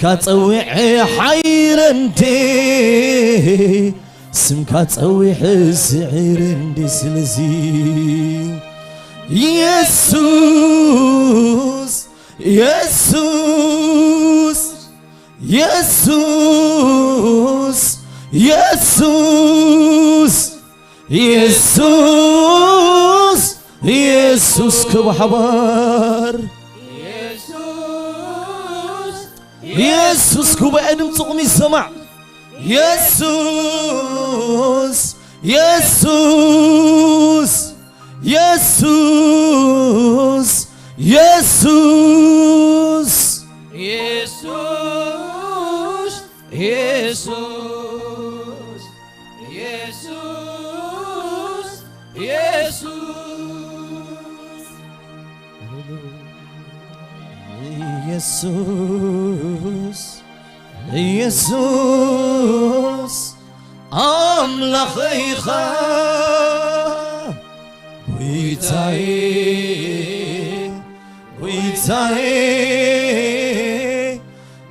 سمكا تصويح حيرندي سمكا تصويح سعيرندي سلزي يسوس يسوس يسوس يسوس يسوس يسوس كبحبار يسوس كبعدم تقمي السمع يسوس يسوس يسوس يسوس يسوس يسوس يسوس يسوس يسوس أملخي خا ويتاي ويتاي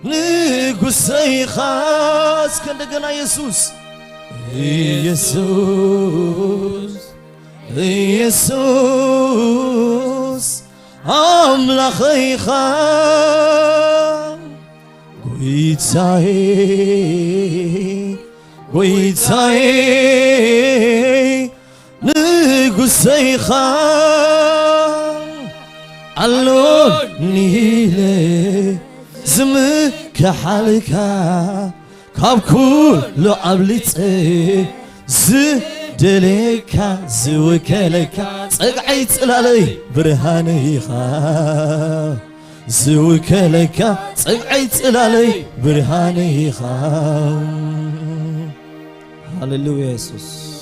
نقصي خاص كندقنا يسوس يسوس يسوس أملخي خا ويتاي ويتاي نقصي خا علون نيلي زمك حالكا كاب كل عبلتي زدلكا زوكلكا صقعيت لالي برهاني خا زوكلكا صقعيت لالي برهاني خا هللويا يسوس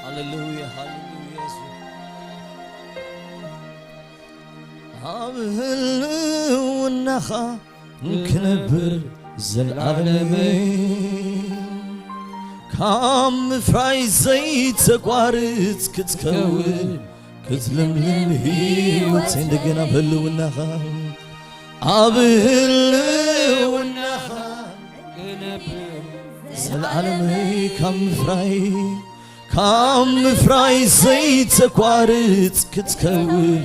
هللويا هللويا يسوع هللويا النخا نكنبر زلعالمين كام فراي زيت تقارت كتكون كتلملم هيوت عندنا بهلو النخا هللويا النخا نكنبر زلعالمين كام فراي زيت تقارت كتكون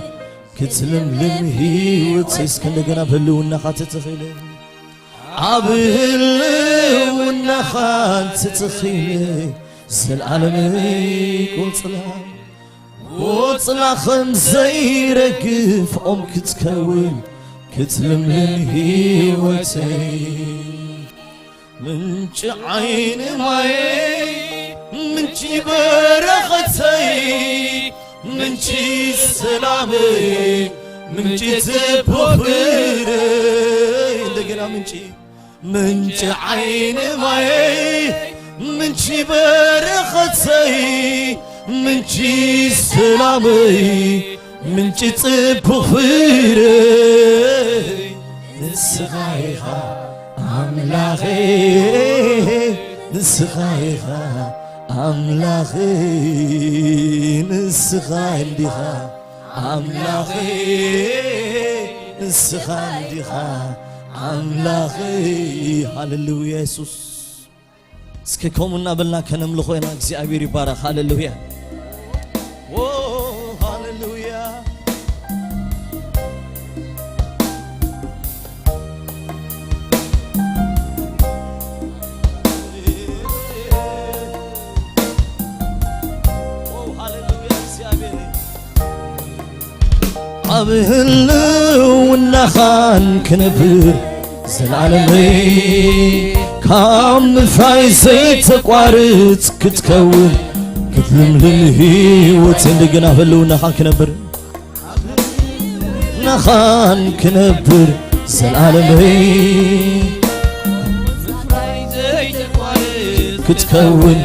كتلملم هيوت عندنا بهلو النخا تتخيل عبهلو النخان تتخيل زلعالمي وطلع خمزي رقف أم كتكون كتلملم هيوتي من عين ماي من برختي من سلامي من تبوفري لقنا من عين ماي من برختي من سلامي من تبوفري نسخايها أملاخي نسخايها أملاخي نسخايها أملاخي نسخايها أملاخي هللويا يسوس اسككم نابلنا كنملخو ينا እግዚአብሔር ይባረክ هللويا هللويا عبهلو النخان كنبر زلعالمي كام فاي زيت تقارت كتكون كتلملم هيوت عندنا بهلو النخان كنبر نخان كنبر زلعالمي كتكون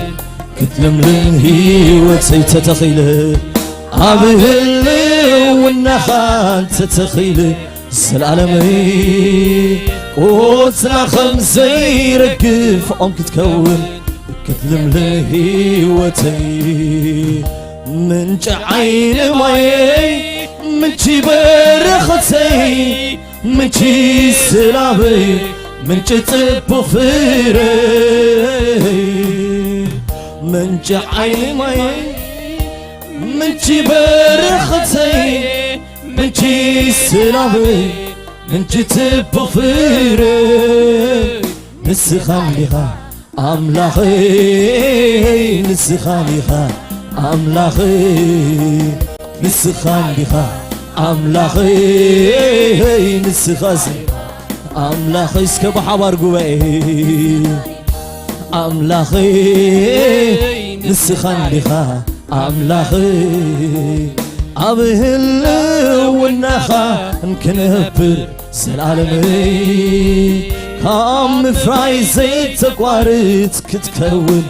كتلملم هيوت زيت تتخيله عبهلو النخان تتخيله زلعالمي وطلع خمزي رقف أم كتكون كتلم لهيوتي من عين ماي من برختي من سلابي من طب فيري من عين ماي من برختي من سلابي من طب فيري نسخانيها أملاخي نسخانيها أملاخي نسخانيها أملاخي نسخاسي أملاخي سكب حوار قوي أملاخي نسخانيها أملاخي أبهل والنخا نكنبر سلالمي كام فراي زيت تقوارت كتكون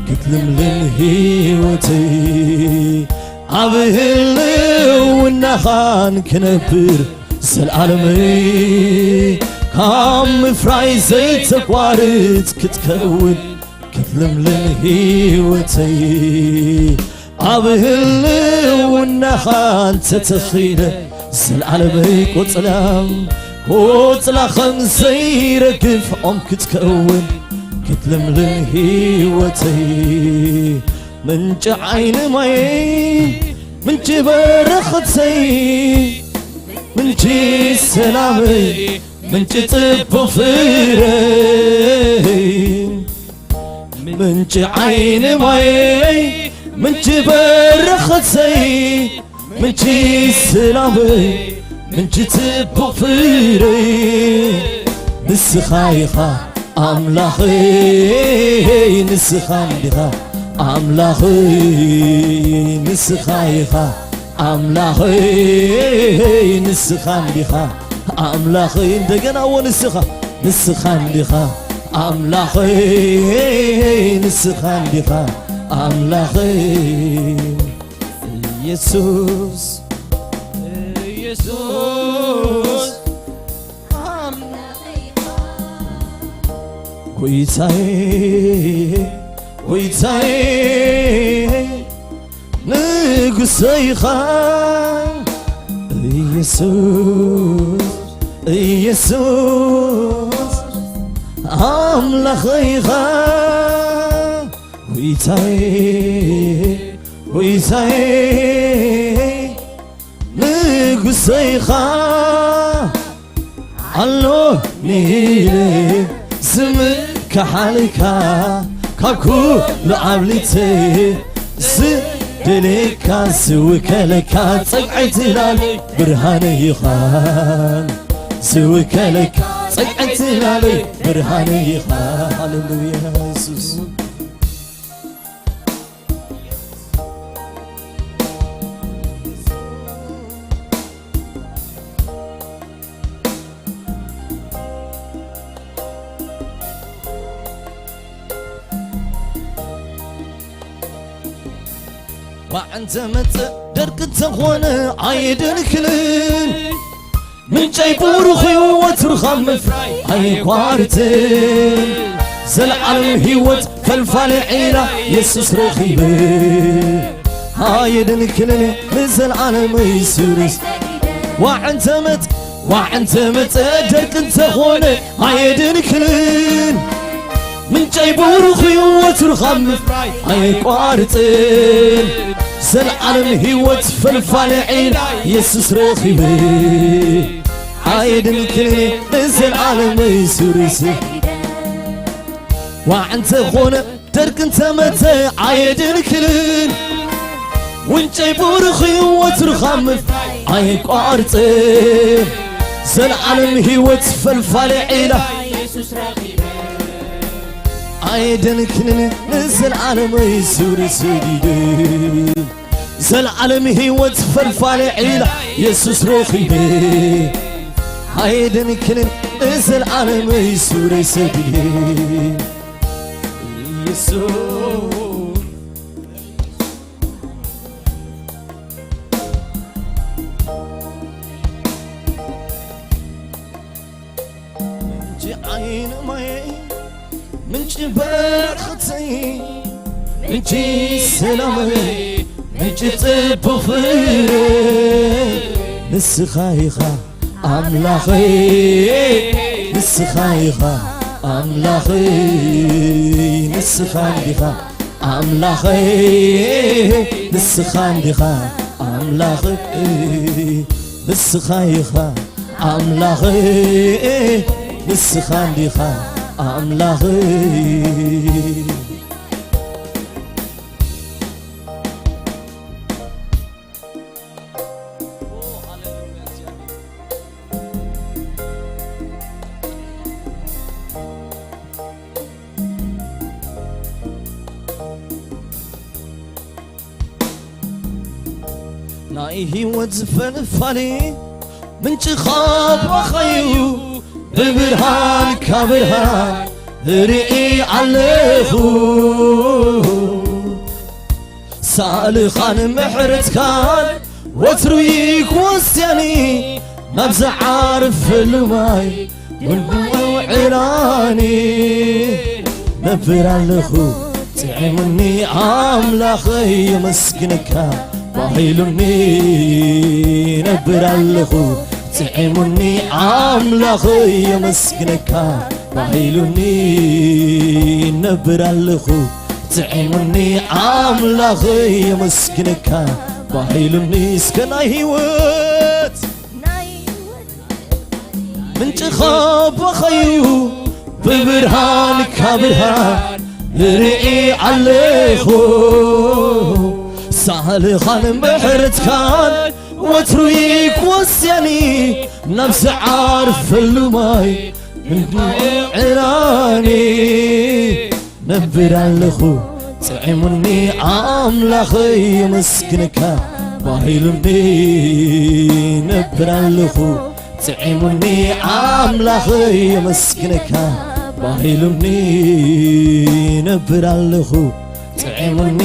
كتلم للهيوتي أبهل والنخا نكنبر سلالمي كام فراي زيت تقوارت كتكون كتلم للهيوتي أبهل والنخان تتخيل سلالمي قطلا خمسي ركف أم كتكون كتلم للهيوتي من عين ماي من برختي من سلامي من طب فيري من عين ماي من برختي من سلامي من طب فيري نسخايخا أملاخي نسخايخا أملاخي نسخايخا أملاخي نسخايخا أملاخي دقنا ونسخا نسخايخا أملاخي نسخايخا أملاخي يسوس يسوس ويتاي نقصي خان يسوس أملاخي خان ويتاي نقصي خان الله نيلي زمك كحالكا كاكو لعبلتي زدلكا سوكلكا تقعتلالي برهاني خان سوكلكا تقعتلالي برهاني خان هللويا يسوس وعنت مت درك تخونه عيدن كلن من جاي بورخي وترخم فراي هاي كوارتن زلعلم هيوت فالفال عيلة يسوس رخيبه عيدن كلن زلعلم يسورس وعنت مت درك تخونه عيدن كلن من جاي بورخي وترخم فراي هاي كوارتن زلعلم هيوت فالفالعين يسوس رخيبه عايدن كلي زلعلم يسورس وعنت خونه درك انت متى عايدن كلي وانت بورخي وترخم عاي قارتين زلعلم هيوت فالفالعين يسوس رخيبه عايدن كلي زلعلم يسورس زلعلم هيوت فالفالعين يسوس رخيبه عايدن كلي زلعلم يسورس يسوع من عين ماي من ምንጭ በረኸተይ ምንጭ ሰላመይ ምንጭ ጽቡቕ ፍረ ንስኻ ኢኻ ኣምላኸይ ንስኻ ኢኻ ኣምላኸይ ንስኻ እንዲኻ ኣምላኸይ ንስኻ እንዲኻ ኣምላኸይ ንስኻ ኢኻ ኣምላኸይ ንስኻ እንዲኻ ኣምላኸይ ናይ ህይወት ዝፈልፋሊ ምንጭ ኻብኻዩ ብብርሃን ካብርሃን ርኢ ኣለኹ ሳልኻን ምሕረትካን ወትሩ ይክወስያኒ ናብ ዝዓርፈሉ ማይ ውዕላኒ ነብር ኣለኹ ጥዕሙኒ ኣምላኸይ የመስግነካ ባሂሉኒ ነብር ኣለኹ ጥዕሙኒ ኣምላኸይ የመስግነካ ባሂሉኒ ነብር ኣለኹ ጥዕሙኒ ኣምላኸይ የመስግነካ ባሂሉኒ እስከ ናይ ህይወት ምንጭ ኻብኻዩ ብብርሃን ካብርሃን ርኢ ኣለኹ ሳልኻን ምሕረትካን ወትሩ ይክወስያኒ ናብ ዝዓርፈሉ ማይ ውዕላኒ ነብር ኣለኹ ጥዕሙኒ ኣምላኸይ የመስግነካ ባሂሉኒ ነብር ኣለኹ ጥዕሙኒ ኣምላኸይ የመስግነካ ባሂሉኒ ነብር ኣለኹ ጥዕሙኒ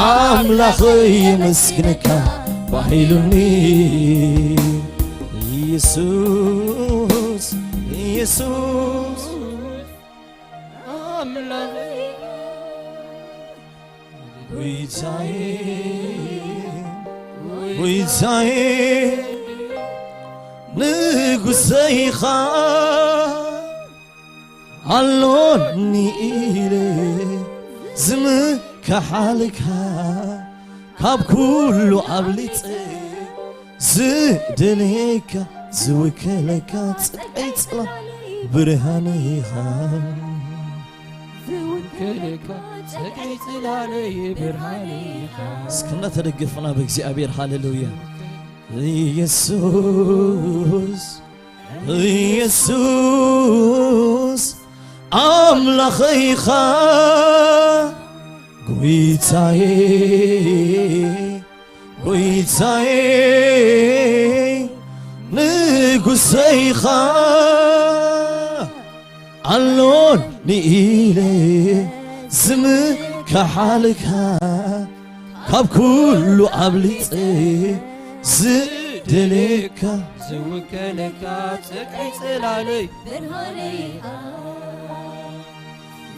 ኣምላኸይ የመስግነካ ባሂሉኒ ኢየሱስ ኢየሱስ ኣምላኸይ ጐይታዬ ጐይታዬ ንጉሰይ ኢኻ ኣሎኒ ኢለ ዝምከሓልካ ካብ ኩሉ ኣብሊፀ ዝደልየካ ዝውከለካ ጽድቀይ ጽላ ብርሃነ ኢኻ ዝውከለካ ጽድቀይ ጽላለይ ብርሃነ ኢኻ እስክና ተደገፍና በእግዚአብሔር ሃሌሉያ ኢየሱስ ኢየሱስ ኣምላኸይ ኢኻ ጐይታዬ ጐይታዬ ንጉሰይ ኢኻ ኣሎኒ ኢለ ዝምከሓልካ ካብ ኩሉ ኣብሊፀ ዝደልየካ ዝውከለካ ጽድቀይ ጽላለይ ብርሃነ ኢኻ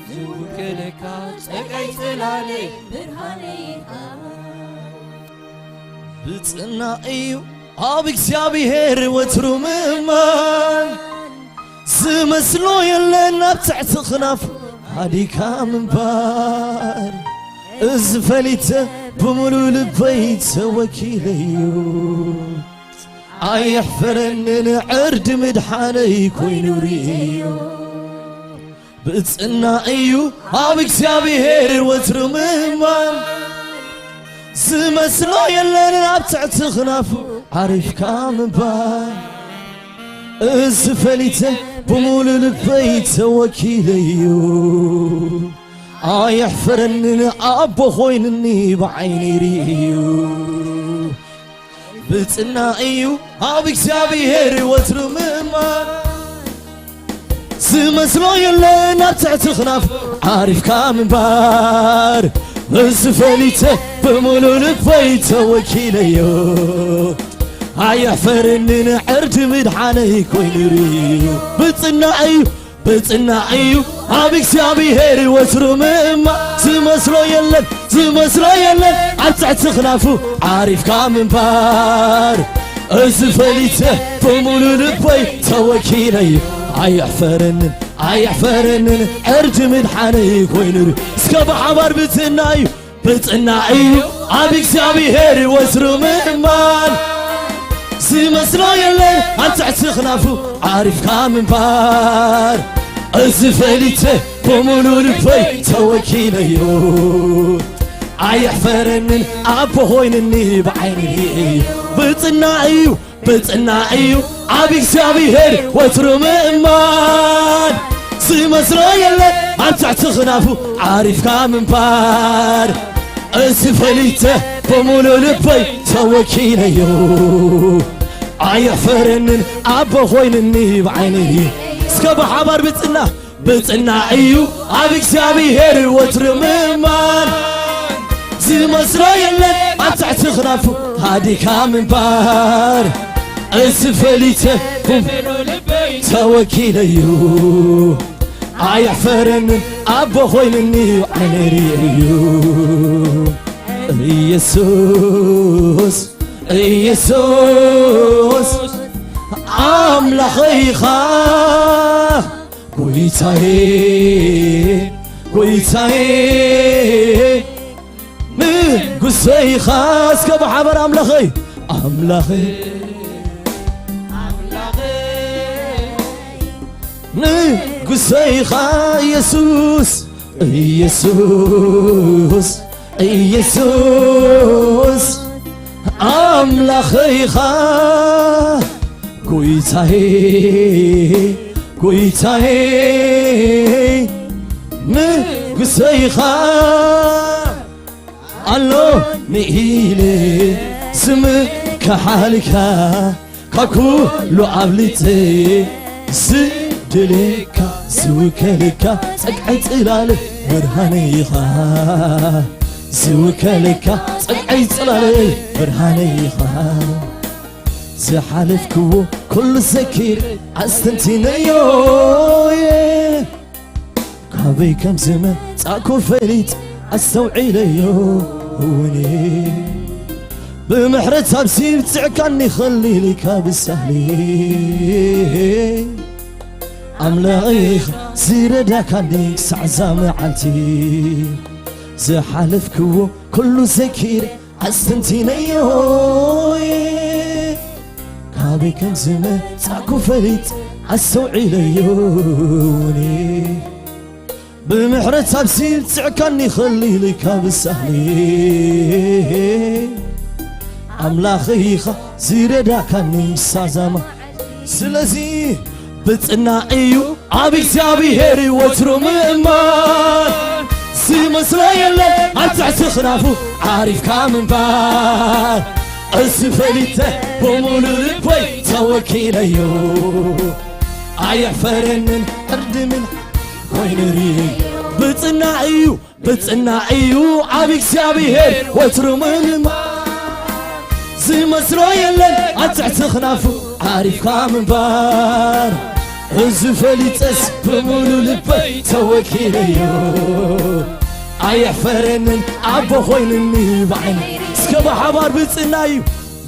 ዝውከለካ ጽድቀይ ጽላለይ ብርሃነ ኢኻ ብጽና እዩ ኣብ እግዚኣብሔር ወትሩ ምእማን ዝመስሎ የለን ኣብ ትሕቲ ኽናፍ ሃዲካ ምንባር እዚ ፈሊተ ብምሉእ ልበይ ተወኪለዩ ኣየሕፈረንን ዕርዲ ምድሓነይ ኮይኑ ርእዩ ብጽና እዩ ኣብ እግዚኣብሔር ወትሩ ምእማን ዝመስሎ የለን ኣብ ትሕቲ ኽናፉ ዓሪፍካ ምንባር እዚ ፈሊተ ብምሉእ ልበይ ተወኪለዩ ኣየሕፈረንን ኣቦ ኾይኑኒ ብዓይኒ ርእዩ ብጽና እዩ ኣብ እግዚኣብሔር ወትሩ ምእማን ዝመስሎ የለን ኣብ ትሕቲ ኽናፍ ዓሪፍካ ምንባር እዚ ፈሊተ ብምሉእ ልበይ ተወኪለዮ ኣየሕፈረንን ዕርዲ ምድሓነይ ኮይኑ ርእዩ ብጽና እዩ عبك سابي هيري وترم إما زمسرو يلن عتعت خلافو عارف كامن بار أزفليته بمولو لبي توكيلي عيحفرنن أرجمد حاني كوينر سكب حبار بتنايو عبك سابي هيري وترم إما زمسرو يلن عتعت خلافو عارف كامن بار أزفليته بمولو لبي توكيلي عيحفرنن أبوهينني بعيني بتنايو عبيك سابي هير وترم إمان سيمسرو يلن عم تحت خنافو عارف كامن بار أسفليته بمولو لبي توكيليو عيحفرنن أبوهينني بعيني سكب حبار بتنايو عبيك سابي هير وترم إمان زمسرو يلن عم تحت خنافو هادي كامن بار أسفليته توكيليو عيحفرنن أبوهينني عينيو يسوس أملاخيخا قويتاي قصي خاص كب حبر أملاخي قصي خا يسوس أملاخي خا قويتاي قصي خا الله نيلي سمك حالك كاكو لو عبلتي سدلك سوكلك سقعت إلال برهانيخا سوكلك سقعت إلال برهانيخا سحالفكو كل سكير عستنتينيو كابي كم زمن تاكو فريد استوعي ليو هوني بمحرتها بسيب تعكني خلي لك بالسهلي أملايخ سير داكني سعزام عالتي زحالفكو كله سكير عستنتينيو كابي كم زمان تاكو فريد استوعي ليوني بمحرتها بسير تعكني خلي لك بالسهلي أملاخيخة زير داكني سازما سلازي بتنايو عبيك سابي هيري وترم إمان سيمسرو يلن عتعت خنافو عارف كامن بار أسفليته بمولو لبي توكيليو عيحفرنن أردمن وينري بتنايو عبيك سابي هير وترم إمان زمسرو يلن عتعت خنافو عارف كامن بار أزفليتس بمولو لبي توكيليو عيحفرنن أبوهينني بعيني سكب حبار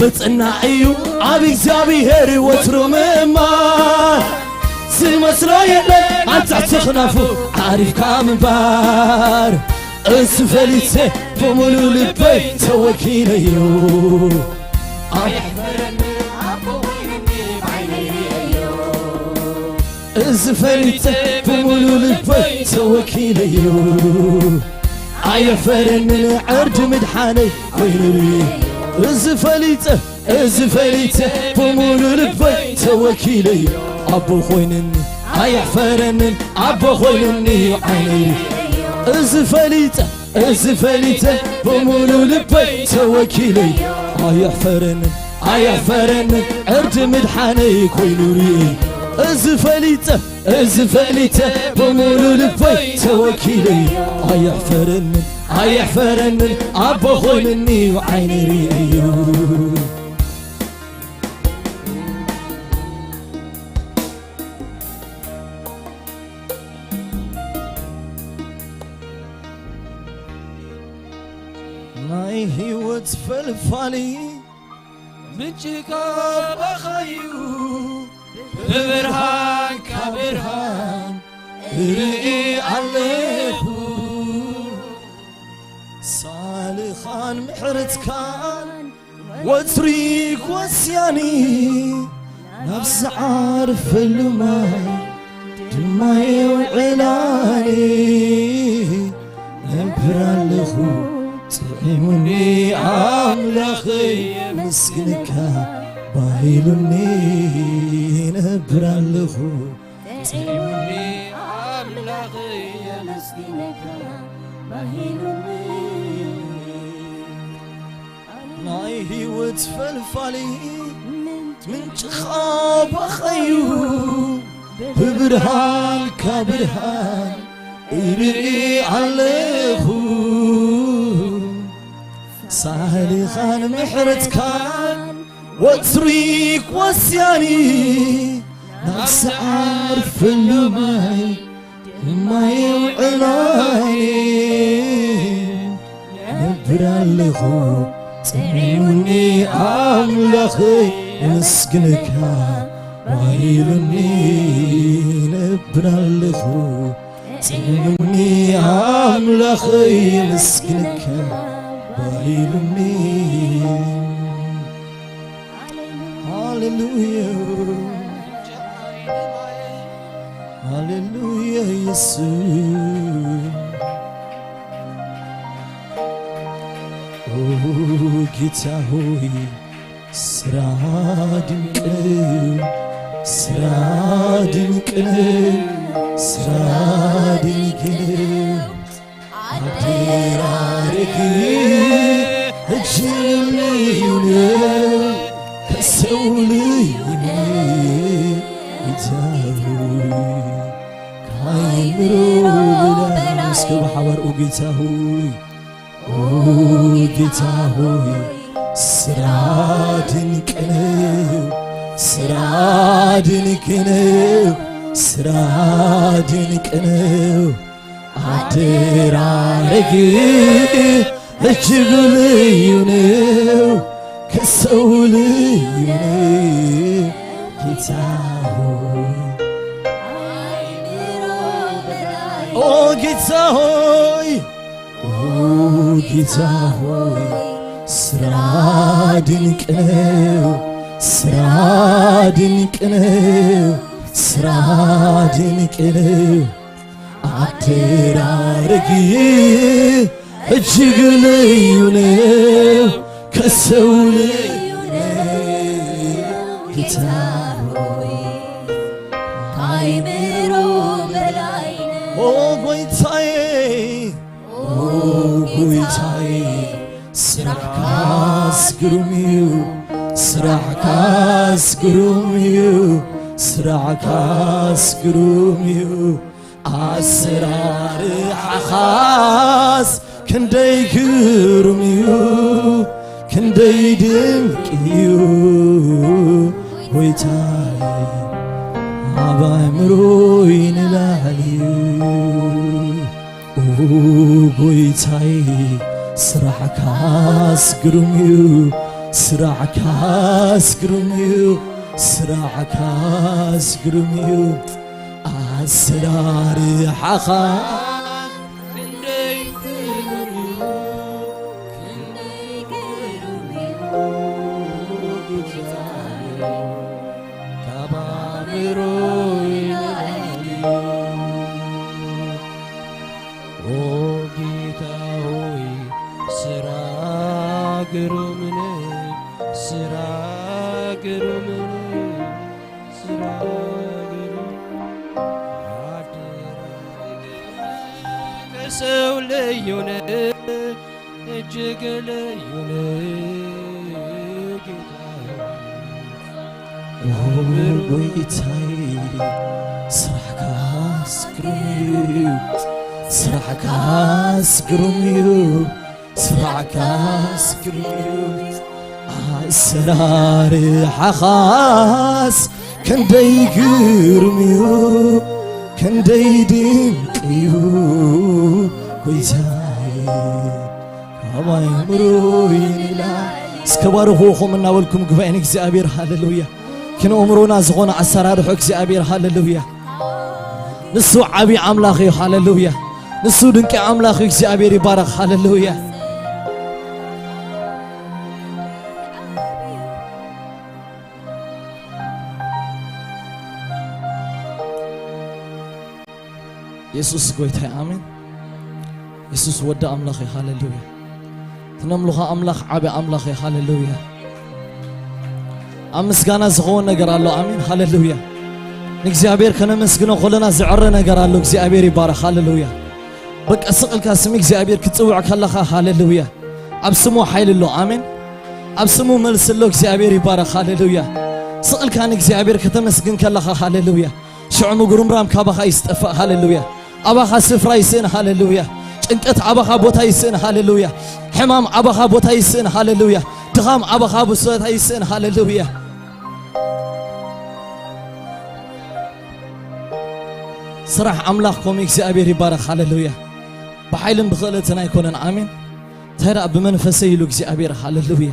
بتنايو عبيك سابي هيري وترم إمان زمسرو يلن عتعت خنافو عارف كامن بار أسفليته بمولو لبي توكيليو أسفليته بمولو لبي توكيليو عيحفرنن عرج مدحاني وينري أزفليته بمولو لبي توكيليو أبوهينني عيحفرنن أبوهينني عيني أزفليته بمولو لبي توكيلي عيحفرنن عرج مدحاني كوينوري أزفليته بمولو لبي توكيلي عيحفرنن أبوهينني وعيني ናይ ሕይወት ፈልፋሊ ምንጭካ በኸዩ ብብርሃን ካብርሃን ርኢ ኣለኹ ሳልኻን ምሕረትካን ወትሪ ኮስያኒ ናብ ዝዓርፈሉ ማይ ድማ የውዕላኒ ነብር ኣለኹ ጥዒሙኒ ኣምላኸይ የመስግንካ ባሂሉኒ ነብር ኣለኹ ጥዒሙኒ ኣምላኸይ የመስግንካ ባሂሉኒ ናይ ሕይወት ፈልፋሊ ምንጭኻ በኸዩ ብብርሃን ካብርሃን ርኢ ኣለኹ ሳልኻን ምሕረትካን ወትሪ ኮስያኒ ናብ ዝዓርፈሉ ማይ ድማ የውዕላኒ ነብር ኣለኹ ጥዒሙኒ ኣምላኸይ የመስግንካ ባሂሉኒ ነብር ኣለኹ ጥዒሙኒ ኣምላኸይ የመስግንካ ባሂሉኒ ሃሌሉያ ሃሌሉያ ኢየሱስ ጌታ ሆይ ስራ ድንቅ ስራ ድንቅ ስራ ድንቅ አደራረግ እጅግ ልዩ ነው ከሰው ልዩ ጌታ ሆይ ከአእምሮ በላይ እስከ በሐዋርኡ ጌታ ሆይ ጌታ ሆይ ስራ ድንቅ ነው ስራ ድንቅ ነው ስራ ድንቅ ነው አደራረግ እጅግ ልዩ ነው ከሰው ልዩ ነው ጌታ ሆይ ኦ ጌታ ሆይ ጌታ ሆይ ስራ ድንቅ ነው ስራ ድንቅ ነው ስራ ድንቅ ነው አደራረግ እጅግ ልዩ ነው ከሰው ልዩ ነው ጌታ ሆይ ከአእምሮ በላይ ነው ኦ ጌታዬ ጌታዬ ስራሕካስ ግሩም እዩ ስራሕካስ ግሩም እዩ ስራሕካስ ግሩም እዩ ኣሰራርሓኻስ ክንደይ ግሩም እዩ ክንደይ ድንቅ እዩ ጌታዬ ኣብ ኣእምሮ ይንላዕል እዩ ጌታዬ ስራሕካስ ግሩም እዩ ስራሕካስ ግሩም እዩ ስራሕካስ ግሩም እዩ ኣሰራርሓኻ ክንደይ ግሩም እዩ ክንደይ ግሩም እዩ ጌታዬ ካብ ኣእምሮ ይንላዕል ኦ ጌታ ሆይ ስራ ግሩም ነው ስራ ግሩም ነው ስራ ግሩም አደራረግ ከሰው ልዩ ነው እጅግ ልዩ ነው ጌታዬ ስራሕካስ ግሩም እዩ ስራሕካስ ግሩም እዩ ስራሕካስ ግሩም እዩ ኣሰራርሓኻስ ክንደይ ግሩም እዩ ክንደይ ድንቅ እዩ ጌታዬ አባይ ምሩይላ እስከባርኹኹም እናበልኩም ጉባኤን እግዚአብሔር ሃሌሉያ ክንኦምሮና ዝኾነ አሰራርሑ እግዚአብሔር ሃሌሉያ ንሱ ዓቢ አምላኽ እዩ ሃሌሉያ ንሱ ድንቂ አምላኽ እግዚአብሔር ይባረክ ሃሌሉያ ኢየሱስ ጎይታ አሜን ኢየሱስ ወደ አምላኽ ሃሌሉያ ተነምልኻ አምላኽ ዓቢ አምላኽ ሃሌሉያ አመስጋና ዝኾነ ነገር አለው አሜን ሃሌሉያ እግዚአብሔር ከነመስግነው ኾለና ዝዕረ ነገር አለው እግዚአብሔር ይባረክ ሃሌሉያ በቃ ስቅልካ ስም እግዚአብሔር ክትጽውዕ ከለኻ ሃሌሉያ ኣብ ስሙ ኃይል ሎ አሜን ኣብ ስሙ መልስ ሎ እግዚአብሔር ይባረክ ሃሌሉያ ስቅልካ እግዚአብሔር ከተመስግን ከለኻ ሃሌሉያ ሽዑ ምጉርምራም ካባኻ ይስጠፋእ ሃሌሉያ አባኻ ስፍራ ይስእን ሃሌሉያ ጭንቀት አባኻ ቦታ ይስእን ሃሌሉያ ሕማም አባኻ ቦታ ይስእን ሃሌሉያ ድኻም አባኻ ቦታ ይስእን ሃሌሉያ ስራሕ አምላኽኩም እግዚአብሔር ይባረክ ሃሌሉያ በኃይልን በኽእለትን አይኮነን አሜን ተራ በመንፈሴ ይሉ እግዚአብሔር ሃሌሉያ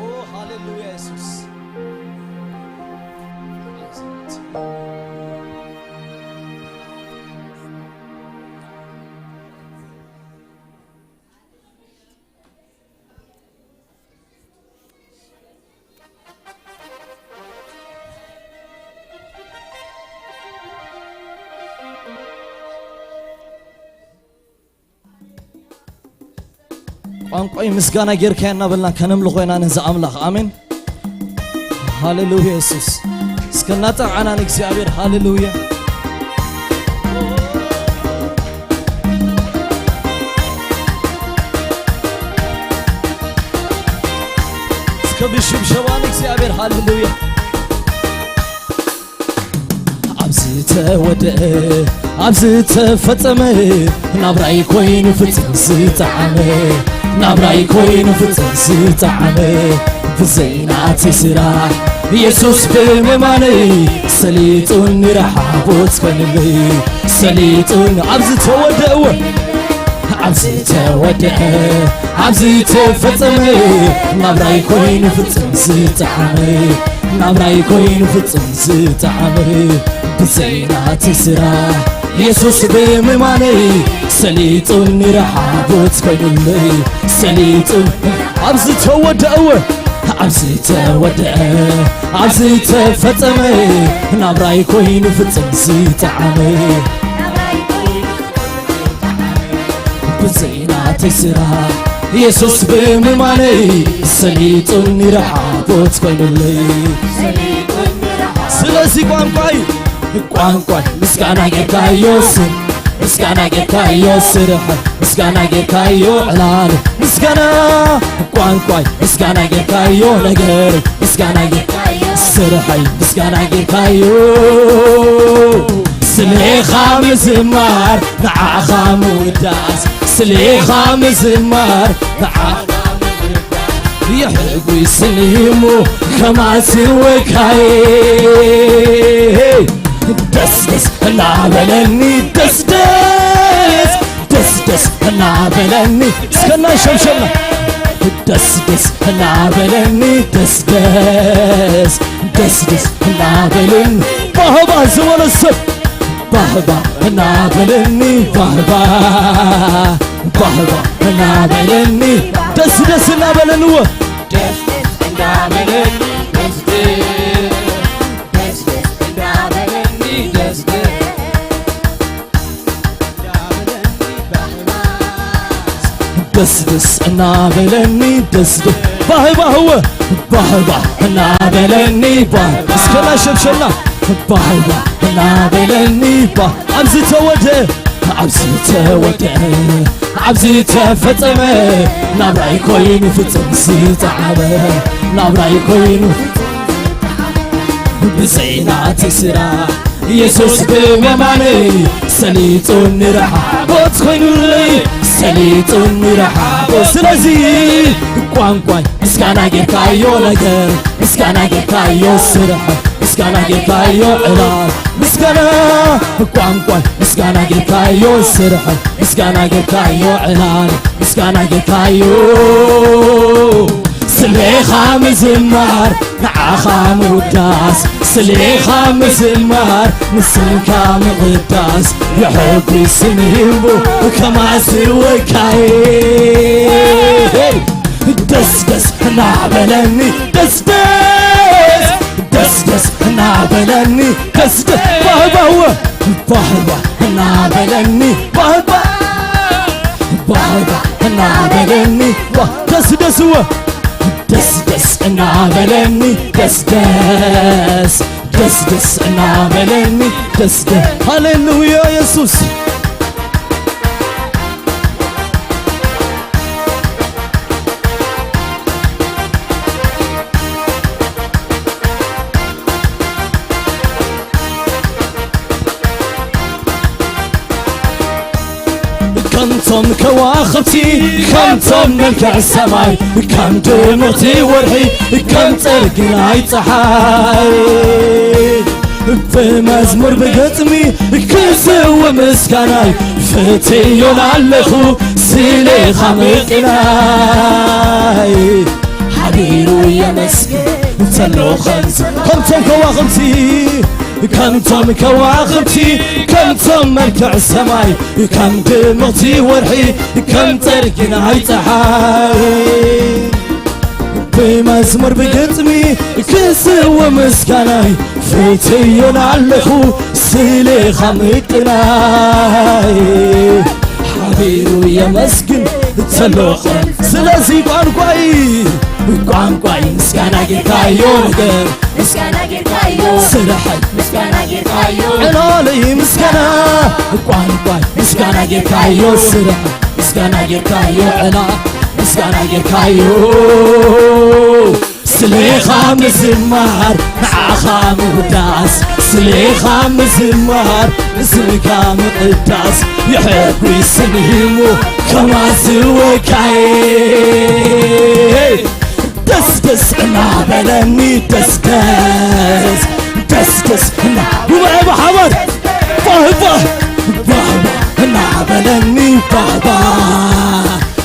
ኦ ሃሌሉያ ኢየሱስ ቋንቋይ ምስጋና ጌርካና በልና ከነምልኾና ነዛ አምላኽ አሜን ሃሌሉያ ኢየሱስ እስከናጣዓናን እግዚአብሔር ሃሌሉያ እስከብሽብሸባን እግዚአብሔር ሃሌሉያ አብዝተወደ አብዝተፈጸመ ናብራይ ኮይኑ ፍጽም ዝተዓመ ናብራይ ኮይኑ ፍጽም ዝተዓመ ብዘይናት ስራሕ ኢየሱስ ብምማነይ ሰሊጡን ረሓቦት ኮንለይ ሰሊጡን አብዝተወደወ አብዝተወደአ አብዝተፈጸመ ናብራይ ኮይኑ ፍጽም ዝተዓመ ናብራይ ኮይኑ ፍጽም ዝተዓመ ብዘይናት ስራሕ ኢየሱስ ብምማነይ ሰሊጡን ረሓቦት ኮንለይ ሰሊጡን አብዝተወደአወ አብዝተወደአ አብዝተፈጸመ ናብራይ ኮይኑ ፍጽም ዝተዓመ ብዘይናት ስራሕ ኢየሱስ ብምማነይ ሰሊጡን ረሓቦት ኮንለይ ስለዚህ ቋንቋይ ምስጋና ጌርካዮ ስም ምስጋና ጌርካዮ ስራሕ ምስጋና ጌርካዮ ዕላል ምስጋና ቋንቋይ ምስጋና ጌርካዮ ነገር ምስጋና ጌርካዮ ስራሕይ ምስጋና ጌርካዮ ስለኻ ምዝማር ንዓኻ ምውዳስ ስለኻ ምዝማር ንዓኻ يحبي سنيمو كما سوكاي دس دس نعبلني دس دس دس دس نعبلني سكنا شمشمنا دس دس نعبلني دس دس دس دس نعبلني بهبا زوال السب بهبا نعبلني بهبا بهبا نعبلني دس دس نعبلني دس دس نعبلني دس دس نعبلني دس دس دس نعبلني دس دس بهبا هو بهبا نعبلني بهبا اسكنا شبشنا بهبا نعبلني بهبا عبزتوده عبزتوده عبزتفطمه ናብራይ ኮይኑ ፍጽም ዝተዓመ ናብራይ ኮይኑ ብዘይናት ስራሕ ኢየሱስ ብምማነይ ሰሊጡን ረሓቦት ኮይኑለይ ሰሊጡን ረሓቦት ስለዚ ቋንቋይ ምስጋና ጌርካዮ ነገር ምስጋና ጌርካዮ ስራሕ مسكانا جيكايو علال مسكانا ቋንቋይ مسكانا جيكايو سرح مسكانا جيكايو علال مسكانا جيكايو سليخا مزمار نعخا موداس سليخا مزمار نسلكا مقداس يحبي سنيبو كما سوكاي دس دس نعبلني دس دس دس دس نعبلني دس دس بابا بابا نعبلني بابا بابا نعبلني دس دس دس دس نعبلني دس دس دس دس نعبلني دس دس هاليلويا يسوس كمتم كواخبتي كمتم ملكع السماي كم دموتي ورحي كم ترقناي صحاي بمزمور بقطمي كسو مسكناي فتيون علخو سيلي خمقناي حبيرو يا مسكن تلو خنز كمتم كواخبتي كمتم كواخبتي كمتم مركع السماي كم دموتي ورحي كم ترقناي صحاي بمزمور بقطمي كسو مسكناي فتيون علخو سيلي خمقناي حبيرو يا مسكن تلوخن سلازي ቋንቋይ مسكانا جيكايو نقر مسكانا جيكايو سرحي مسكانا جيكايو علالي مسكانا ቋንቋይ مسكانا جيكايو سرحي مسكانا جيكايو علا مسكانا جيكايو سليخا مزمار معاخا مقداس سليخا مزمار سلكا مقداس يحبوا يسنهمو كما سوكاي دس دس نعبلني دس دس دس دس بابا حمد بابا بابا نعبلني بابا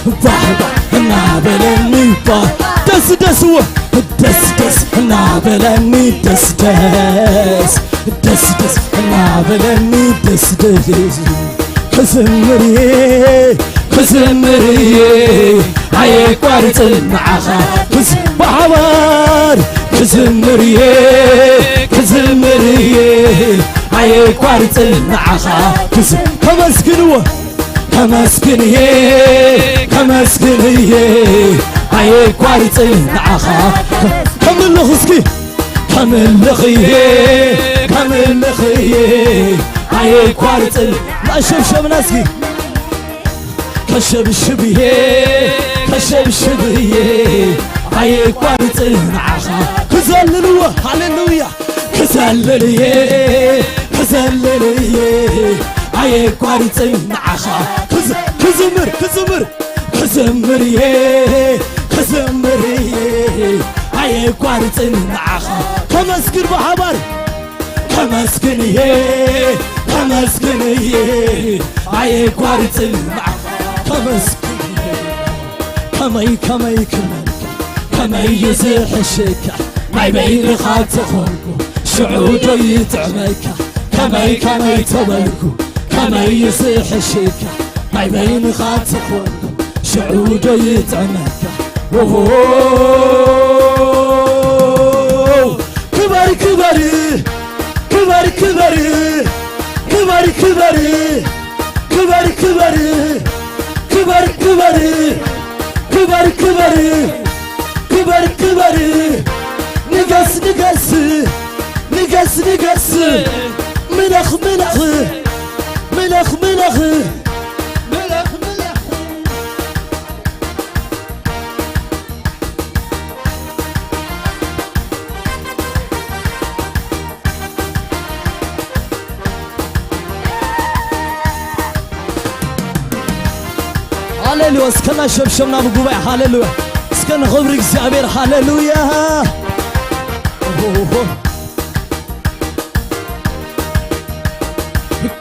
بابا نعبلني بابا دس دس دس دس نعبلني دس دس دس دس نعبلني دس دس كزمري عيك وارث المعخا بحوار كزمري عيك وارث المعخا كمسكنوه كمسكنيه عيك وارث المعخا كمل خسكي كمل خيه عيك وارث لا شبشب ناسكي كشبشبيه عيك وارث المعخا كزللوه هاليلويا كزلليه عيك وارث المعخا كزمريه عيك وارث المعخا كمسكن بحبر كمسكنيه عيك وارث المعخا كمي يزيح الشكا ما يبين خاتخونكو شعوده يتعميكا كمي تبلكو كمي يزيح الشكا ما يبين خاتخونكو شعوده يتعميكا كبر نقص ملخ هاليلويا اسكنا شبشبنا بقبع هاليلويا اسكنا خبر እግዚአብሔር هاليلويا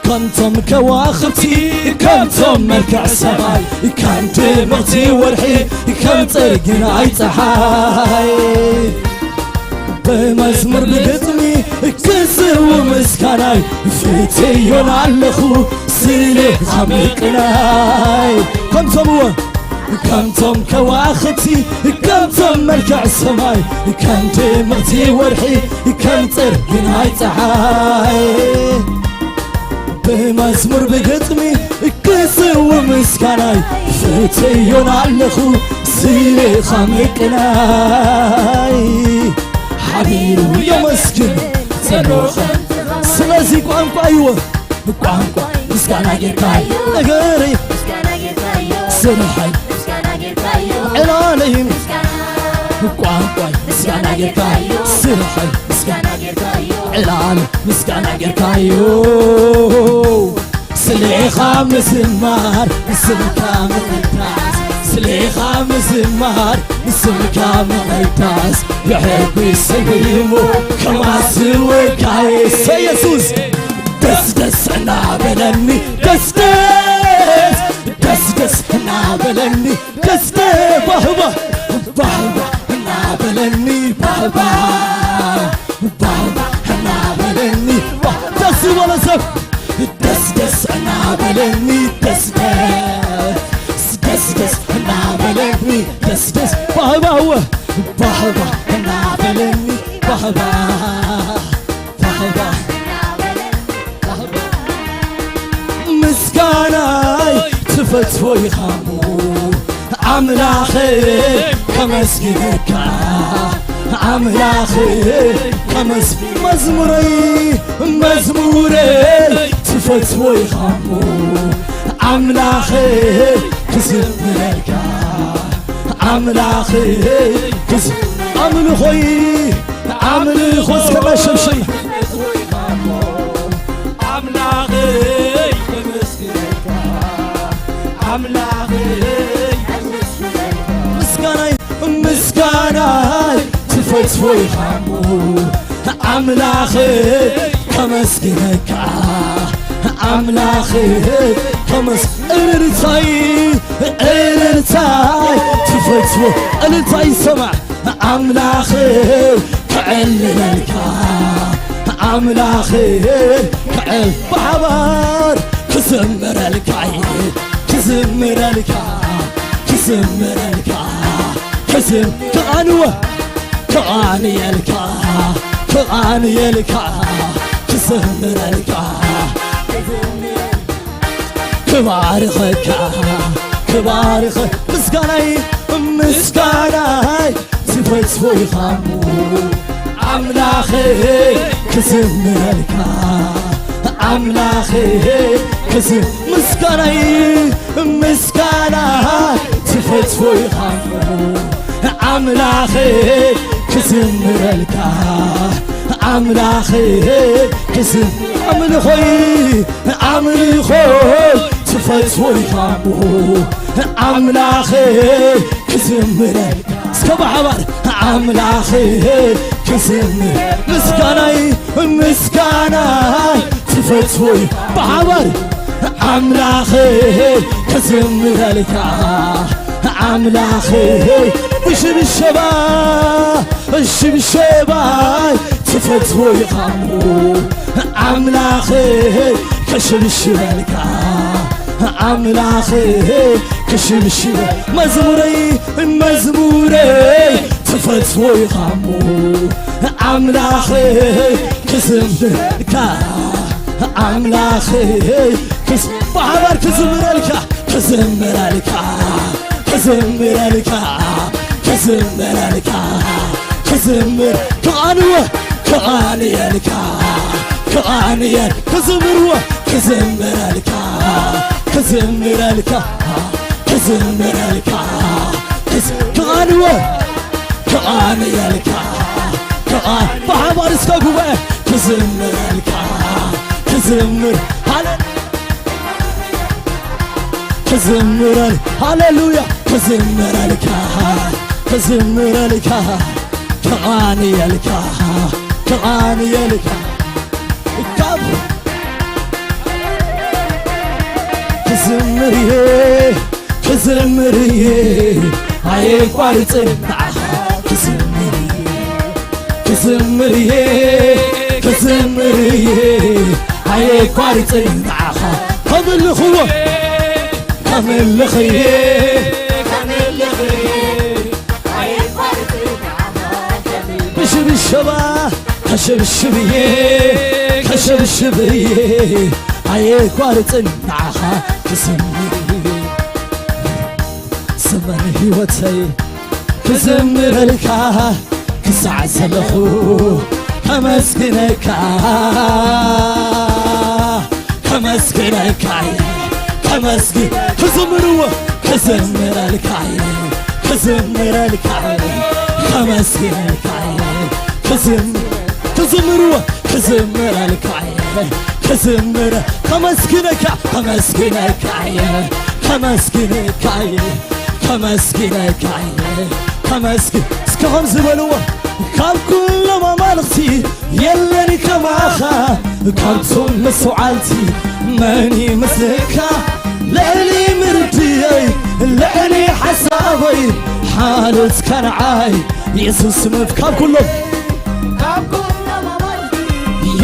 كنتم كواخبتي كنتم مركع السماي كان دمغتي ورحي كان طرقنا يتحاي بمزمر بقدمي كسو مسكناي فيتيون علخو سيلي خمقناي كنتم كواخبتي كنتم مركع السماي كان دمغتي ورحي كان طرقنا يتحاي بمزمور بقدمي كسو مسكناي فتيون علخو سيلي خمقناي حبيبي يا مسكن تنوخ سلازي قوانقوا أيوة قوانقوا مسكنا جيركاي نغاري سرحي علاليم قوانقوا مسكنا جيركاي سرحي علال مسكنا جيركايو سليخا مسمار سمكا مقلتاس سليخا مسمار سمكا مقلتاس يحب يسلمو كما سوكاي سيسوس دس دس نابلني دس دس دس دس نابلني دس دس بهبه بهبه نابلني بهبه بهبه نابلني دس ولا سف دس دس نابلني دس دس دس دس نابلني دس دس بهبه هو بهبه نابلني بهبه بهبه مسكاناي تفتو يخامو عملاخي كمسكينك عملاخي كمس مزموري تفتو يخامو عملاخي كزمرك عملاخي كزم عمل خوي عمل خوس كما شمشي عملاخي مسكاناي تفتو يخامو عملاخي كمسكينك عملاخي كمس ارتاي تفتو ارتاي سمع عملاخي كعللك عملاخي كعل بحبار كزمر الكاي كزمر الكاي كزمر الكاي كزم كأنوه كأني الكاي كأني الكاي كزمر الكاي كبارخك كبارخ مسكاناي تفتو يخامو عملاخي كزمر الكاي عملاخي كزم مسكاناي تفتو يخامو عملاخي كزمر الكاي عملاخي كزم عمل خوي تفتو يخامو عملاخي كزمر سكب حبار عملاخي كزمر مسكاناي تفتو بحبار عملاخي كزمر الكاي عملاخي الشبشباي تفتو يخامو عملاخي كشبشبالك عملاخي كشبشب مزموري تفتو يخامو عملاخي كزمرك عملاخي بحبار كزمرك كزمرك كزمرك كزمرك كزمر كأنوه كأنيالك كأنيال كزمروه كزمرك كزمرك كزمرك كأنوه كأنيالك بحبار اسكاقوه كزمرك كزمر كزمر هاليلويا كزمر لك كزمر لك كأني لك كأني لك كاب ክዝምርዬ ኣይቋርፅን ንዓኻ ክዝምርዬ ኣይቋርፅን ንዓኻ ከምልኽዎ ከምልኽዬ ብሽብሸባ ከሸብሽብዬ ኣይቋርፅን ንዓኻ ክዝምርዬ ዘመን ሕይወተይ ክዝምረልካ ክሳዕ ዘለኹ ከመስግነካ ክዝምርዎ ክዝምረልካ ከመስግነካ ክዝምርዎ ክዝምረልካ ከመስግን እስካሁን ዝበልዎ ካብ ኩሎም ኣማልኽቲ የለኒ ከማኻ ካብቶም መስዋዕቲ መን ይመስለካ ልዕሊ ምርድየይ ልዕሊ ሓሳበይ ሓልፍካ ንዓይ ኢየሱስ ምፍ ካብ ኩሎም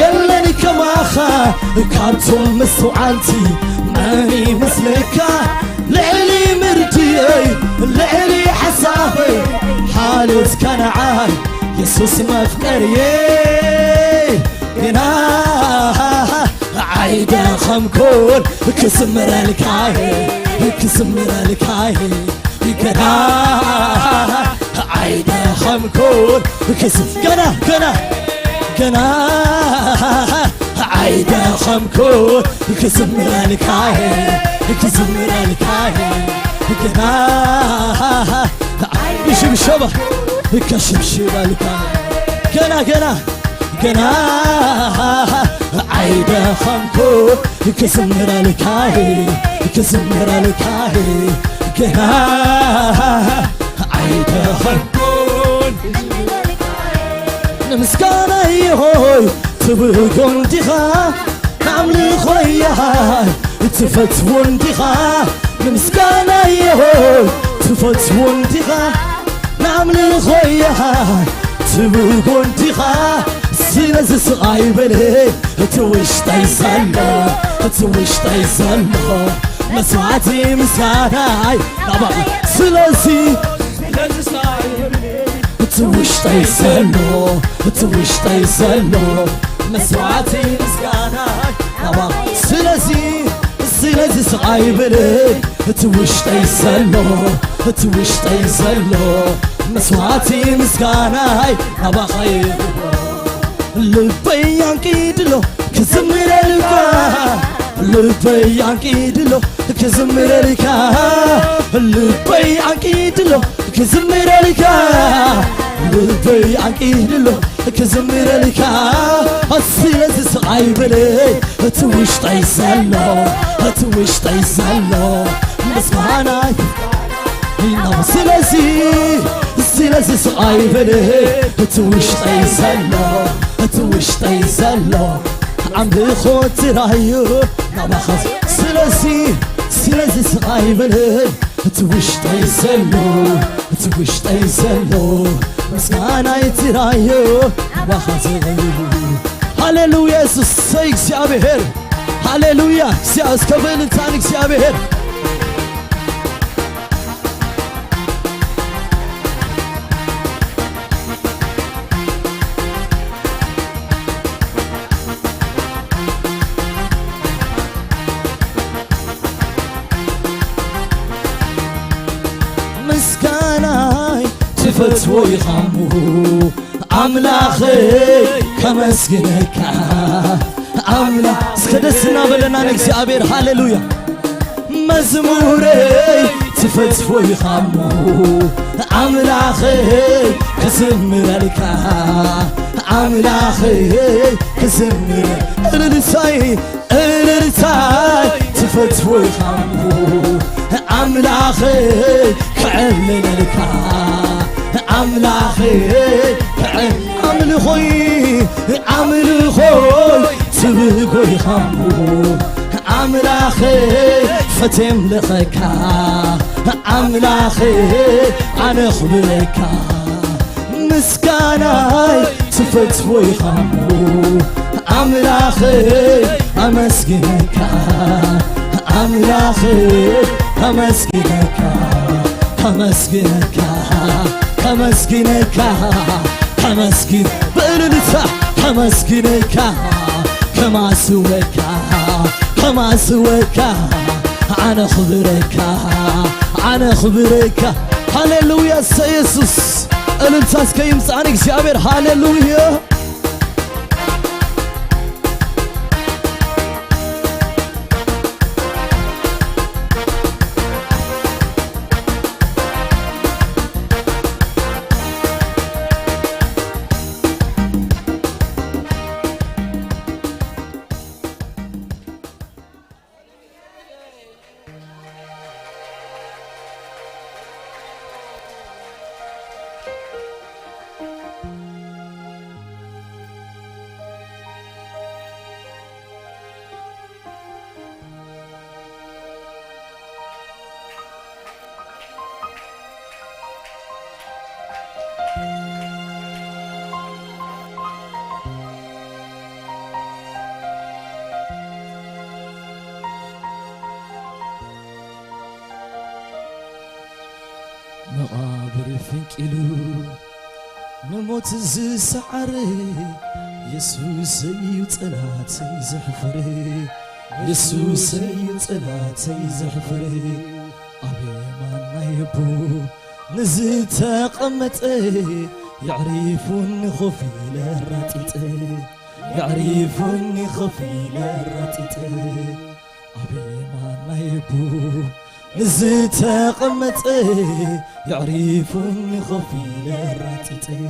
የለኒ ከማኻ ካብቶም መስዋዕቲ መን ይመስለካ ልዕሊ ምርድየይ ልዕሊ ሓሳበይ ሓልፍካ ንዓይ ኢየሱስ መፍቀርየ ግና ዓይደኸምኩን ክዝምረልካየ ግና ዓይደኸምኩን ገና ዓይደኸምኩን ክዝምረልካየ ግና ብሽብሸባ ከሽብሽበልካ ገና ዓይደኸምኩን ክዝምረልካየ ገና ዓይደኸምኩን ንምስጋና ይሆይ ትብጎን ዲኻ ናምልኾያ ትፈትውን ዲኻ ንምስጋና ይሆይ ትፈትውን ዲኻ ናምልኾያ ትብጎን ዲኻ ስለዚ ስቓይ በለ እቲ ውሽጠይ ዘሎ መስዋዕቲ ምስጋናይ ናባኻ ስለዚ እቲ ውሽጠይ ዘሎ መስዋዕቲ ምስጋናይ ናባኻ ስለዚ ስቓይ በለ እቲ ውሽጠይ ዘሎ መስዋዕቲ ምስጋናይ ናባኻ ልበይ ያንቂድሎ ክዝምረልካ ልበይ ያንቂድሎ ክዝምረልካ ልበይ ያንቂድሎ ክዝምረልካ ስለዚ ስቓይ በለ እቲ ውሽጠይ ዘሎ ምስጋናይ ስለዚ ስቓይ በለ እቲ ውሽጠይ ዘሎ ኣምልኾ ትራዩ ናባኻ ስለዚ ስቓይ በለ እቲ ውሽጠይ ዘሎ ምስጋናይ ትራዩ ናባኻ ሃሌሉያ ኢየሱስ እግዚአብሔር ሃሌሉያ እስከበልንታን እግዚአብሔር ምስጋናይ ትፈትዎ ይኻሙ ኣምላኸይ ከመስግነካ እስከ ደስና በለና ንእግዚአብሔር ሃሌሉያ መዝሙረይ ትፈትዎ ይኻሙ ኣምላኸይ ክዝምረልካ ክዝምረ እልልታይ ትፈትዎ ይኻሙ ኣምላኸይ ክዕልለልካ ኣምልኾይ ትብጎ ይኻሙ ኣምላኸይ فتم لخكا أملاخي أنا خبركا مسكاناي تفت ويخمو أملاخي أمسكنكا أملاخي أمسكنكا أمسكنكا أمسكنكا أمسكن بللتا أمسكنكا كما سوكا كما سوكا أنا خبركا أنا خبركا هاليلويا سيسوس الانتاس كيم صانك جابر هاليلويا مقابر فنكلو نموت زسعري يسوس يطلعتي زحفري يسوس يطلعتي زحفري أبي ما نايبو نزلت قمتي يعرفون خفي لراتيتي يعرفون خفي لراتيتي أبي ما نايبو نزلت قمتي يعرفون خفي لراتيتي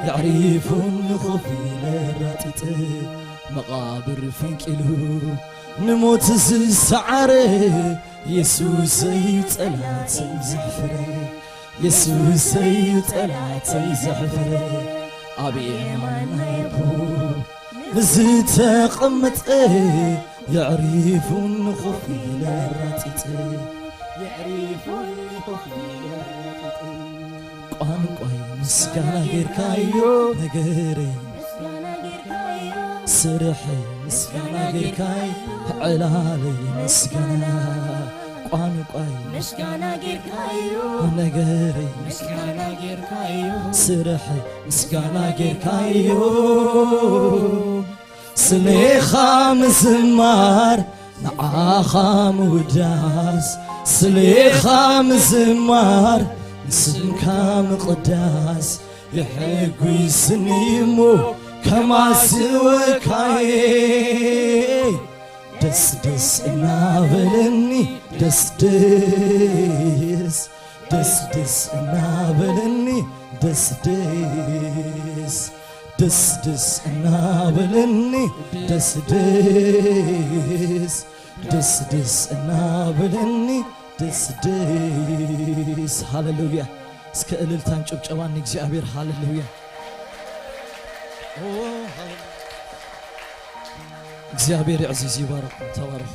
يعرفون خفي لراتيتي مقابر فنكلو نموت زسعري يسوس يطلعتي زحفري يسوس يطلعتي زحفري أبي ما نايبو نزلت قمتي يعرفون خفي لراتيتي يعرفون خفي لراتيتي قانقاي مسكانا غيركايو نغري سرحي مسكانا غيركاي علالي مسكانا قانقاي مسكانا غيركايو نغري مسكانا غيركايو سرحي مسكانا غيركايو سليخا مزمار نعاخا موداس سليخا مزمار نسمكا مقداس يحقوي سنيمو كما سوكاي دس دس نابلني دس دس دس دس نابلني دس دس دس دس نابلني دس دس دس دس نابلني دس دس هاللويا اسكال التانشوب جواني እግዚአብሔር هاللويا እግዚአብሔር يعزز يبارك تبارك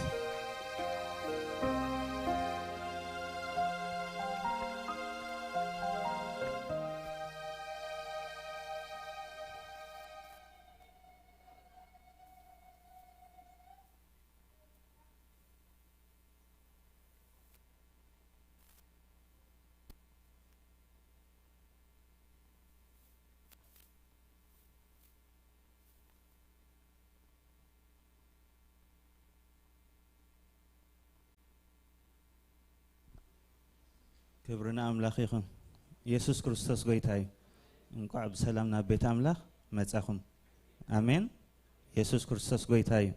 كبرنا أملاخ يخون يسوع كريستوس قويتاي نقع بسلامنا بيت أملاخ متأخم آمين يسوع كريستوس قويتاي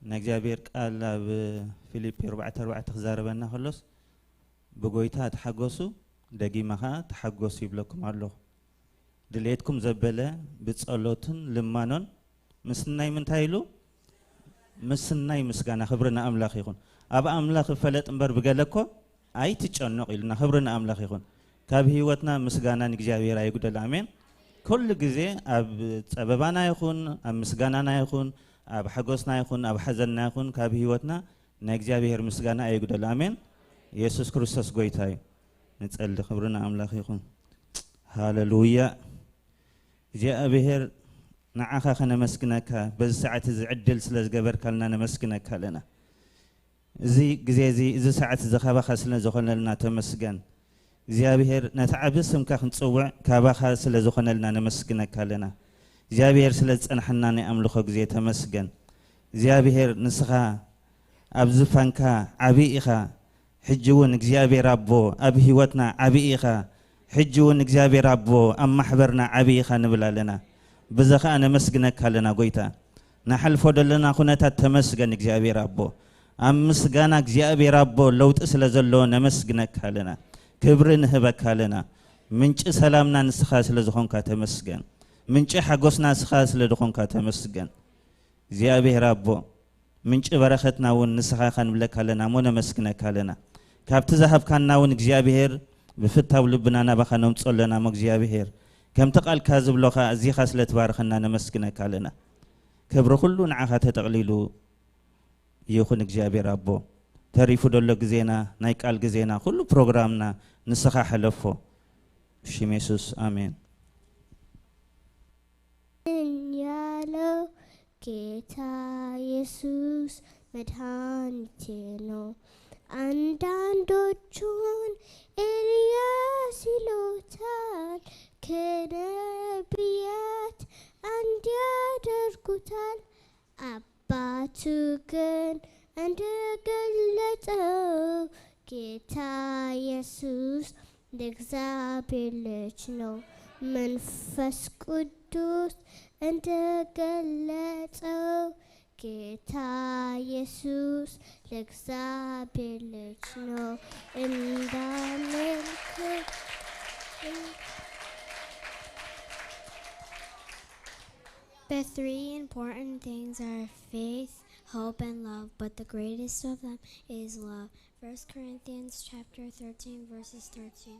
نجابير قال بفيليب 4:4 تخزاربنا خلص بقويتا تحقوسو دقي مها تحقوسو يبلكم الله دليتكم زبلة بتصلوتن لمانون مسناي من تايلو مسناي مسكانا خبرنا أملاخ يخون أبا أملاخ فلت أمبر بقالكو أي تجنق إلنا خبرنا أملاخ يخون كابه وتنا مسجانا نجزاوير أيقود الأمين كل جزء أب سببنا يخون أب مسجانا يخون أب حجوسنا يخون أب حزننا يخون كابه وتنا نجابير مسجانا أيقول آمين يسوع كريستوس قويتاي نتسأل خبرنا أملاك يكون هاللويا جاء بهر نعاخا خنا مسكنك بس ساعة زعدل سلز جبر كلنا نمسكنك لنا زي ساعة زخابا خاسلنا زخنا لنا تمسكن زيابير نتعبسم كخن تصوع كابا خاسل زخنا لنا نمسكنك لنا زيابير سلز أنا حناني أملخك زي تمسكن زيابير نسخا أبزفنكا عبيئخا حجون زيابير ربو أبي وتنا عبيئخا حجون زيابير ربو أم محبرنا عبيئخا نبلا لنا بزخا أنا مسكنك لنا قويتا نحل فضلنا خنتا تمسكن زيابير ربو أم مسكنك زيابير ربو لو تسل زلو نمسكنك لنا كبرن هبك لنا منش سلامنا نسخاس لزخونك تمسكن منش حقوسنا نسخاس لزخونك تمسكن زيابير ربو منش برختنا ونسخا خان بلك لنا مو نمسكنك لنا كابت ذهب كان ون زيابير بفتها ولبنا نبخنا نتصلنا مك زيابير كم تقال كاذب لوخا زي خاص لتبارخنا نمسكنك لنا كبر كله نعاها تقليلو يخون زيابير ربو تعرفوا دولك زينا نايكال زينا كله برنامجنا نسخة حلفه شيميسوس آمين يالو كيتا يسوس مدهانتينو አንዳንዶቹን ኤልያስ ይሉታል ከነቢያት አንድ ያደርጉታል አባቱ ግን እንደገለጠው ጌታ ኢየሱስ ለእግዚአብሔር ልጅ ነው መንፈስ ቅዱስ እንደገለጠው ጌታ ኢየሱስ ለእግዚአብሔር ልጅ ነው እንዳመልክ The three important things are faith, hope, and love, but the greatest of them is love. 1 Corinthians chapter 13, verses 13.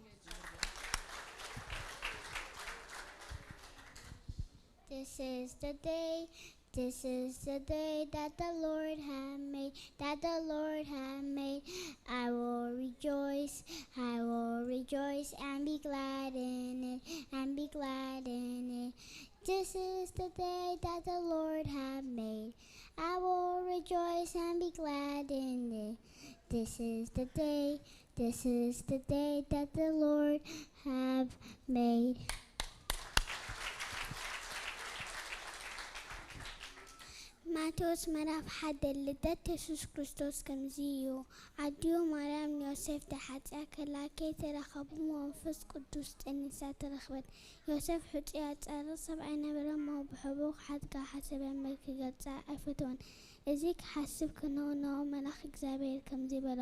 This is the day that the Lord hath made, I will rejoice and be glad in it, This is the day that the Lord hath made, I will rejoice and be glad in it. This is the day that the Lord hath made. ማቴዎስ ምዕራፍ 1 ልደት ኢየሱስ ክርስቶስ ከምዚዩ አዲዮ ማርያም ዮሴፍ ተሓፅያ ከላከ ተረኸቡ መንፈስ ቅዱስ ጠንሳ ተረኽበት ዮሴፍ ሕፅያ ጸረ ሰብኣይ ነበረ መብሕቡ ሓድጋ ሓሰበ መልክ ገጻ ኣይፈተወን እዚ ክሓስብ ከነሆ መልአክ እግዚአብሔር ከምዚ በሎ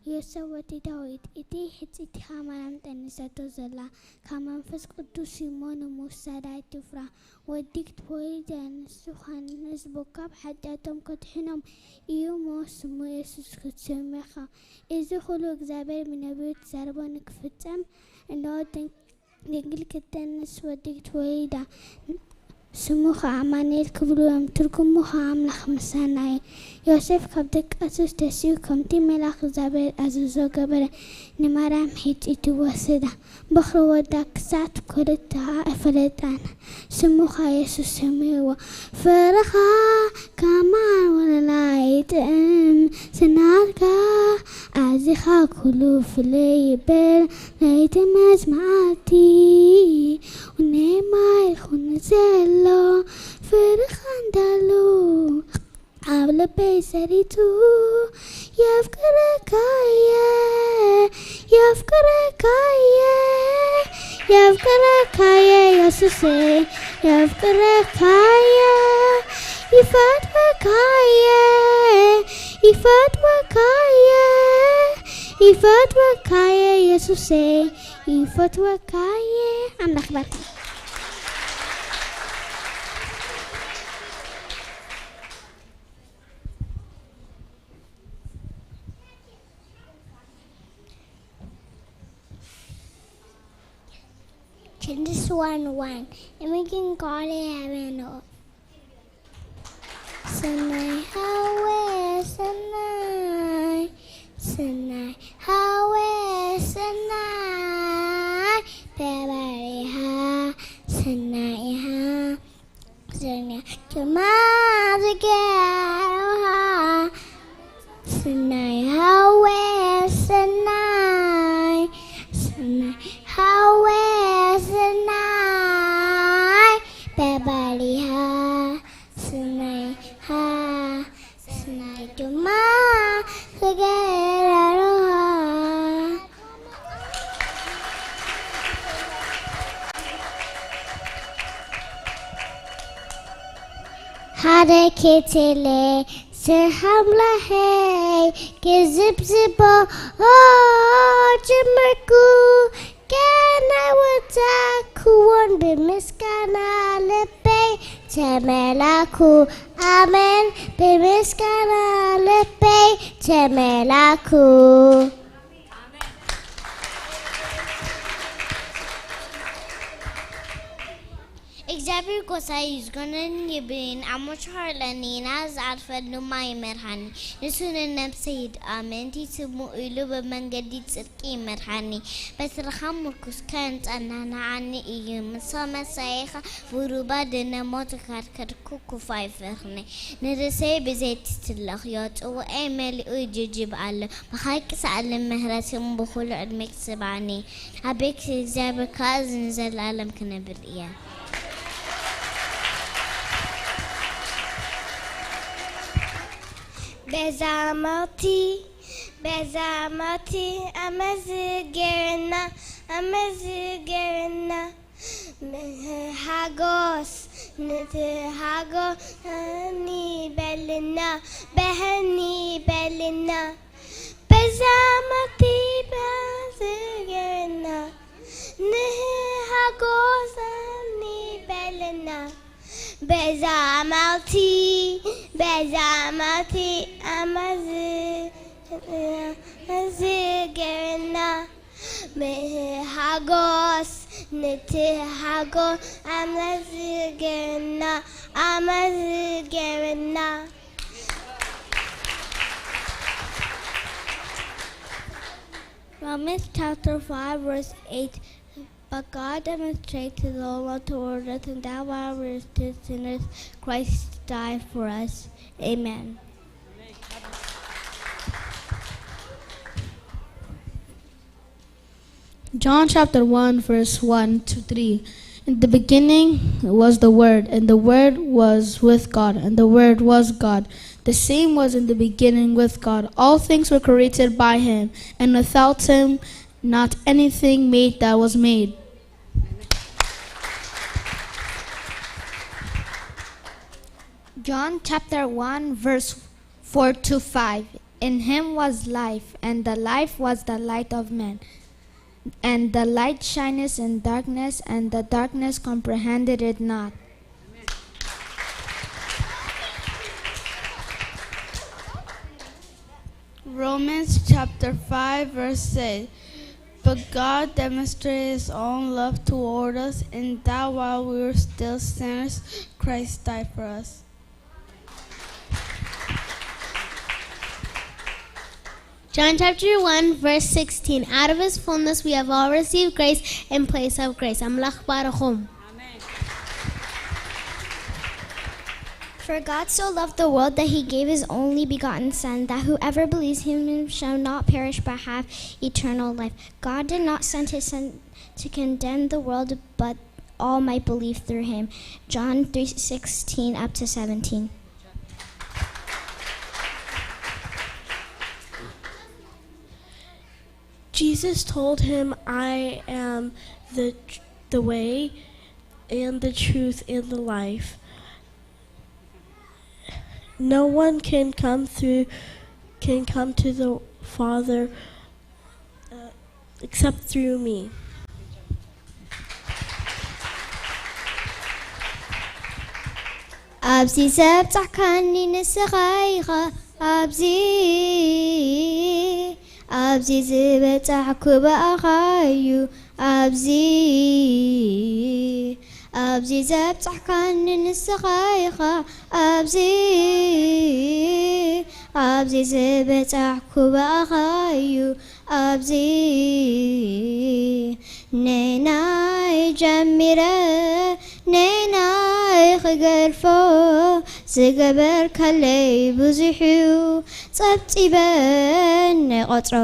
ዮሴፍ ወዲ ዳዊት እቲ ሕፅይትኻ ማርያም ጠንሳቶ ዘላ ካብ መንፈስ ቅዱስ ይሞን ሙሳዳ ኣይትፍራ ወዲክ ትወልድ ንስኻን ህዝቡካ ሓጢኣቶም ከትሕኖም እዩ ስሙ ኢየሱስ ክትሰምኻ እዚ ኩሉ እግዚአብሔር ብነቢዩ ተዛሪቦ ንክፍጸም እንደሆ ድንግል ክትፀንስ ወዲክ ትወልዳ ስሙኻ አማኑኤል ክብልዎም ትርጉሙ አምላክ ምሳና ዮሴፍ ካብ ደቃሱስ ተሲኡ ከምቲ መልአክ እግዚአብሔር ኣዘዞ ገበረ ንማርያም ሕፅይቱ ወሰዳ በኽሪ ወዳ ክሳት ኮለትሃ ኣይፈለጣን ስሙኻ ኢየሱስ ሰሚዕዎ ፍርኻ ከማን ወለላይ ጥዕም ስናትካ ኣዚኻ ኩሉ ፍልይ ይብል ናይቲ መዝማዕቲ ወነማይ ይኹን ዘሎ ፍርኻ እንዳሉ ኣብ ልበይ ሰሪቱ ያፍቅረካየ ኢየሱሴ ያፍቅረካየ ይፈትወካየ ኢየሱሴ ይፈትወካየ አምላክ ባርክ Genesis 1:1 and we can call it heaven. Sanai hawe sanai Senai Hawe Senai Bebariha Senai Ha Senai Jamazagaha Senai Hawe Senai Senai Hawe Senai Bebariha Senai Ha Senai Jamazagaha Hare Kitile Serhamla Hey Kizip Zipa Jimerku Kana Watakuan Bimiskana Lepe Temelaku Amen Bimiskana Lepe Temelaku እግዚአብሔር ጎሳይ ይዝጎነን ይብን አሞቻር ለኒናዝ አልፈሉ ማይመርሃኒ ንሱን ነብሰይድ አመንቲ ስሙ ኢሉ በመንገዲ ጽድቂ መርሃኒ በስርኻም ምርኩስ ከንጸናና አኒ እዩ መሳይኻ ውሩባ ደነሞት ካርከድኩ ኩፋይ ፈርኒ ንርሰይ ብዘይት ትለኽ ያጥው ኤመሊኡ ይጅጅብ አለ በኻይቅ ሰአለ ምህረትም በኹሉ ዕድሜክ ስባኒ አቤክ እግዚአብሔር ካዝ ንዘላለም ክነብር እያ Bezamati, amazigirna, hagos, hago, behani belina, bezamati, bezigirna, hagos, belina. Bezamati, amazigirna, hagos, hago, amazigirna. Romans chapter 5 verse 8. But God demonstrates His own love toward us, and that while we were still sinners, Christ died for us. Amen. John chapter 1 verse 1 to 3. In the beginning was the Word, and the Word was with God, and the Word was God. The same was in the beginning with God. All things were created by Him, and without Him not anything made that was made. John chapter 1 verse 4 to 5. In Him was life, and the life was the light of men. And the light shineth in darkness, and the darkness comprehended it not. Romans chapter 5 verse 6. But God demonstrated His own love toward us, in that while we were still sinners, Christ died for us. John chapter 1 verse 16. Out of His fullness we have all received grace in place of grace. Amlach barachum. For God so loved the world that He gave His only begotten Son, that whoever believes in Him shall not perish but have eternal life. God did not send His Son to condemn the world, but all might believe through Him. John 3:16 up to 17. Jesus told him, I am the way and the truth and the life. No one can come to the Father except through me. Abzi sabtakani nisagayga abzi abzi zibetakuba akhayu abzi abzi zabtakani nisagayga abzi ኣብዚ ዝበፃሕኩ በኣኻዩ ኣብዚ ነናይ ጀሚረ ነናይ ክገርፎ ዝገበርከለይ ብዙሕ እዩ ጸብጺበን ቆፅሮ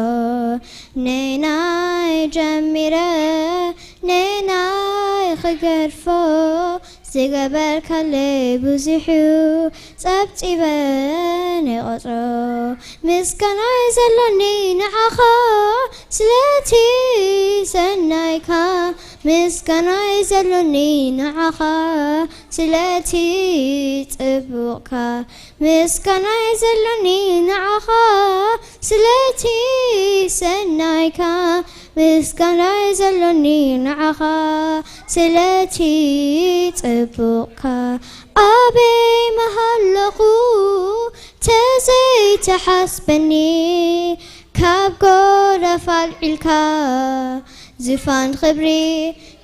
ነናይ ጀሚረ ነናይ ክገርፎ ዝገበርከለይ ብዙሕ እዩ ጸብጺበን ቆፅሮ ምስጋናይ ዘለኒ ንዓኻ ስለቲ ሰናይካ ምስጋናይ ዘለኒ ንዓኻ ስለቲ ጽቡቕካ ምስጋናይ ዘለኒ ንዓኻ ስለቲ ሰናይካ ምስጋናይ ዘለኒ ንዓኻ ስለቲ ጽቡቕካ ኣበይ መሃለኹ ተዘይተሓስበኒ ካብ ጎደፍ ኣልዒልካ ዝፋን ክብሪ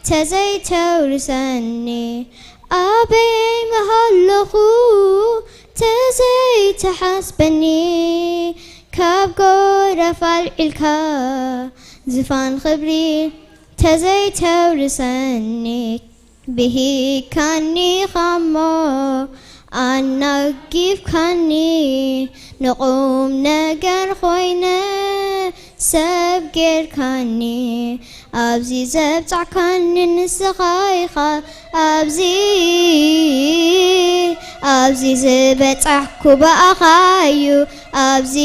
ተዘይተውርሰኒ ኣበይ መሃለኹ ተዘይተሓስበኒ ካብ ጎደፍ ኣልዒልካ ዝፋን ክብሪ ተዘይተውርሰኒ ብሂካኒ ኻሞ ኣናጊፍካኒ ንቁም ነገር ኾይነ ሰብ ጌርካኒ ኣብዚ ዘብፃዕካኒ ንስኻ ኢኻ ኣብዚ ዝበፃሕኩ በኣኻዩ ኣብዚ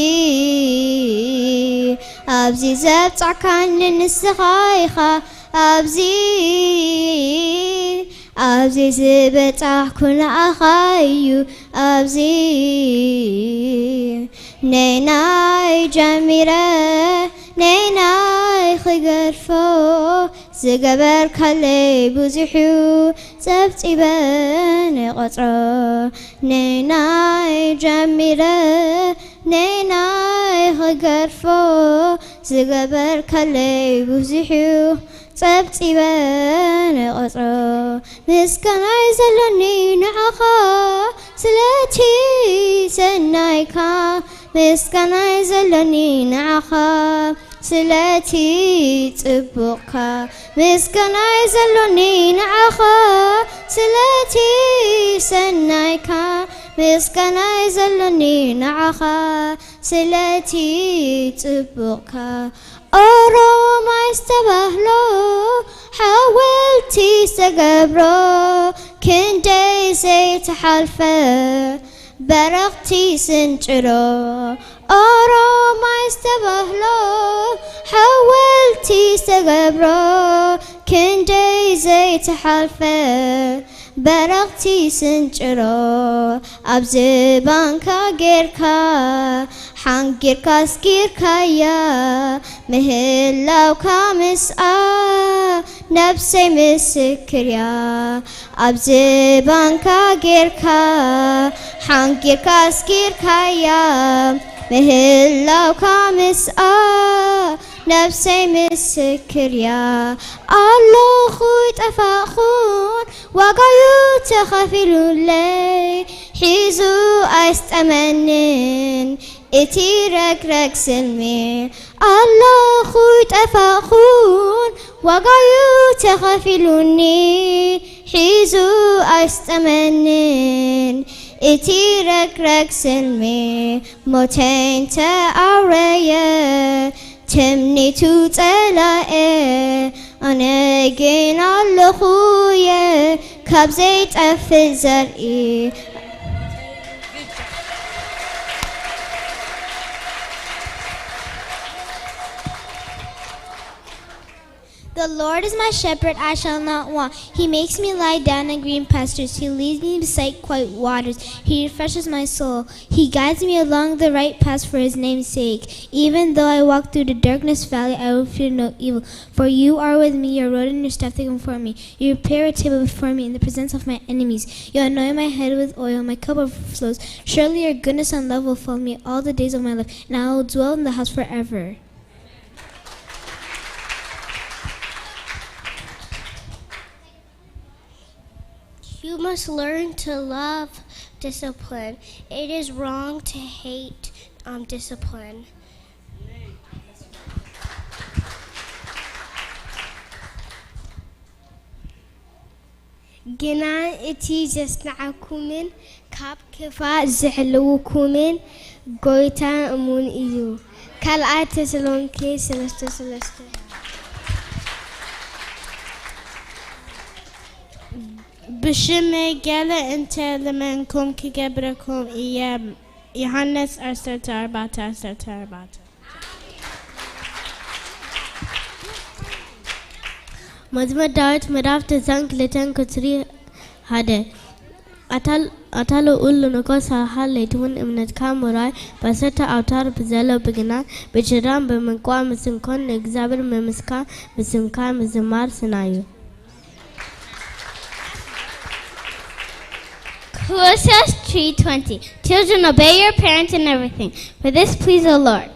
ዘብፃዕካኒ ንስኻ ኢኻ ኣብዚ ዝበፃሕኩ ንኣኻዩ ኣብዚ ነናይ ጀሚረ ነናይ ክገርፎ ዝገበርከለይ ብዙሕ እዩ ጸብጺበን ቆፅሮ ነናይ ጀሚረ ነናይ ክገርፎ ዝገበርከለይ ብዙሕ እዩ ጸብጺበን ቆፅሮ ምስጋናይ ዘለኒ ንዓኻ ስለቲ ሰናይካ ምስጋናይ ዘለኒ ንዓኻ ስለቲ ጽቡቕካ ምስጋናይ ዘለኒ ንዓኻ ስለቲ ሰናይካ ምስጋናይ ዘለኒ ንዓኻ ስለቲ ጽቡቕካ ኦሮማይ ዝተባህሎ ሓወልቲ ዝተገብሮ ክንደይ ዘይተሓልፈ በረኽቲ ስንጭሮ ኦሮማይ ዝተባህሎ ሓወልቲ ዝተገብሮ ክንደይ ዘይተሓልፈ በረኽቲ ስንጭሮ ኣብዚ ባንካ ጌርካ ሓንጊርካ ስጊርካያ ምህላውካ ምስኣ ነፍሰይ ምስክር እያ ኣብዚ ባንካ ጌርካ ሓንጊርካ ስጊርካያ ምህላውካ ምስኣ ነፍሰይ ምስክር እያ ኣለኹ ጠፋኹን ዋጋዩ ተኸፊሉለይ ሒዙ ኣይስጠመንን እቲ ረግረግ ስልሚ ኣለኹ ጠፋኹን ዋጋዩ ተኸፊሉኒ ሒዙ ኣይስጠመንን እቲ ረግረግ ስልሚ ሞተን ተኣውረየ ትምኒቱ ጸላኤ ኣነ ግን ኣለኹየ ካብ ዘይጠፍእ ዘርኢ The Lord is my shepherd, I shall not want. He makes me lie down in green pastures. He leads me beside quiet waters. He refreshes my soul. He guides me along the right path for his name's sake. Even though I walk through the darkness valley, I will fear no evil. For you are with me, your rod and your staff they comfort me. You prepare a table before me in the presence of my enemies. You anoint my head with oil, my cup overflows. Surely your goodness and love will follow me all the days of my life, and I will dwell in the house forever. You must learn to love discipline. It is wrong to hate discipline. ግና እቲ ዘስናዓኩምን ካብ ክፋእ ዝሕልውኩምን ጎይታ እሙን እዩ ካልኣይ ተሰሎንቄ 3:3 بشمي قال انت لمنكم كجبركم ايام يوحنس 4:4 مزمور داود مراف تزنك لتن كتري هذا أتالو أولو نقص حال ليتون إمنت كاموراي بسرطة أوتار بزلو بجنا بجرام بمنقوى مسنكون نجزابر ممسكا مسنكا مزمار سنايو. Colossians 3:20 Children, obey your parents in everything, for this pleases the Lord.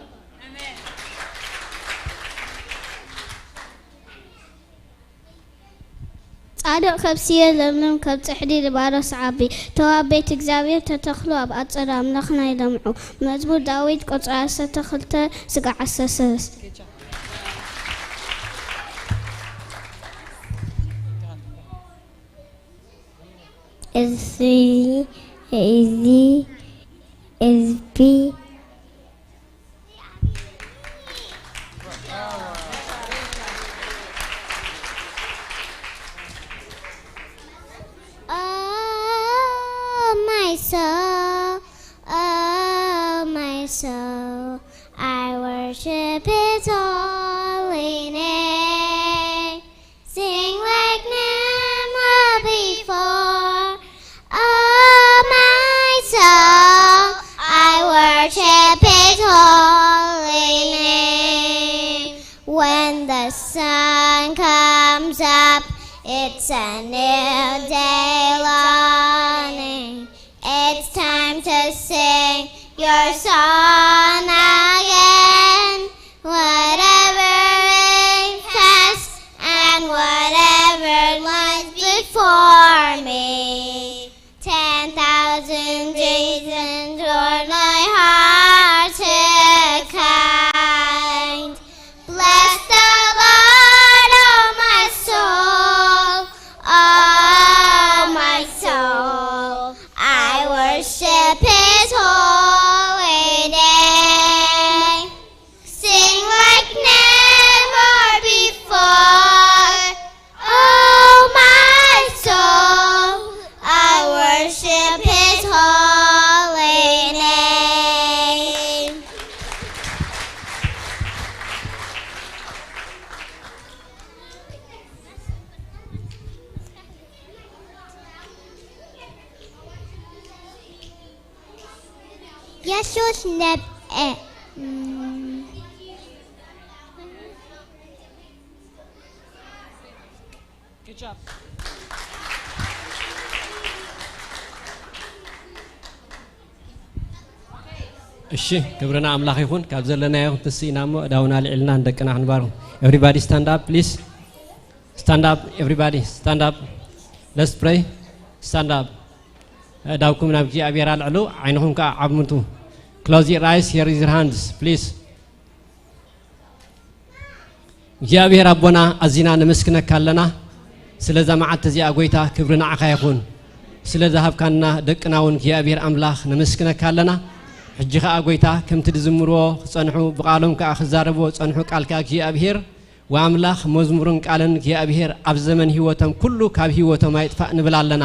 ጻድቅ ከብስየ ለምለም ካብ ጽሕዲ ልባሮስ ዓቢ ተዋብ ቤት እግዚኣብሔር ተተኽሉ ኣብ ኣጸደ ኣምላኽና ይለምዑ መዝሙር ዳዊት ቁጽሪ 12 ስጋዕ 13 soul, I worship His holy name. Sing like never before. Oh, my soul, I worship His holy name. When the sun comes up, it's a new day dawning. It's time to sing your song again. Whatever is past and whatever lies before me, 10,000 reasons for my heart to kind. Bless the Lord, oh my soul, oh my soul. I worship His holy name. Sing like never before. Oh my soul, I worship His holy name. Yesus neb Good job. እሺ ክብርና አምላክ ይሁን ካብ ዘለና ይሁን ተሲናሞ ዳውና ልዕልና እንደቀና ንባሩ everybody stand up please stand up everybody stand up let's pray stand up ዳውኩም ናብ እግዚአብሔር አልዕሉ ዓይንኩም ከ ዓብምቱ close your eyes here is your hands please እግዚአብሔር አቦና አዚና ነመስክነካለና ስለዛ ማዓት እዚኣ ጎይታ ክብርና ዓኻ ይሁን ስለዛ ሃብካና ደቅናውን እግዚአብሔር አምላክ ነመስክነካለና ሕጂ ኸኣ ጎይታ ከምቲ ዝዝምርዎ ክጸንሑ ብቃሎም ከኣ ክዛረብዎ ጸንሑ ቃልካ እግዚአብሔር ወአምላኽ መዝሙርን ቃልን እግዚአብሔር ኣብ ዘመን ህይወቶም ኩሉ ካብ ህይወቶም አይጥፋእ ንብላለና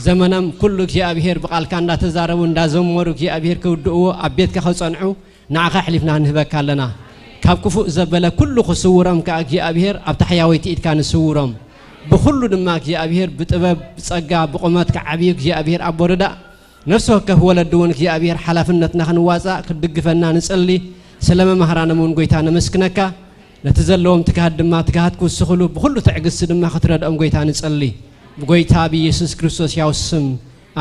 ዘመንም ኩሉ እግዚአብሔር ብቃልካ እንዳተዛረቡ እንዳዘመሩ እግዚአብሔር ክውድእዎ ኣብ ቤትካ ክጸንሑ ንዓኻ ሕሊፍና ንህበካለና ካብ ክፉእ ዘበለ ኩሉ ክስውሮም ከኣ እግዚአብሔር ኣብ ታሕያወይቲ ኢድካ ንስውሮም ብኩሉ ድማ እግዚአብሔር ብጥበብ ብጸጋ ብቁመት ከዓብይ እግዚአብሔር ኣቦረዳ ነፍስ ወከፍ ወለድውን እግዚአብሔር ሓላፍነትና ክንዋጻእ ክድግፈና ንጸሊ ስለመ ማህራነሙን ጎይታ ነመስክነካ ነቲ ዘለዎም ትካሃድ ድማ ትካሃድ ክውስኽሉ ብኩሉ ትዕግስ ድማ ክትረድኦም ጎይታ ንጸሊ በጎይታ በኢየሱስ ክርስቶስ ያው ስም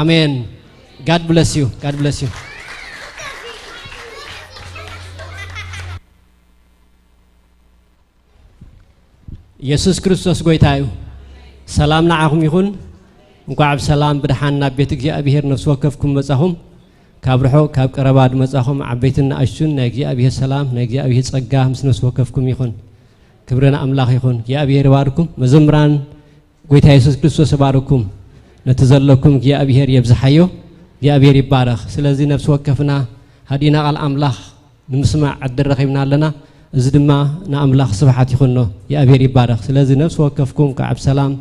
አሜን God bless you God bless you ኢየሱስ ክርስቶስ ጎይታዩ ሰላም ንዓኹም ይሁን እንኳዕ ብሰላም ብድሓን ናብ ቤት እግዚአብሔር ነፍስ ወከፍኩም መጻኹም كابرحو كاب قرباد مصاخم عبيتنا اشون ناجي ابي السلام ناجي ابي ጸጋ مسنس وكفكم يخون كبرنا املاح يخون يا ابي يباركم مزمران غويتا يسوع كريستوس يباركم نتزلكم يا ابي يبزحيو يا ابي يبارك ስለዚህ ነፍስ ወከፍና هدينا قال املاح نسمع عدرخيبنا لنا زدما ناملاح سبحات يخون يا ابي يبارك ስለዚህ ነፍስ ወከፍኩም كعب سلام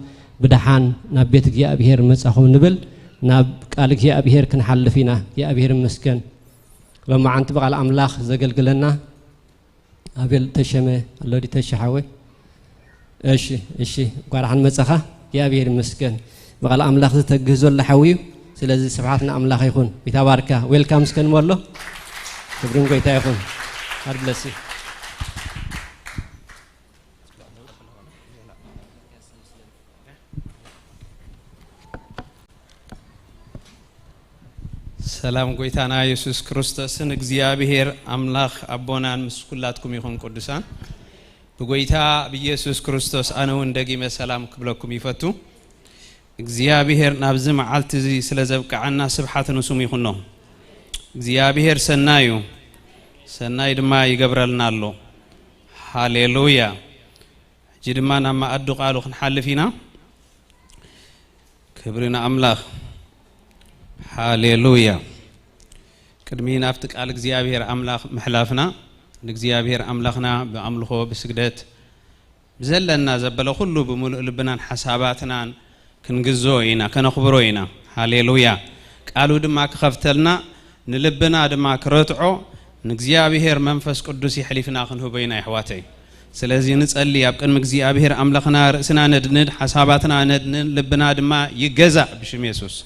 بدحان نبيتك يا ابي مصاخم نبل ناب قالك يا أبيهر كن حل فينا يا أبيهر مسكن لما عنت بقى الأملاخ زقلقلنا أبيل تشمه الله دي تشحوي إيشي قارحن مسخة يا أبيهر مسكن بقى الأملاخ تجهزوا لحوي سلازي سبحاتنا أملاخ يكون بتباركه ويلكم مسكن والله تبرم قيتا يكون God bless you. سلام قويتانا يسوع كريستوس እግዚአብሔር አምላክ አቦናን ምስኩላትኩም ይሁን ቅዱሳን በጎይታ በኢየሱስ ክርስቶስ አነው እንደጊመ ሰላም ክብለኩም ይፈቱ እግዚአብሔር ናብዝ መዓልት እዚ ስለዘብቃዓና ስብሐት ንሱም ይሁን ነው እግዚአብሔር ሰናይ ድማ ይገብረልናሎ ሃሌሉያ ጅድማና ማአዱ ቃሉ ክንሐልፊና ክብርና አምላክ ሃሌሉያ ቅድሚና አፍጥቅ አል እግዚአብሔር አምላክ መሕላፍና እግዚአብሔር አምላክና በአምልኮ በስግደት ዘለና ዘበለ ሁሉ በሙሉ ልብናን ሐሳባትናን ክንግዞይና ከነخبሮይና ሃሌሉያ ቃሉ ድማ ከፍተልና ንልብና ድማ ክረጥዖ ንእግዚአብሔር መንፈስ ቅዱስ ይሕሊፍና ክንህበይና ይሕዋተይ ስለዚህ ንጸሊ ያብቀን እግዚአብሔር አምላክና ርእስና ነድንድ ሐሳባትና ነድን ልብና ድማ ይገዛ ብሽም ኢየሱስ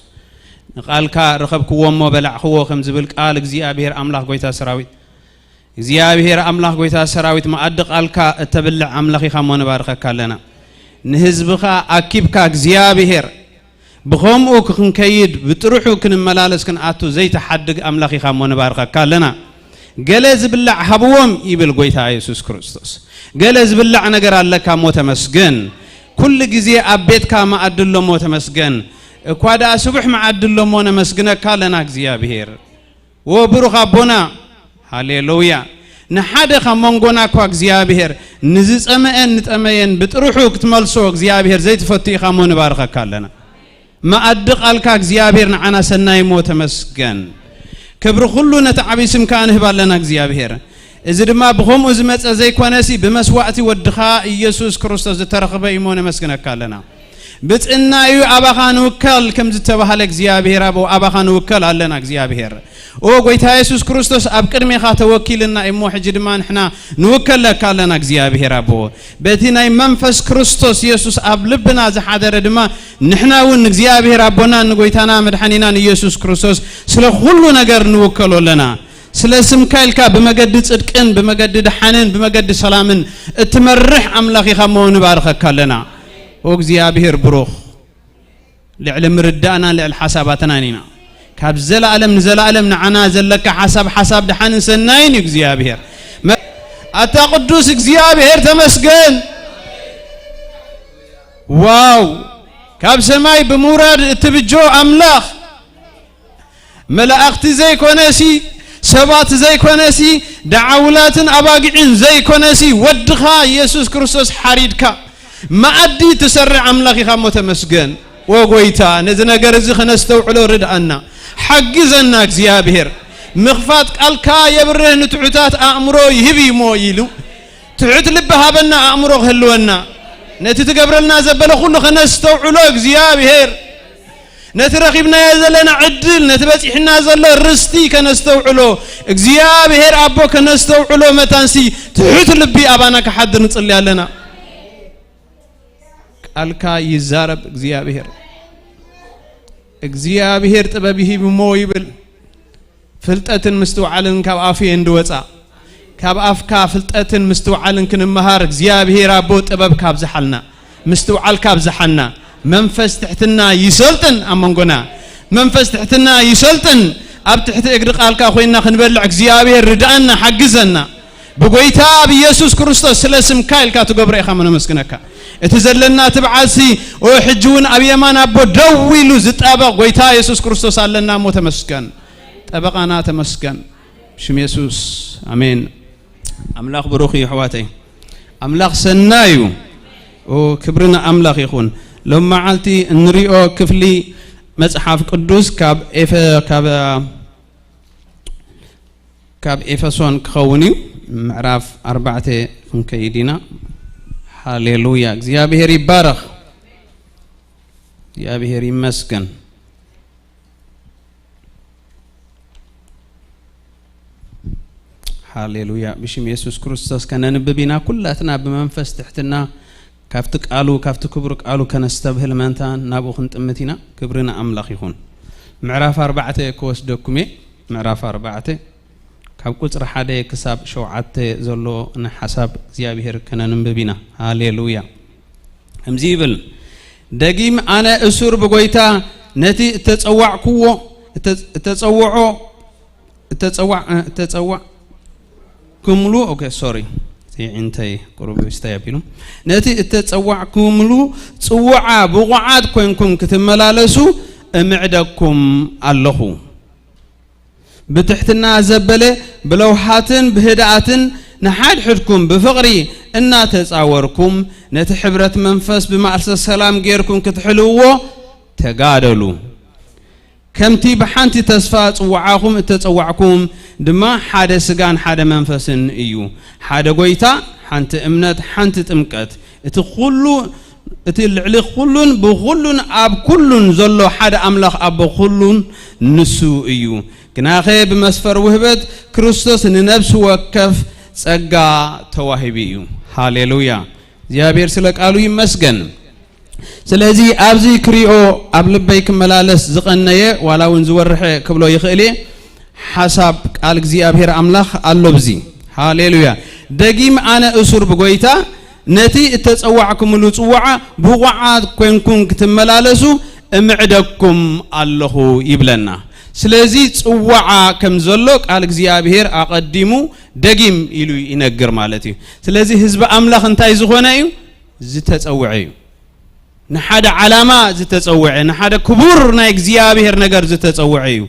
قالك رخبكو ومو بلعخو خم زبل قال እግዚአብሔር አምላክ ጎይታ ሰራዊት እግዚአብሔር አምላክ ጎይታ ሰራዊት ማአድ ቃልካ ተበልዕ አምላክ ይኻሞን ባርከካለና ንህዝብኻ አኪብካ እግዚአብሔር بخمو ክንከይድ ብጥሩሑ ክንመላለስ ክንአቱ ዘይተሐድግ አምላክ ይኻሞን ባርከካለና ገለዝ ብልዕ ሀብዎም ይብል ጎይታ ኢየሱስ ክርስቶስ ገለዝ ብልዕ ነገር አለካ ሞተ መስገን ኩል ጊዜ አቤትካ ማአድሎ ሞተ መስገን እኳዳ ሱብሕ ማዓድሎ ሞነ መስግነካ ለና እግዚአብሔር ወብሩኻ ቦና ሃሌሉያ ንሓደ ከመንጎና ኳ እግዚአብሔር ንዝጸመአን ንጠመየን ብጥሩሑ ክትመልሶ እግዚአብሔር ዘይትፈትይኻ ሞነ ባርከካ ለና ማአድ ቃልካ እግዚአብሔር ንዓና ሰናይ ሞተ መስገን ክብር ሁሉ ነተዓቢስም ካንህባ ለና እግዚአብሔር እዚ ድማ ብኸምኡ ዝመፀ ዘይኮነሲ ብመስዋዕቲ ወድኻ ኢየሱስ ክርስቶስ ዝተረኸበ ኢሞነ መስግነካ ለና بتنايو أباخان وكل كم زتبهال እግዚአብሔር أبو أباخان وكل علنا እግዚአብሔር أو قويت يسوع كريستوس أبكر ميخات وكيلنا إمو حجد ما نحنا نوكل لك علنا እግዚአብሔር أبو بتنا منفس كريستوس يسوع أبلبنا زحادر دما نحنا ون እግዚአብሔር أبونا نقويتنا مدحنينا يسوع كريستوس سل كل نجار نوكله لنا سلسم كايلك بمجد صدقن بمجد حنان بمجد سلامن تمرح أملاخي خمون بارك لنا وእግዚአብሔር ብሩኽ لعلم ردانا للحساباتنا نينا ካብ ዘላለም ንዘላለም ንዓና ዘለካ حساب دحان ሰናይን እግዚአብሔር አታ ቅዱስ እግዚአብሔር ተመስገን ዋው ካብ ሰማይ በሙራድ እትብጆ አምላክ መላእክት ዘይኮነሲ ሰባት ዘይኮነሲ ዳዓውላትን አባጊዕን ዘይኮነሲ ወድኻ ኢየሱስ ክርስቶስ ሓሪድካ ማዕዲ ተሰርዕ አምላክ ይኻሞተ መስገን ወጎይታ ነዚ ነገር እዚ خنستوعሎ ርድአና حجزنا እግዚአብሔር مخفات ቃልካ የብርህ ንትዑታት አእምሮ ይህብሞ ይሉ ትዑት ልብሃበና አእምሮ ህልወና ነቲ ትገብረልና ዘበለ ሁሉ خنستوعሎ እግዚአብሔር ነትረኺብና የዘለና ዕድል ነትበጽሕና ዘለ ርስቲ ከነስተውዕሎ እግዚአብሔር አቦ ከነስተውዕሎ መታንሲ ትዑት ልቢ አባና ከሐድር ንጽልያለና ቃልካ ይዛረብ እግዚአብሔር ጥበብ ይህብሞ ይብል ፍልጠትን ምስተውዓልን ካብ አፍ እንድወጻ ካብ አፍካ ፍልጠትን ምስተውዓልን ክንመሃር እግዚአብሔር አቦ ጥበብ ካብ ዝሐልና ምስተውዓል ካብ ዝሐና መንፈስ ትሕትና ይሰልጥን አመንጎና መንፈስ ትሕትና ይሰልጥን ኣብ ትሕቲ እግሪ ቃልካ ኮይና ክንበልዕ እግዚአብሔር ርዳአና ሓግዘና በጎይታ በኢየሱስ ክርስቶስ ስለስም ካይልካ ትገብረ ኢኻ መስግነካ እቲ ዘለና ትብዓሲ ኦ ሕጅውን ኣብ የማን አቦ ደው ኢሉ ዝጣበቕ ጎይታ ኢየሱስ ክርስቶስ ኣለና ሞ ተመስገን ጠበቃና ተመስገን ሽም ኢየሱስ አሜን አምላኽ ብሩኽ ይሕዋተይ አምላኽ ሰናዩ ክብርና አምላኽ ይኹን ለማዓልቲ እንሪኦ ክፍሊ መጽሐፍ ቅዱስ ካብ ኤፌሶን ክኸውን እዩ ምዕራፍ 4 ክንከይድ ኢና ሃሌሉያ እግዚአብሔር ይባረኽ እግዚአብሔር ይመስገን ሃሌሉያ بشم ኢየሱስ ክርስቶስ ከነንብቢና ኩላትና በመንፈስ ትሕትና ካፍቲ ቃሉ ካፍቲ ክብሩ ቃሉ ከነስተብህል መንታን ናብኡ ክንጥምቲና ክብርና አምላኽ ይኹን ምዕራፍ 4 ከወስደኩሜ ምዕራፍ 4 ካብ ቁጽር 1 ክሳብ 7 ዘሎ ንሓሳብ እግዚአብሔር ከነንብቢና ሃሌሉያ ከምዚ ይብል ደጊም አነ እሱር በጎይታ ነቲ ተጸዋዕኩዎ ተጸዋዕ كملو اوكي سوري انتي قرب يستيابيلو نتي تتصوع كملو صوعا بقعات كونكم كتملالسو امعدكم الله بتحتنا زبله بلوحاتن بهداتن نحاد حدكم بفقري ان تصاوركم نتي حبرت منفس بمعرس السلام غيركم كتحلوو تغادلو كمتي بحانتي تسفا صوعاكم تتصوعكم دما حدا سغان حدا منفسن ايو حدا غويتا حنت امنت حنت تمقت ات كله ات العلي كلن بكلن اب كلن زلو حدا املاخ اب كلن نسو ايو كناخي بمسفر وهبت كريستوس ننفس وكف صغا توهبي ايو هاليلويا እግዚአብሔር ስለቃሉ ይመስገን ስለዚህ አብዚ ክሪኦ አብልበይ ከመላለስ ዝቀነየ ዋላውን ዝወርሐ ክብሎ ይኽእሊ حسب قال እግዚአብሔር አምላኽ አሎ በዚ ሃሌሉያ ደጊም አነ እሱር በጎይታ ነቲ ተጸዋዕኩም ልጽዋዓ ብቋዓት ኮይንኩም ክትመላለሱ እምዕደኩም አለሁ ይብለና ስለዚህ ጽዋዓ ከም ዘሎ ቃል እግዚአብሔር አቀዲሙ ደጊም ኢሉ ይነገር ማለት እዩ ስለዚህ ህዝብ አምላኽ እንታይ ዝኾነ እዩ ዝተጸውዐ እዩ ንሓደ ዓላማ ዝተጸውዐ ንሓደ ክቡር ናይ እግዚአብሔር ነገር ዝተጸውዐ እዩ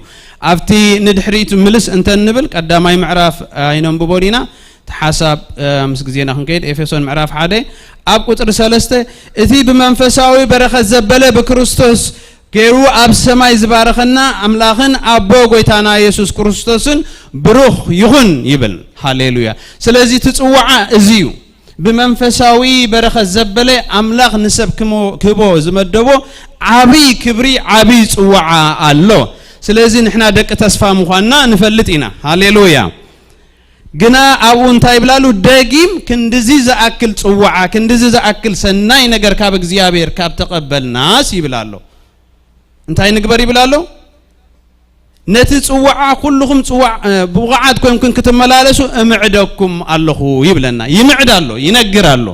አፍቲ ንድሕሪቱ ምልስ እንተ ንብል ቀዳማይ ምዕራፍ አይኖም በቦዲና ተሐሳብ ምስ ግዜና ክንከይድ ኤፌሶን ምዕራፍ 1 አብ ቁጥር 3 እቲ በመንፈሳዊ በረኸት ዘበለ በክርስቶስ ገይሩ አብ ሰማይ ዝባረኸና አምላኽን አቦ ጎይታና ኢየሱስ ክርስቶስን ብሩኽ ይሁን ይብል ሃሌሉያ ስለዚህ ትጽዋዓ እዚዩ በመንፈሳዊ በረኸት ዘበለ አምላኽ ንሰብ ክቦ ዝመደቦ ዓቢ ክብሪ ዓቢ ጽዋዓ አሎ ስለዚህ ንሕና ደቅ ተስፋ ምዃንና ንፈልጥ ኢና ሃሌሉያ ግና አቡ እንታይ ይብላሉ ደጊም ክንድዚ ዘአክል ጽዋዓ ክንድዚ ዘአክል ሰናይ ነገር ካብ እግዚአብሔር ካብ ተቀበልናስ ይብላሉ እንታይ ንግበር ይብላሉ ነቲ ጽዋዓ ኩልኩም ጽዋዕ ብውዓት ኮይንኩም ክትመላለሱ እምዕደኩም አለሁ ይብለና ይምዕዳሎ ይነግራሎ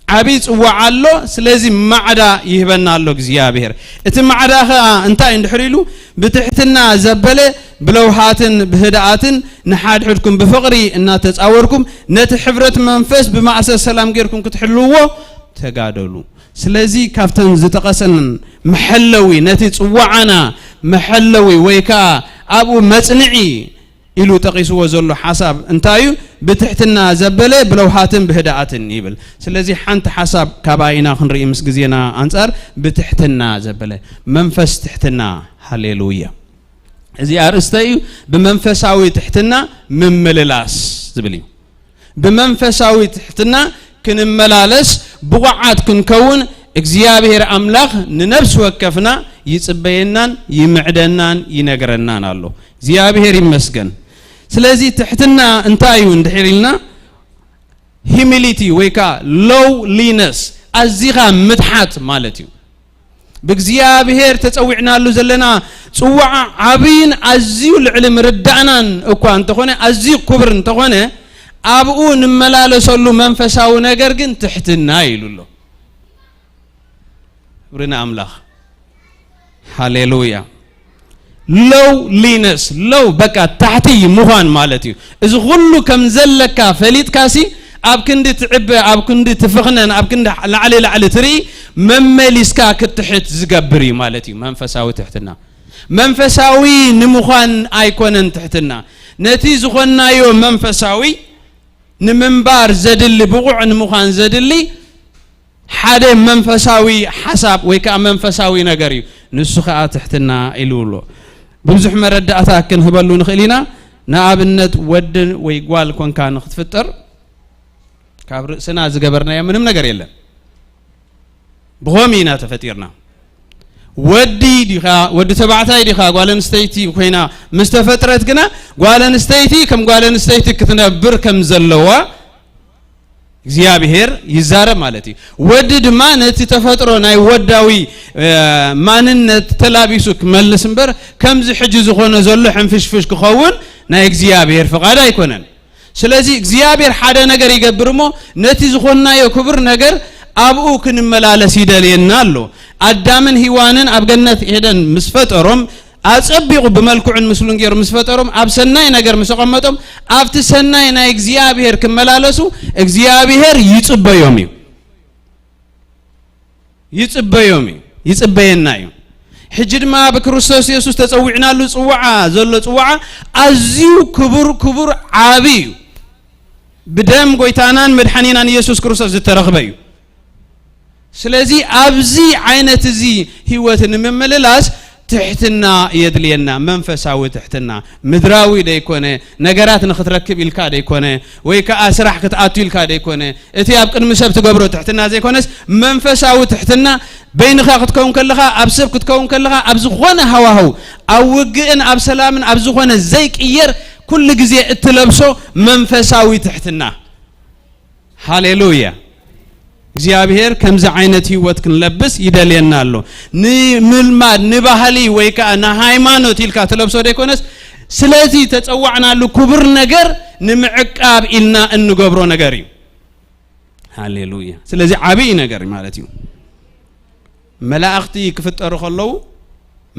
ዓቢ ጽዋዕ አሎ ስለዚህ ማዕዳ ይህበና አሎ እግዚአብሔር እቲ ማዕዳኸ እንታይ እንድሕሪሉ ብትሕትና ዘበለ ብለውሃትን ብህዳአትን ንሓድሕድኩም ብፍቅሪ እና ተጻወርኩም ነቲ ሕብረት መንፈስ ብማዕሰ ሰላም ገይርኩም ክትሕልዎ ተጋደሉ ስለዚህ ካብተን ዝተቀሰን መሐለዊ ነቲ ጽዋዓና መሐለዊ ወይካ አቡ መጽንዒ ኢሉ ተቂስዎ ዘሎ ሐሳብ እንታዩ ብትሕትና ዘበለ ብለውሃትን ብህዳአትን ይብል ስለዚህ ሓንቲ ሐሳብ ካባይና ክንርኢ ምስ ግዜና አንጻር ብትሕትና ዘበለ መንፈስ ትሕትና ሃሌሉያ እዚ አርእስተዩ በመንፈሳዊ ትሕትና መመለላስ ዝብል በመንፈሳዊ ትሕትና ክንመላለስ ብቋዓት ክንከውን እግዚአብሔር አምላኽ ንነፍስ ወከፍና ይጽበየናን ይምዕደናን ይነግረናን አሎ እግዚአብሔር ይመስገን ስለዚህ ትሕትና እንታይ እንድሕሪልና ሂሚሊቲ ወይካ ሎውሊነስ አዚኻ ምትሓት ማለት እዩ በእግዚአብሔር ተጸዊዕናሉ ዘለና ጽዋዓ ዓቢን አዝዩ ልዕሊ ምርዳእናን እኳ እንተኾነ አዝዩ ክቡር እንተኾነ አብኡ ንመላለሰሉ መንፈሳዊ ነገር ግን ትሕትና ይሉሎ ብርና አምላኽ ሃሌሉያ lowliness low በቃ ታሕቲ ምዃን ማለት እዩ እዚ ሁሉ ከም ዘለካ ፈሊጥካሲ ኣብ ክንዲ ትዕበ ኣብ ክንዲ ትፍኽነን ኣብ ክንዲ ላዕሊ ትርኢ መመሊስካ ክትሕት ዝገብር እዩ ማለት እዩ መንፈሳዊ ትሕትና منفساوي نمخان أيكونن تحتنا نتي زخنايو منفساوي نمنبار زدلي بقوع نمخان زدلي حدا منفساوي حساب ويكا منفساوي نجاري نسخة تحتنا إلولو بمزح مردأتا كن هبلو نخلينا نابنت ودن ويقوال كون كان نختفتر كابر سنة زجبرنا يا منم نجاري لا بغومينا تفتيرنا ودي ديخا ودي تبعتاي ديخا قالن ستيتي وكينا مستفترت كنا قالن ستيتي كم قالن ستيتي كتنبر كم زلوا እግዚአብሔር ይዛረብ ማለት ወድድ ማነት ተፈጥሮ ናይ ወዳዊ ማንነት ተላቢሱክ መልስምበር ከምዚ ሕጂ ዝኾነ ዘሎ ሕንፍሽፍሽ ክኸውን ናይ እግዚአብሔር ፍቃድ አይኮነን ስለዚህ እግዚአብሔር ሓደ ነገር ይገብርሞ ነቲ ዝኾናዮ ክብር ነገር አብኡ ክንመላለስ ይደልየና አሎ አዳምን ሔዋንን አብገነት ሄደን ምስፈጠሮም አጽብቁ በመልኩዕን ምስሉን ገር ምስፈጠሮም አብሰናይ ነገር መስቀመጦም አፍት ሰናይ ናይ እግዚአብሔር ከመላለሱ እግዚአብሔር ይጽበዮሚ ይጽበየናዩ ሕጅድማ በክርስቶስ ኢየሱስ ተጸውዕናሉ ጽዋዓ ዘሎ ጽዋዓ አዚው ክቡር ዓቢዩ በደም ጎይታናን መድኃኒናን ኢየሱስ ክርስቶስ ዝተረኽበዩ ስለዚህ አብዚ አይነት እዚ ህይወትን መመለላስ تحتنا يدلينا منفساو تحتنا مدراوي ديكونه نغرات نختركب إلكا ديكونه ويكا أسرح كتأتو إلكا ديكونه اتياب قد مساب تقبرو تحتنا زي كونس منفساو تحتنا بين خاقت كون كلها أبسب كتكون كلها أبزخونا هواهو أوقئن أبسلامن أبزخونا زيك إير كل جزء التلبسو منفساوي تحتنا هاليلويا እግዚአብሔር ከምዛ አይነት ህይወት ክንለብስ ይደልየናል ንምልማድ ንባህሊ ወይካ ና ሃይማኖት ኢልካ ተለብሶ ደይኮነስ ስለዚህ ተጸዋዕናሉ ክቡር ነገር ንምዕቃብ ኢልና እንገብሮ ነገር እዩ ሃሌሉያ ስለዚህ ዓቢይ ነገር ማለት እዩ መላእክቲ ክፍጠሩ ከለው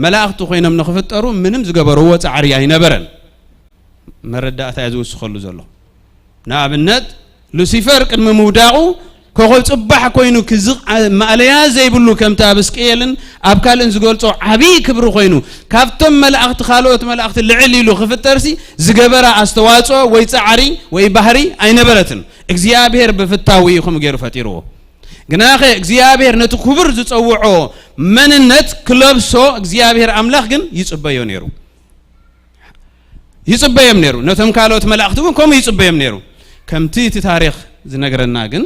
መላእክቲ ኮይኖም ንክፍጠሩ ምንም ዝገበርዎ ጻዕሪ አይነበረን መረዳእታ ያዝውስኸሉ ዘሎ ንኣብነት ሉሲፈር ቅድሚ ምውዳቁ كوخل صباح كوينو كزق ماليا زي بلو كم تابسكيلن ابكالن زغلصو عبي كبر كوينو كافتم ملائكت خالوت ملائكت لعليلو خفترسي زغبرا استواصو وي صعري وي بحري اينبرتن እግዚአብሔር በፍታዊ ይኹም ገሩ ፈጢሮ ግናኸ እግዚአብሔር ነቱ ክብር ዝጸውዖ መንነት ክለብሶ እግዚአብሔር አምላክ ግን ይጽበዮ ነሩ ነተም ካሎት መላእክቱ ኮም ይጽበዮም ነሩ ከምቲ ታሪኽ ዝነገረና ግን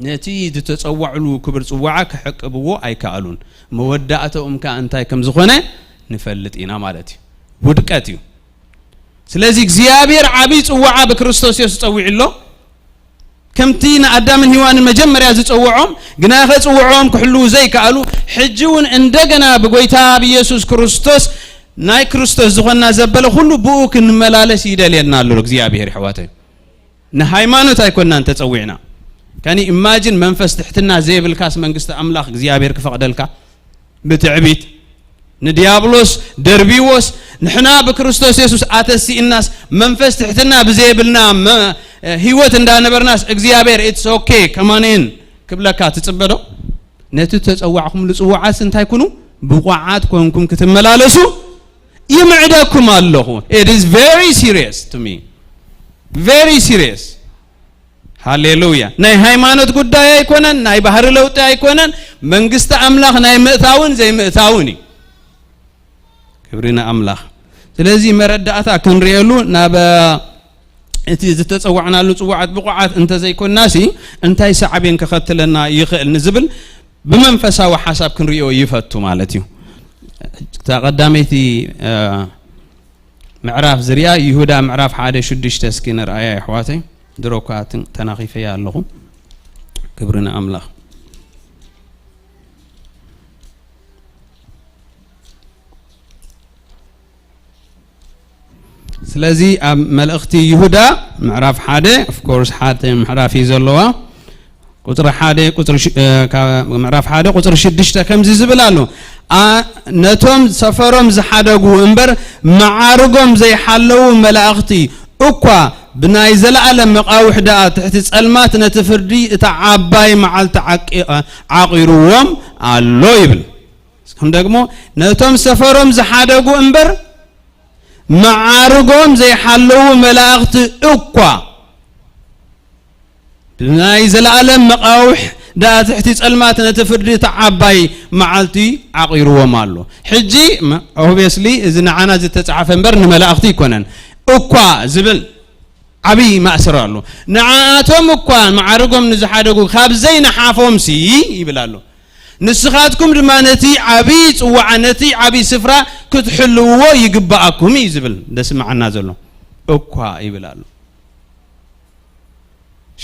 ነቲ ተጸዋዕሉ ክብር ጽዋዓ ከሕቅብዎ አይካሉን መወዳእተኦም ካንታይ ከም ዝኾነ ንፈልጥ ኢና ማለት እዩ ውድቀት እዩ ስለዚህ እግዚአብሔር ዓቢ ጽዋዓ በክርስቶስ ኢየሱስ ጸዊዕሎ ከምቲ ንአዳምን ሔዋንን መጀመሪያ ዝጸውዖም ግና ከጽውዖም ክሕሉ ዘይካሉ ሕጂውን እንደገና በጎይታ በኢየሱስ ክርስቶስ ናይ ክርስቶስ ዝኾና ዘበለ ሁሉ ብኡ ክንመላለስ ይደልየና ኣሎ እግዚአብሔር ሕዋተይ ንሃይማኖት አይኮናን ተጸዊዕና كان imagine منفس تحتنا زي بالكاس منقست أملاك እግዚአብሔር كفقدلك بتعبيت نديابلوس دربيوس نحنا بكريستوس يسوس آتسي الناس منفس تحتنا بزي بالنا هيوت اندانا برناس እግዚአብሔር it's okay كمانين كبلكات تصبدو نتو تتصوعكم لصوعات انتي كونوا بقعات كونكم كتملالسو يمعدكم الله it is very serious to me very serious ሃሌሉያ ናይ ሃይማኖት ጉዳይ አይኮነን ናይ ባህር ለውጥ አይኮነን መንግስት አምላክ ናይ ምእታውን ዘይ ምእታውን ክብሪና አምላክ ስለዚህ መረዳእታ ክንሪየሉ ናበ እቲ ዝተጸዋዕናሉ ጽዋዓት ብቋዓት እንተ ዘይኮናሲ እንታይ ሰዓቤን ከኸትለና ይኽእል ንዝብል ብመንፈሳዊ ሐሳብ ክንሪዮ ይፈቱ ማለት እዩ ተቀዳመይቲ ምዕራፍ ዝርያ ይሁዳ ምዕራፍ 1:6 እስኪ ንርአያ ይሕዋተይ دروكات تناخيفيا اللهم كبرنا أملاك سلازي ملأختي يهودا معرف حادة of course حادة معرف يزلوا قطر حادة قطر معرف حادة قطر شدشتا كم زبلالو نتوم سفرهم زحادقو انبر معارقهم زي حلو ملأختي أقوى بناي زلعلم مقاوح دا تحت صلمات نتفردي تعباي معال عاقيروهم الله يبل هم دقمو نتوم سفرهم زحادقو انبر معارقهم زي حلو ملاغت اقوى نايز العالم مقاوح دا تحتي صلمات نتفردي تعباي معالتي عقيروا مالو حجي اوبيسلي اذا عنا زي تتصحف انبر ملاغتي يكونن اقوى زبل عبي ما اسرالو نعاتهم اقوى معارقهم نزحادقو خاب زي نحافهم سي يبلالو نسخاتكم دمانتي عبي صوعنتي عبي سفرا كتحلوو يقباكم يزبل دس معنا زلو اقوى يبلالو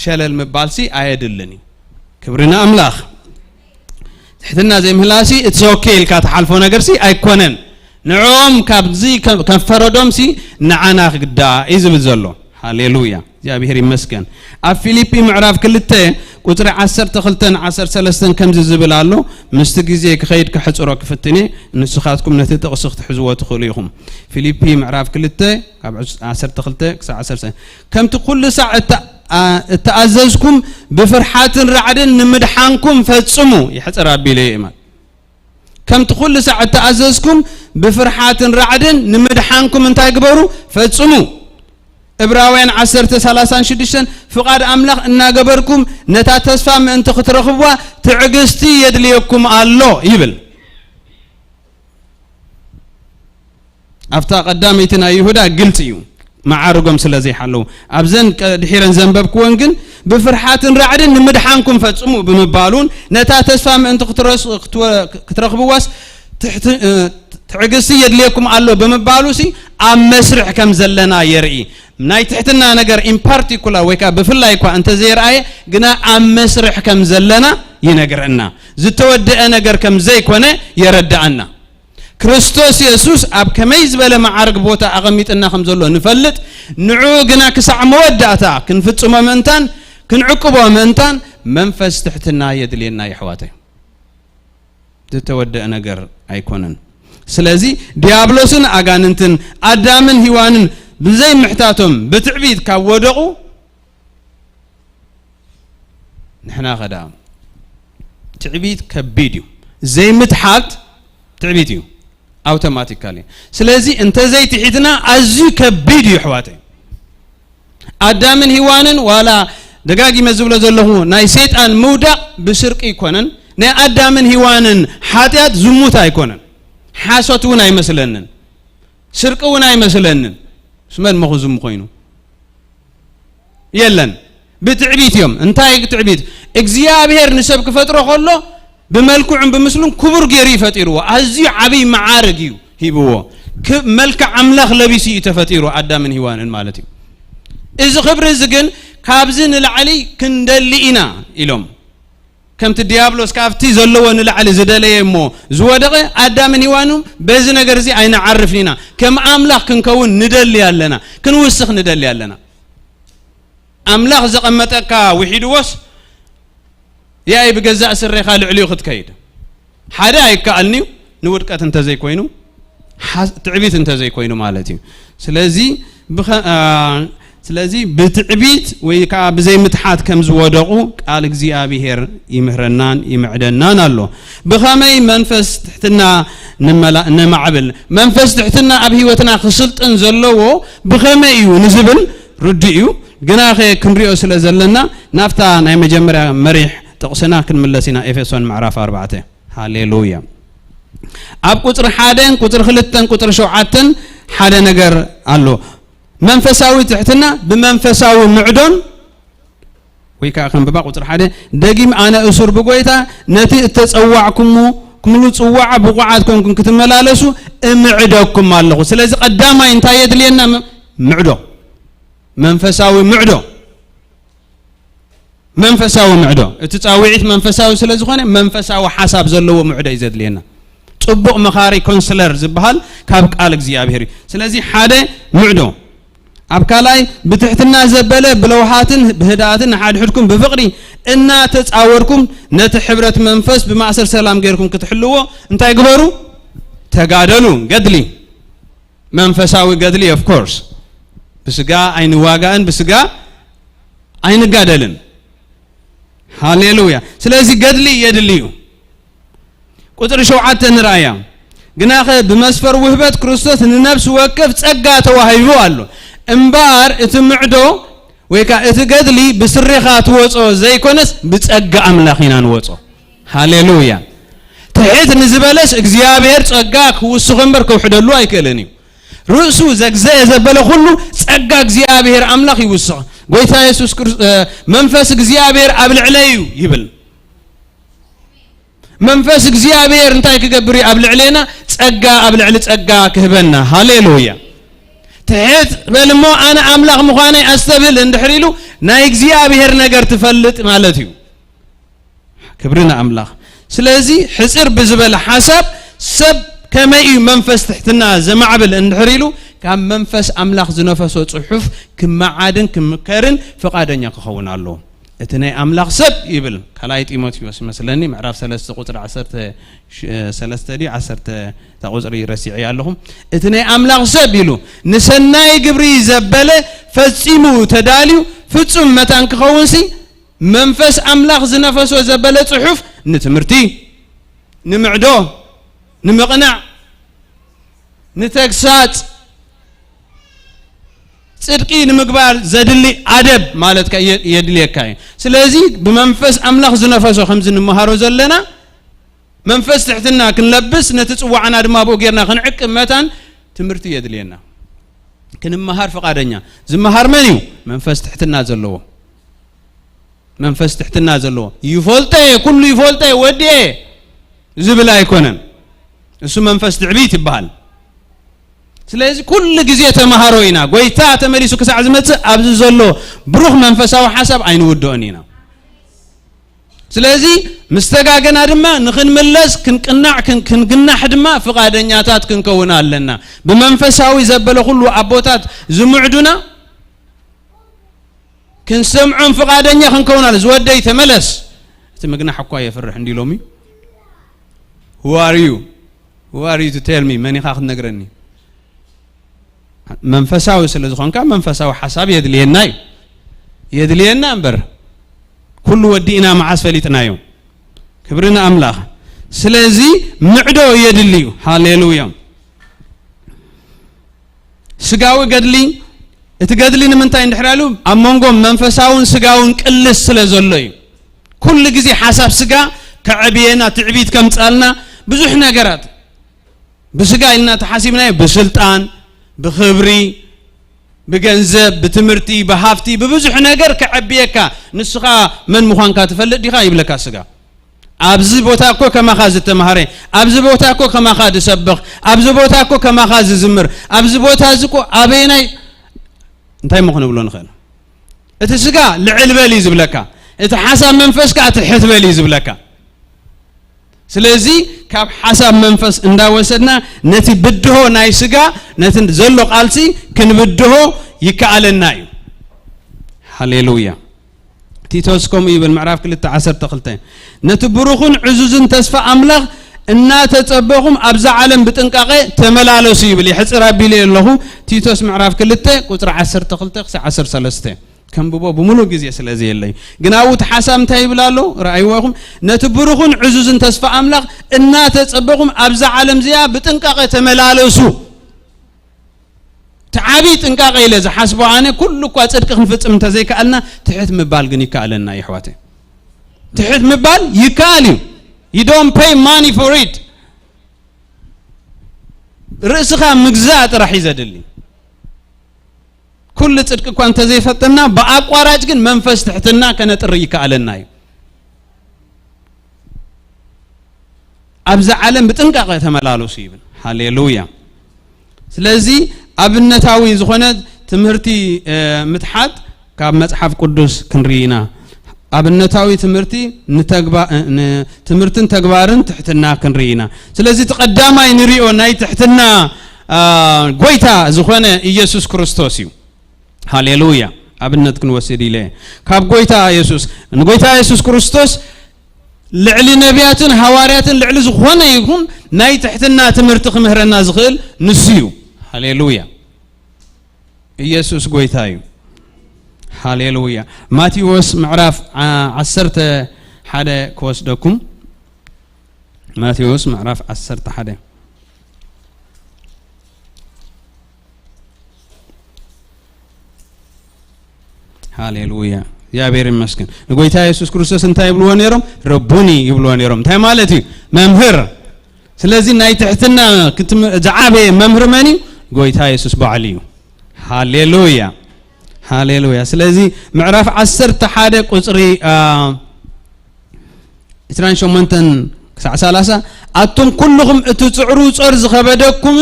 شلل مبالسي ايدلني كبرنا املاخ تحتنا زي مهلاسي اتس اوكي الكات حالفو نغرسي ايكونن نعوم كابزي كفردوم سي نعانا غدا يزبل زلو هاليلويا እግዚአብሔር ይመስገን አፊሊፒ ምዕራፍ ክልተ ቁጥር 10 ተخلተን 13 ከም ዝዝብላሎ ምስቲ ግዜ ክኸይድ ክሕጽሮ ክፍትኒ ንስኻትኩም ነቲ ተቕስኽ ትሕዝዎ ትኽእሉ ኢኹም ፊሊፒ ምዕራፍ ክልተ ካብ 12 ክሳብ 13 ከምቲ ኩሉ ሰዓት ተኣዘዝኩም ብፍርሓትን ረዕድን ንምድሓንኩም ፈጽሙ ይሕጽር ኣቢለ ይማል ከምቲ ኩሉ ሰዓት ተኣዘዝኩም ብፍርሓትን ረዕድን ንምድሓንኩም እንታይ ግበሩ ፈጽሙ ዕብራውያን 10:36 ፍቃድ አምላክ እናገበርኩም ነታ ተስፋ ምእንቲ ክትረኽብዋ ትዕግስቲ የድልየኩም አሎ ይብል አፍታ ቀዳሚትና ይሁዳ ግልጽ እዩ معارقهم سلازي حلو أبزن دحيرن زنببكون جن بفرحات رعدن نمدحانكم فتصموا بمبالون نتا تسفهم أنت كترخبواس تحت تعجسي يدليكم الله بمبالوسي أم مسرح كم زلنا يرئي ناي تحتنا نجر in particular ويكا بفلا يكوا أنت زير آية جنا أم مسرح كم زلنا ينجرنا زتودع نجر كم زي كونه يردعنا كريستوس يسوس أب كميز بلا معارك بوتا أغميت إننا خمزلو نفلت نعوقنا كسع مودعتا كنفتسو ممنتان كنعقبو ممنتان منفس تحتنا يدلينا يحواتي تتودع نجر أيكونن سلازي ديابلوسن أغاننتن أدامن هيوانن بزي محتاتهم بتعبيد كودقو نحنا غدا تعبيد كبيديو زي متحات تعبيديو اوتوماتيكالي سلازي انت زي تحيتنا ازي كبيديو حواتي ادامن هيوانن ولا دقاقي مزبلو زلهو ناي سيطان مودع بسرق يكونن ناي ادامن هيوانن حاتيات زموتا يكونن حاسوتون اي مسلنن سرقون اي مسلنن سمن مخزوم خوينو يلن بتعبيت يوم انتاي تعبيت اغزيابير نسبك فترو خلو بملكوعن بمسلون كبر غيري فطيرو ازي عبي معارغيو هيبو ملك املاخ لبيسي تفطيرو ادمن هيوانن مالتي اذا خبر زغن كابزن العلي كندلينا اليوم كم تديابلوس كافتي زلون العلي زدليمو زودقه ادمن هيوانو بز ነገር زي اين عرفنينا كم املاخ كنكون ندل يالنا كنوسخ ندل يالنا املاخ زقمتك وحيد وس يا اي بجزاء سري خالع عليو خدكيد حدا يكالني نودقت انت زي كوينو تعبيت انت زي كوينو مالتي سلازي سلازي بتعبيت ويكا بزي متحات كم زودقو قال እግዚአብሔር يمهرنان يمعدنان الله بخمي منفس تحتنا نمعبل منفس تحتنا اب هيوتنا خسلطن زلو بخمي نزبل رديو جناخي كنريو سلازلنا نافتا ناي مجمريا مريح تقسنا كنملسينا افسون معرف 4 هاليلويا اب قطر حادن قطر خلتن قطر شوعتن حدا نجر الله منفساوي تحتنا بمنفساوي معدن ويكا كان ببا قطر حدا دقيم انا اسر بقويتا نتي تصوعكم كملو تصوع بقعاتكم كن كتملالسو امعدكم الله سلازي قداما انت يدلينا معدو منفساوي معدو منفساوي معدو تتصاويت منفساوي سلازخونه منفساوي حساب زلو معدو يزد لينا صبق مخاري كونسلر زبحال كاب قال እግዚአብሔር ስለዚህ ሓደ معدو ابكالاي بتحتنا زبله بلوحاتن بهداتن حد حدكم بفقري ان تتصاوركم نت حبره منفس بمعسر سلام غيركم كتحلوو انت يغبروا تغادلوا قدلي منفساوي قدلي اوف كورس بسغا اين واغان بسغا اين غادلن هاليلويا سلازي قدلي يدليو ቁጥር 7 ንራያ ግናኸ ብመስፈር ውህበት ክርስቶስ ንነፍስ ወከፍ ጸጋ ተዋሂቡ አሎ እምባር እትምዕዶ ወይካ እትገድሊ ብስሪኻ ትወጾ ዘይኮነስ ብጸጋ አምላኺና ንወጾ ሃሌሉያ ትሕት ንዝበለስ እግዚአብሔር ጸጋ ክውስኽ እምበር ከውሕደሉ አይከለኒ ርእሱ ዘግዘእ ዘበለ ሁሉ ጸጋ እግዚአብሔር አምላኽ ይውስኽ ጎይታ ኢየሱስ ክርስቶስ መንፈስ እግዚአብሔር አብልዕለዩ ይብል መንፈስ እግዚአብሔር እንታይ ክገብር አብልዕለና ጸጋ አብልዕል ጸጋ ክህበና ሃሌሉያ ትሕት በልሞ አነ አምላኽ ምዃነይ አስተብል እንድሕሪሉ ናይ እግዚአብሔር ነገር ትፈልጥ ማለት እዩ ክብርና አምላኽ ስለዚህ ሕጽር ብዝበለ ሐሳብ ሰብ ከመይ መንፈስ ትሕትና ዘማዕብል እንድሕሪሉ ካብ መንፈስ አምላኽ ዝነፈሶ ጽሑፍ ክመዓድን ክምከርን ፈቃደኛ ክኸውን ኣለዎ እቲ ናይ አምላኽ ሰብ ይብል ካላይ ጢሞቴዎስ መስለኒ ምዕራፍ 3 ቁጥር 13 ዲ 10 ቁጥር ይረሲዕ ያለኹም እቲ ናይ አምላኽ ሰብ ይሉ ንሰናይ ግብሪ ዘበለ ፈጺሙ ተዳልዩ ፍጹም መታን ክኸውንሲ መንፈስ አምላኽ ዝነፈሶ ዘበለ ጽሑፍ ንትምህርቲ ንምዕዶ ንምቕናዕ ንተግሳጽ ጽድቂ ንምግባር ዘድሊ አደብ ማለት የድልየካ ስለዚህ በመንፈስ አምላኽ ዝነፈሶ ከምዝ ንመሃሮ ዘለና መንፈስ ትሕትና ክንለብስ ነትጽዋዕና ድማ በጌርና ክንዕቅብ መታን ትምህርቲ የድልየና ክንመሃር ፈቃደኛ ዝመሃር መን እዩ መንፈስ ትሕትና ዘለዎ መንፈስ ትሕትና ዘለዎ ይፈልጠ ኩሉ ይፈልጠ ወዲ ዝብል አይኮነን እሱ መንፈስ ትዕቢት ይባሃል ስለዚህ ኩል ጊዜ ተማሃሮይና ጎይታ ተመሊሱ ከሳዕ ዝመጽእ ኣብዚ ዘሎ ብሩኽ መንፈሳዊ ሐሳብ አይንውዶኒና ስለዚህ ምስተጋገና ድማ ንኽንመለስ ክንቅናዕ ክንግናሕ ድማ ፈቃደኛታት ክንከውን ኣለና በመንፈሳዊ ዘበለ ሁሉ አቦታት ዝምዕዱና ክንሰምዖም ፈቃደኛ ክንከውን አለ ዝወደይ ተመለስ እቲ ምግናሕ እኳ የፍርሕ እንዲሎሚ who are you to tell me መኒኻ ክትነግረኒ መንፈሳዊ ስለዝኾንካ መንፈሳዊ ሐሳብ የድልየና እምበር ኩሉ ወዲና ማዓስ ፈሊጥናዮ ክብርና አምላኽ ስለዚህ ምዕዶ የድልዩ ሃሌሉያ ስጋዊ ገድሊ እቲ ገድሊ ንምንታይ እንድሕራሉ ኣብ መንጎም መንፈሳውን ስጋውን ቅልስ ስለዘሎ እዩ ኩሉ ጊዜ ሐሳብ ስጋ ከዕብየና ትዕቢት ከምጻልና ብዙሕ ነገራት በስጋ ኢልና ተሐሲብና በስልጣን በኽብሪ በገንዘብ በትምህርቲ በሃፍቲ በብዙሕ ነገር ከዕብየካ ንስኻ መን ምዃንካ ትፈልጥ ዲኻ ይብለካ ስጋ ኣብዚ ቦታ እኮ ከማኻ ዝተማሃረ ኣብዚ ቦታ እኮ ከማኻ ዝሰብኽ ኣብዚ ቦታ እኮ ከማኻ ዝዝምር ኣብዚ ቦታ እኮ ኣበይናይ እንታይ ምኾነ ብሎ ንኽእል እቲ ስጋ ልዕል በል ዝብለካ እቲ ሐሳብ መንፈስካ ትሕት በል ዝብለካ ስለዚህ ካብ ሐሳብ መንፈስ እንዳወሰድና ነቲ ብድሆ ናይ ስጋ ነቲ ዘሎ ቃልሲ ክንብድሆ ይከኣለና እዩ ሃሌሉያ ቲቶስ ከም ይብል ምዕራፍ 2:12 ነቲ ብሩኽን ዕዙዝን ተስፋ አምላኽ እናተጸበኹም ኣብዛ ዓለም ብጥንቃቄ ተመላለሱ ይብል ይሕጽር ኣቢል ኣለኹ ቲቶስ ምዕራፍ 2 ቁጥር 12-13 كمبو بملو جزء سلازي اللي جناو تحسام تايبلالو رأيوهم نتبرخون عزوز تصفى أملاق إننا تتصبقهم أبزع عالم زيا بتنقاق تملالوسو تعابي تنقاق إلى حسبوا عنه كل قوات صدق خنفت من تزيك قالنا تحت مبال جني كالنا يا حواتي تحت مبال يكالي you don't pay money for it رأسها مجزات راح يزدلي كل صدق كان تزيفتنا بأقوارات جن منفس تحتنا كانت الريكة على الناي أبزع عالم بتنقى تملالو سيبن هاليلويا سلازي أبنتاوي زخونة تمرتي متحد كاب مصحف قدس كنرينا أبنتاوي تمرتي تمرتن تجبارن تحتنا كنرينا سلازي تقدما ينريو ناي تحتنا قويتا زخونة يسوع كريستوسيو هاليلويا أبنت كن وسيدي له كاب قويتا يسوع كريستوس لعل نبياتن حوارياتن لعل زخونه يكون ناي تحتنا تمرتخ مهرنا زغل نسيو هاليلويا يسوع قويتايو هاليلويا ماتيوس معرف 10 حدا كوسدكم ماتيوس معرف 11 هاليلويا يا بير مسكن نقولتا يسوع كريستوس انت يبلون يروم ربوني يبلون يروم تاي مالتي ممهر سلازي ناي تحتنا كنت زعابي ممهر ماني قولتا يسوع بعليو هاليلويا هاليلويا سلازي معرف 11 قصري إتران شومنتن سالاسا أتم كلكم تصعروا صار زخبدكم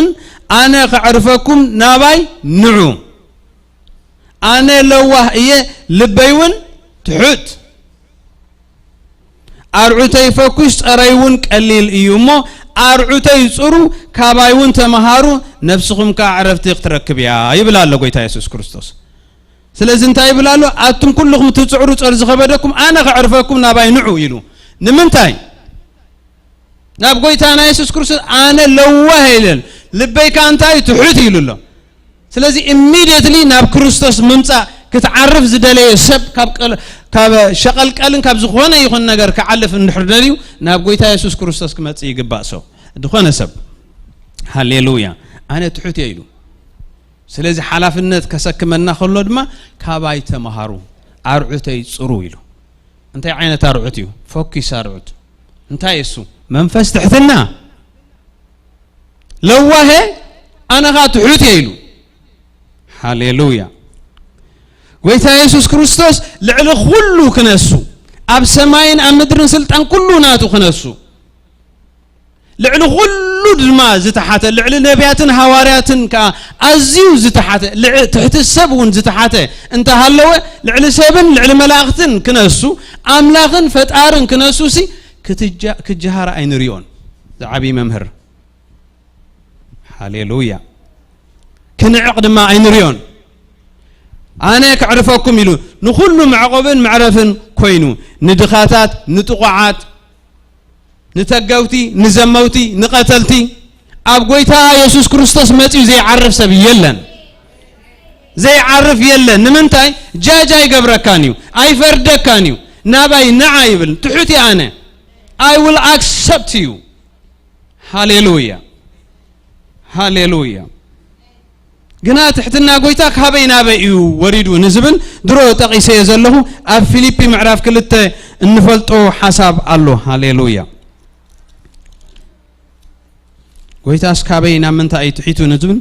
أنا أعرفكم ناباي نعو أنا لوه إيه لبيون تحت أرعوتي فوكس أرايون قليل إيومو أرعوتي صرو كابايون تمهارو نفسكم كعرفت يقتركب يا يبلا الله قويتا يسوع كريستوس سلازي انت يبلا له أتم كلكم تصعروا صار زخبدكم أنا أعرفكم ناباي نعو يلو نمنتاي ناب قويتا أنا يسوع كريستوس أنا لوه إلل لبيك أنتاي تحت يلو له سلازي immediately ناب كريستوس ممصا كتعرف زدلي سب كاب شقل قالن كاب زخونه يخون ነገር كعلف እንድሕርደልዩ ናብ ጎይታ ኢየሱስ ክርስቶስ ክመጽ ይግባእ ሰው ድኾነ ሰብ ሃሌሉያ ኣነ ትሑት ይሉ ስለዚ ሓላፍነት ከሰክመና ከሎ ድማ ካባይ ተማሃሩ ኣርዑተይ ጽሩ ይሉ እንታይ ዓይነት ኣርዑት እዩ ፎኪስ ኣርዑት እንታይ እሱ መንፈስ ትሕትና ለዋሄ ኣነኻ ትሑት ይሉ هاليلويا ويتا يسوع كريستوس لعل كله كنسو اب سماين ام مدرن سلطان كله ناتو كنسو لعل كله دما زتحات لعل نبياتن حوارياتن كا ازيو زتحات تحت السبون زتحات انت هلو لعل سبن لعل ملاختن كنسو املاخن فتارن كنسو سي كجهار اينريون عبي ممهر هاليلويا كنعقد ما عينريون أنا كعرفكم يلو نخل معقبن معرفن كوينو ندخاتات نتقعات نتقوتي نزموتي نقتلتي أبقيتها يسوع كريستوس ماتي زي عرف سبي يلن زي عرف يلن نمنتاي جاي قبركانيو أي فردكانيو ناباي نعايبل تحتي أنا I will accept you hallelujah hallelujah جنا تحتنا قويتك هبينا بيو وريدو نزبن درو تقيسي يزلهو أب فيليبي معرف كلته النفلتو حساب الله هاليلويا قويتاس كابينا من تأي تحيتو نزبن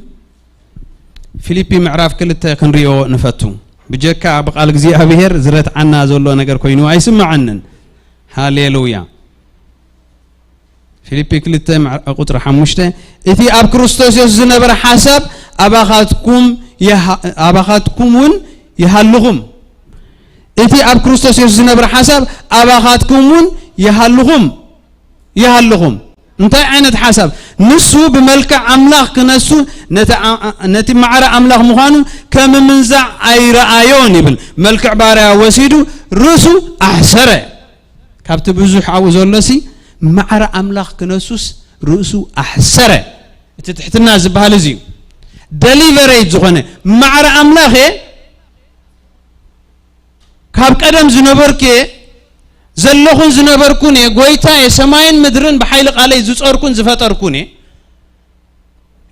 فيليبي معرف كلته كنريو نفتو بجكا بقال جزي أبيهر زرت عنا زولو نجر كوينو أي سمع عنن هاليلويا فيليبي كلته مع قطر حمشته إثي أب كريستوس يزن بر حساب أباخاتكمون يهلغم إتي أب كريستوس يسوع نبر حسب أباخاتكمون يهلغم انتي عينت حسب نسو بملكة أملاخ كنسو نتي معرى أملاخ مخانو كم منزع أي رأيون يبل ملكة عبارة وسيدو رسو أحسره كابت بزوح عوز اللسي معرى أملاخ كنسوس رسو أحسره تحت الناس بهالزيو دليفريت زخنه معر أملاخه كاب قدم زنبركه زلخون زنبركوني قويتا سماين مدرن بحيلق علي زصركون زفتركوني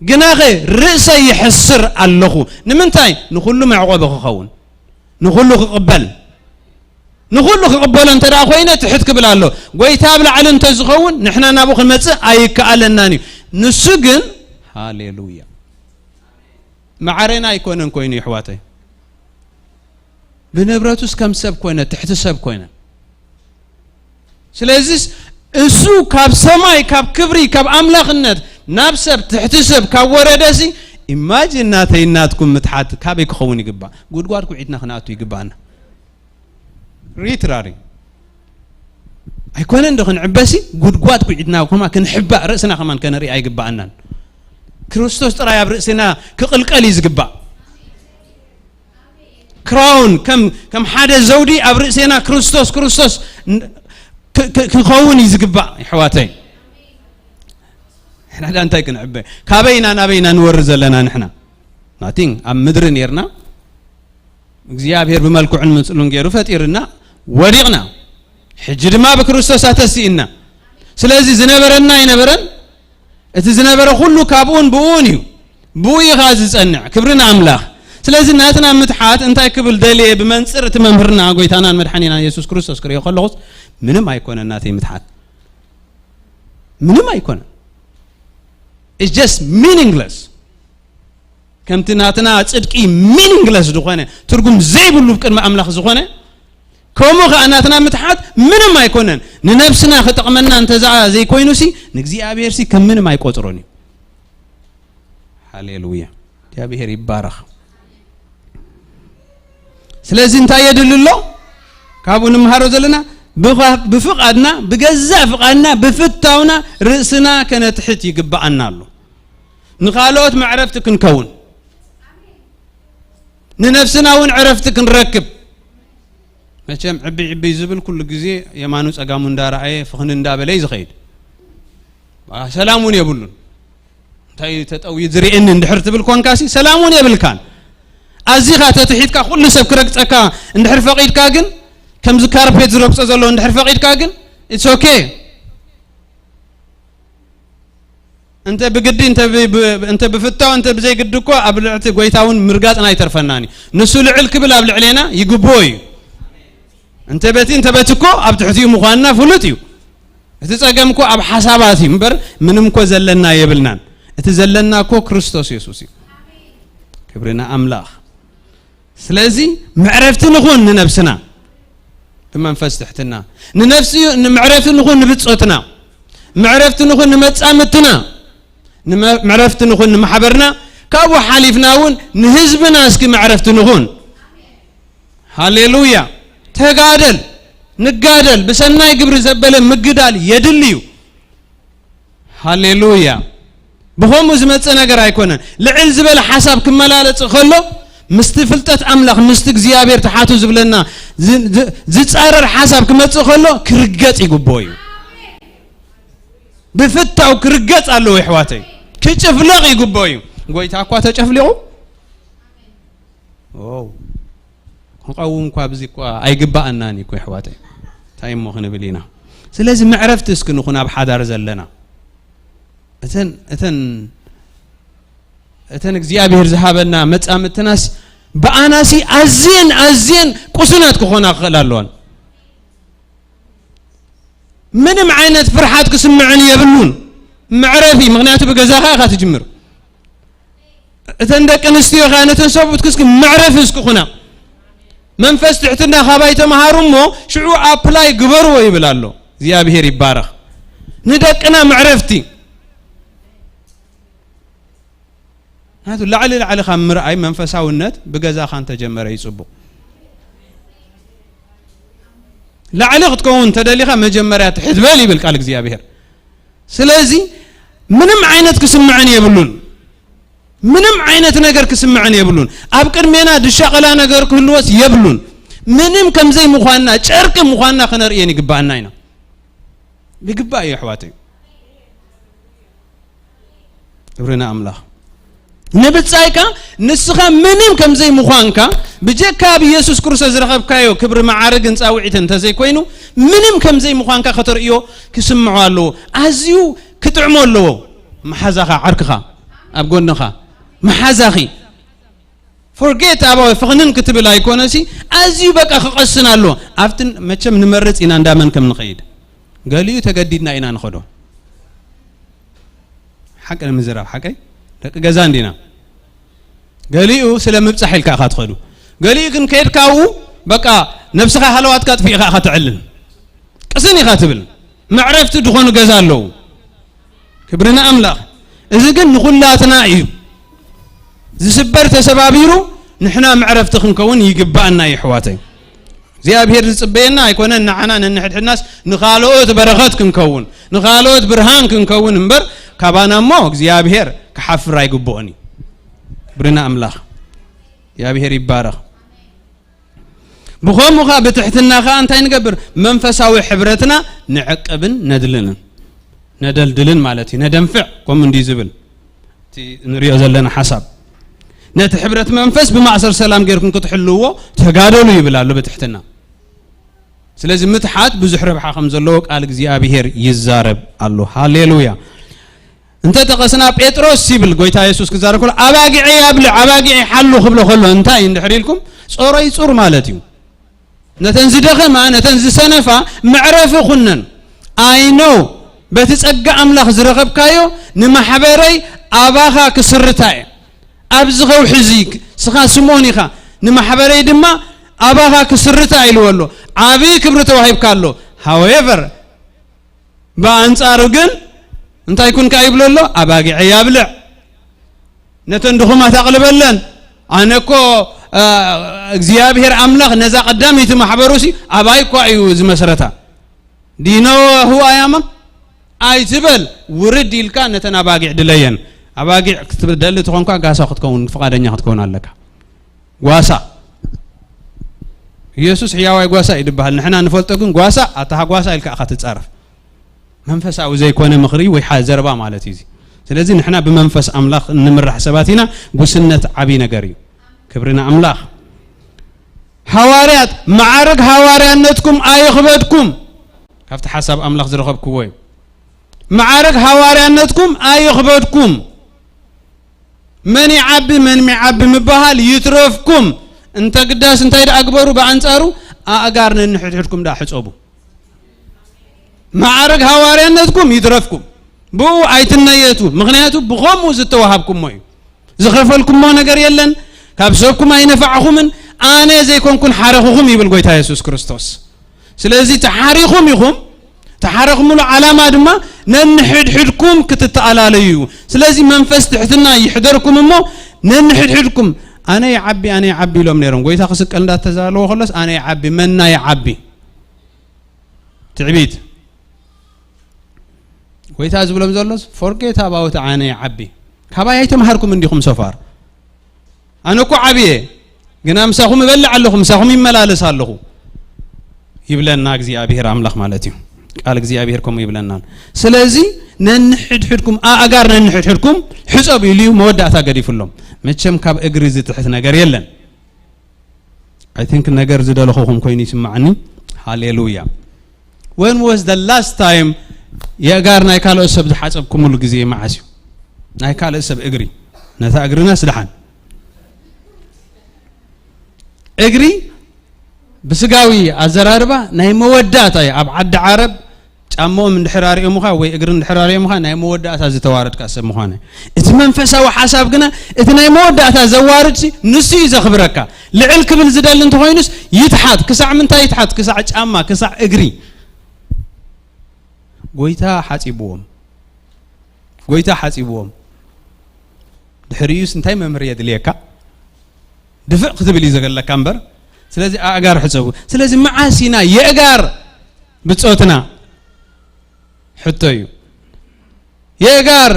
جناخه رأس يحسر اللخو نمنتاي نخلو معقوبه خون نخلو قبل قبل انت را خوينا تحت قبل الله قويتا بلا علن تزخون نحنا نابوخ المص اي كالناني نسجن هاليلويا معرنا يكونن كويني حواتي بنبراتوس كم سب كوينه تحت سب كوينه سلازيس اسو كاب سماي كاب كبري كاب املاخنت ناب سب تحت سب كاب وردسي ايماجين ناتكم متحات كاب يكون يغبا غودغادكو عيدنا خناتو يغبانا ريتراري ايكونن دخن عباسي غودغادكو عيدنا كما كنحبا راسنا كمان كنري ايغبانا كريستوس ترى يا برسنا كقلقل يزقبا كراون كم حدا زودي ابرسنا كريستوس كخون يزقبا حواتي احنا لا انتي كنعبي كابينا نابينا نورز لنا نحنا ناتين ام مدرن يرنا እግዚአብሔር በመልኩዕን መስሉን ገይሩ ፈጢርና ወዲቅና ሕጂ ድማ በክርስቶስ አተሲእና ስለዚህ ዝነበረና ይነበረን እቲ ዝነበረ ሁሉ ካብኡን ብኡን እዩ ብኡ ኢኻ ዝጸንዕ ክብርና ኣምላኽ ስለዚህ ናትና ምትሓት እንታይ ክብል ደልየ ብመንጽር እቲ መምህርና ጎይታናን መድሓኒና ኢየሱስ ክርስቶስ ክሪኦ ከለኹስ ምንም ኣይኮነን ናተይ ምትሓት ምንም ኣይኮነን it's just meaningless ከምቲ ናትና ጽድቂ meaningless ዝኾነ ትርጉም ዘይብሉ ቅድመ ኣምላኽ ዝኾነ ከምኡ ከዓ ናትና ምትሓት ምንም ኣይኮነን ንነፍስና ክጠቕመና እንተዛ ዘይኮይኑሲ ንእግዚአብሔርሲ ከም ምንም ኣይቆጥሮን እዩ ሃሌሉያ እግዚአብሔር ይባረኽ ስለዚህ እንታይ የድልሎ ካብኡ ንምሃሮ ዘለና بفقدنا بجزاء فقدنا بفتاونا رأسنا كانت تحت يقبعنا له نخالوت ما عرفتك نكون ننفسنا وين عرفتك نركب ماشام عبي زبل كل جزء يمانوس أقامون دارعي فخن دابة ليز خيد سلامون يبلون تاي تتأو يدري إن ندحرت بالكون كاسي سلامون يبلكان أزيغا تتحيد كا كل سبكرك تكا ندحر فقيد كاجن كم ذكر بيت ربص أزلون ندحر فقيد كاجن it's okay أنت بجدي أنت بفتاو أنت بزي قدكوا أبلعت قويتاون مرقات أنا يترفناني نسول علك بلا أبلع علينا يقبوي أنت بتين تبتكوا أبتحتيو مخاننا فلتيو تتساقمكو أب حساباتي مبر منمكو زلنا يبلنان تزلنا كو كريستوس يسوسي كبرنا أملاخ سلازي معرفت نخون ننفسنا بمنفس تحتنا ننفسي معرفت نخون نبتصوتنا معرفت نخون نمتسامتنا معرفت نخون نمحبرنا كابو حالفناون نهزبنا اسكي معرفت نخون هاليلويا تقادل نقادل بسناي قبر زبل مقدال يدليو هاليلويا بهم زمتنا قرا يكونن لعل زبل حساب كملالت خلو مستفلتت املاخ مستك زيابير تحاتو زبلنا زتصارر حساب كمت خلو كرقط يغبوي بفتاو كرقط الله يحواتي كيچفلق يغبوي غويتا اكو تچفلقو او قوم كو ابزي كو ايغباناني كو يحواتي تايم مو خنبلينا سلازي معرفت اسكن خنا بحدار زلنا اتن እግዚአብሔር ዝሃበና መጻምትናስ በአናሲ አዝን ቁስናት ከሆነ አخላለዋል ምንም አይነት ፍርሃት ክስምዕን የብሉን معرفي ምክንያቱ በገዛኻ ካትጅምር እተን ደቅንስትዮ ኻነተን ሰቡት ክስክ معرفي እስኩና መንፈስ ትሕትና ኻባይ ተማሃሩሞ ሽዑ አፕላይ ግበሩ ይብላሎ እግዚአብሔር ይባረክ ንደቅና معرفتي هذا لعل خمر أي منفسه النت بجزا خان تجمر يصبو لعل تكون تدليخا مجمرات حذبالي بالقالك زيابير سلازي منم عينت كسمعني يبلون منم عينت نجر كسمعني يبلون أبكر مينا دشاقلا نجر كلوس يبلون منم كم زي مخانا شرك مخانا خنر يعني قبعنا هنا بقبع يا حواتي ورنا أملاح نبتسايكا نسخة منهم كم زي مخانكا بجاكا بيسوس كروسا زرقب كايو كبر معارق نساوعيتن تزي كوينو منهم كم زي مخانكا خطر ايو كسمعوا له ازيو كتعموا له محازاخا عركخا ابقونخا محازاخي forget about فغنن كتب لا يكونسي ازيو بقى خقسنا له افتن مچم نمرص انا اندامن كم نخيد قاليو تجددنا انا نخدو حق المزراب حقي جزان دينا قاليو سلام مبصحيل كا خاتخدو قاليو كن كيد كاو بقى نفسها حلوات كات في خا تعلن قسني خاتبل معرفت دخون جزالو كبرنا املاح اذا كن نخلاتنا ايو زسبر تسبابيرو نحنا معرفت خنكون يقبانا يحواتي زيابير صبينا يكوننا عنان نحد الناس نخالوت بركات كنكون نخالوت برهان كنكون انبر كابانا مو زيابير كحفر يقبوني برنا أملاخ يا بهر يبارك بخوم مخا بتحتنا خا أنت نقبر منفساوي حبرتنا نعقبن ندلدلن مالتي ندنفع كم من دي زبل نريو زلنا حساب نت حبرت منفس بمعصر سلام غيركم كتحلوه تقادلوا يبلالو بتحتنا ስለዚህ ምትሓት ብዙሕ ረብሓ ከም ዘለዎ ቃል እግዚአብሔር ይዛረብ ኣሎ ሃሌሉያ እንተ ተቀስና ጴጥሮስ ሲብል ጎይታ ኢየሱስ ክዛረብ ከሎ አባጊዕ ያብል አባጊዕ ሓሉ ክብሎ ከሎ እንታይ እንድሕሪልኩም ጾረይ ጹር ማለት እዩ ነተን ዝደኸማ ነተን ዝሰነፋ ምዕረፍ ኩነን አይኖ በተጸጋ አምላኽ ዝረኸብካዮ ንማሕበረይ አባኻ ክስርታይ ኣብዚ ኸውሕዚ ስኻ ስምዖኒኻ ንማሕበረይ ድማ አባኻ ክስርታይ ኢልወሎ ዓቢ ክብሪ ተዋሂብካሎ however በአንጻሩ ግን እንታይ ኩንካ ይብለሎ አባጊዕ ያብልዕ ነተን ድኹማ ታቅልበለን አነኮ እግዚአብሔር አምላኽ ነዛ ቀዳሚት ማሕበሩሲ አባይ እኮ እዩ ዝመስረታ ዲኖ هو አያማ አይትበል ውርድ ኢልካ ነተን አባጊዕ ድለየን አባጊዕ ክትበደል ትኾንካ ጋሳ ክትከውን ፈቃደኛ ክትከውን ኣለካ ጓሳ ኢየሱስ ሕያዋይ ጓሳ ይድባል ንሕና ንፈልጦ ግን ጓሳ አታሃ ጓሳ ኢልካ ክትጻረፍ መንፈሳዊ ዘይኮነ ምኽሪ ወይ ሓዘርባ ማለት እዩ ስለዚህ ንሕና ብመንፈስ አምላኽ እንምራሕ ሰባቲና ጉስነት ዓቢ ነገር እዩ ክብርና አምላኽ ሐዋርያት ማዕረግ ሐዋርያነትኩም አይኽበድኩም ካብቲ ሐሳብ አምላኽ ዝረኸብክዎ እዩ ማዕረግ ሐዋርያነትኩም አይኽበድኩም መን ይዓቢ መን ሚዓቢ ምባሃል ይትረፍኩም እንተ ግዳስ እንታይ ዳግበሩ በአንጻሩ አጋር ነንሕድሕድኩም ዳ ሕጾቡ ማዕረግ ሐዋርያነትኩም ይትረፍኩም ብኡ አይትነየቱ ምክንያቱ ብኸሙ ዝተዋሃብኩም እዩ ዝኸፈልኩም ነገር የለን ካብ ሰብኩም አይነፋዕኹምን አነ ዘይኮንኩን ሓረኹም ይብል ጎይታ ኢየሱስ ክርስቶስ ስለዚህ ተሓሪኹም ይኹም ተሓረኹምሉ ዓላማ ድማ ነንሕድሕድኩም ክትተኣላለዩ ስለዚህ መንፈስ ትሕትና ይሕደርኩም እሞ ነንሕድሕድኩም አነ ይዓቢ ኢሎም ነይሮም ጎይታ ክስቀል እንዳተዛለዎ ከሎስ አነ ይዓቢ መና ይዓቢ ትዕቢት ጎይታ ዝብሎም ዘሎስ forget about አነ ይዓቢ ካባይ አይተማሃርኩም እንዲኹም ሶፋር አነ እኮ ዓቢየ ግን አምሳኹም እበልዕ ኣለኹ ምሳኹም ይመላለስ ኣለኹ ይብለና እግዚአብሔር አምላኽ ማለት እዩ ቃል እግዚአብሔር ኮም ይብለናል ስለዚህ ነንሕድሕድኩም አጋር ነንሕድሕድኩም ሕጾብ ኢልዩ መወዳእታ ገዲፍሎም መቸም ካብ እግሪ ዝትሕት ነገር የለን I think ነገር ዝደለኹም ኮይኑ ይስማዕኒ ሃሌሉያ when was the last time የጋር ናይ ካልኦት ሰብ ዝሓጸብኩምሉ ግዜ ማዓስዩ ናይ ካልኦት ሰብ እግሪ ነታ እግሪና ስድሓን እግሪ بسقاوي أزراربا ناي مودات أي أبعد عرب ጫማው እንድሕራሪ ሙኻ ወይ እግር እንድሕራሪ ሙኻ ናይ መወዳእታ ዝተዋረድ ካሰብ ሙኻነ እቲ መንፈሳዊ ሓሳብ ግና እቲ ናይ መወዳእታ ዘዋርድ ንሱ ይዘኽብረካ ልዕል ክብል ዝደል እንተኾይኑስ ይትሓት ክሳዕ ምንታይ ይትሓት ክሳዕ ጫማ ክሳዕ እግሪ ጎይታ ሓጺብዎም ድሕሪዩስ እንታይ መምር የድልየካ ድፍዕ ክትብል ይዘገለካ እምበር ስለዚህ ኣጋር ሕፀቡ ስለዚህ መዓሲና የእጋር ብጾትና حتى يقار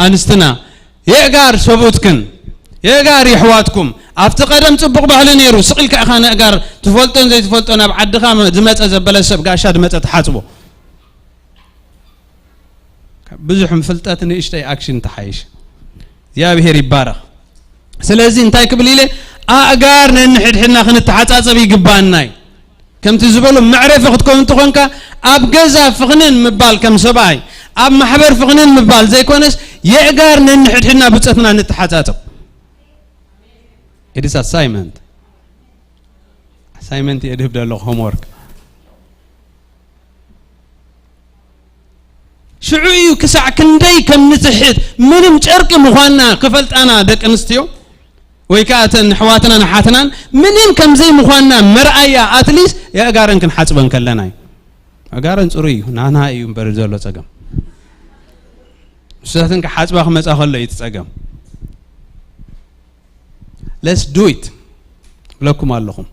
أنستنا يقار صبوتكن يقار يحواتكم أفتقدم تبق بحلن يرو سقل كأخانا يقار تفولتون زي تفولتون أبعد خام زمت أزبال السب قاشاد مت تحاسبه بزح مفلتاتني إشتاي أكشن تحايش يا بهير يبارك سلازين تاي كبليلة أقار ننحد حنا خن التحاسب يقباناي كم تزبلوا معرفة خدكم تخونك أب جزا فغنين مبال كم سباي أب محبر فغنين مبال زي كونس يقدر ننحد حنا بتساتنا نتحاتاتو. It is assignment يدهب ده homework. شعوي كسع كندي كم نتحد من مشارك مخوانا قفلت أنا دك أنستيو ويكاتن حواتنا نحاتنا منين كم زي مخوانا مرأيا أتليس يا أجارن كن حسبن كلناي أجارن صوري نانا يوم برزولو تجمع ساتن كحسبه خمس أخلّي يتجمع let's do it لكم اللهم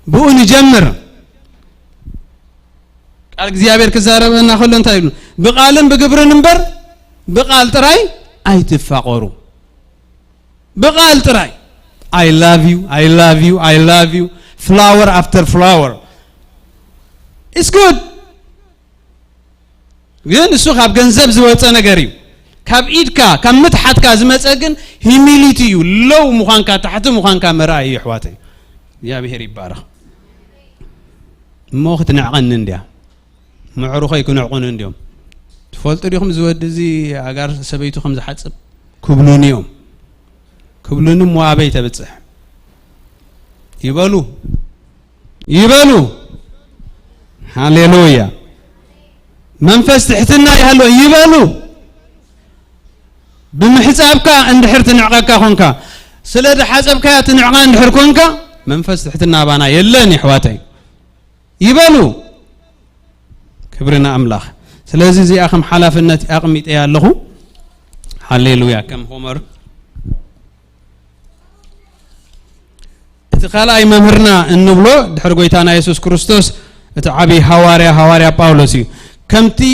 بقول نجمر قال زيابير كزارب ناخذ لنا تايلون بقالن بقبر نمبر بقال تراي أي تفقروا بقال تراي I love you flower after flower it's good ግን እሱ ካብ ገንዘብ ዝወፀ ነገር እዩ ካብ ኢድካ ካብ ምትሓትካ ዝመፀ ግን humility እዩ ሎው ሙኻንካ ታሕቲ ሙኻንካ መራእይ ይሕዋተይ እግዚአብሔር ይባረክ موخت نعقن انديا معروخ يكون عقون انديهم تفولت ليهم زود زي اغار سبيتو خمس حصب كبلون يوم كبلون موابي تبصح يبالو هاليلويا منفس تحتنا يهلو يبالو بمحسابك عند حرت نعقك خونك سلاد حسبك تنعق عند حركونك منفس تحتنا بانا يلني حواتي يبالو كبرنا املاح سلازي زي اخم حلافنت اقميت يالله هاليلويا كم عمر اتقالاي ممرنا انبلو دحر غويتانا يسوع كريستوس اتعبي حواريا باولوسي كمتي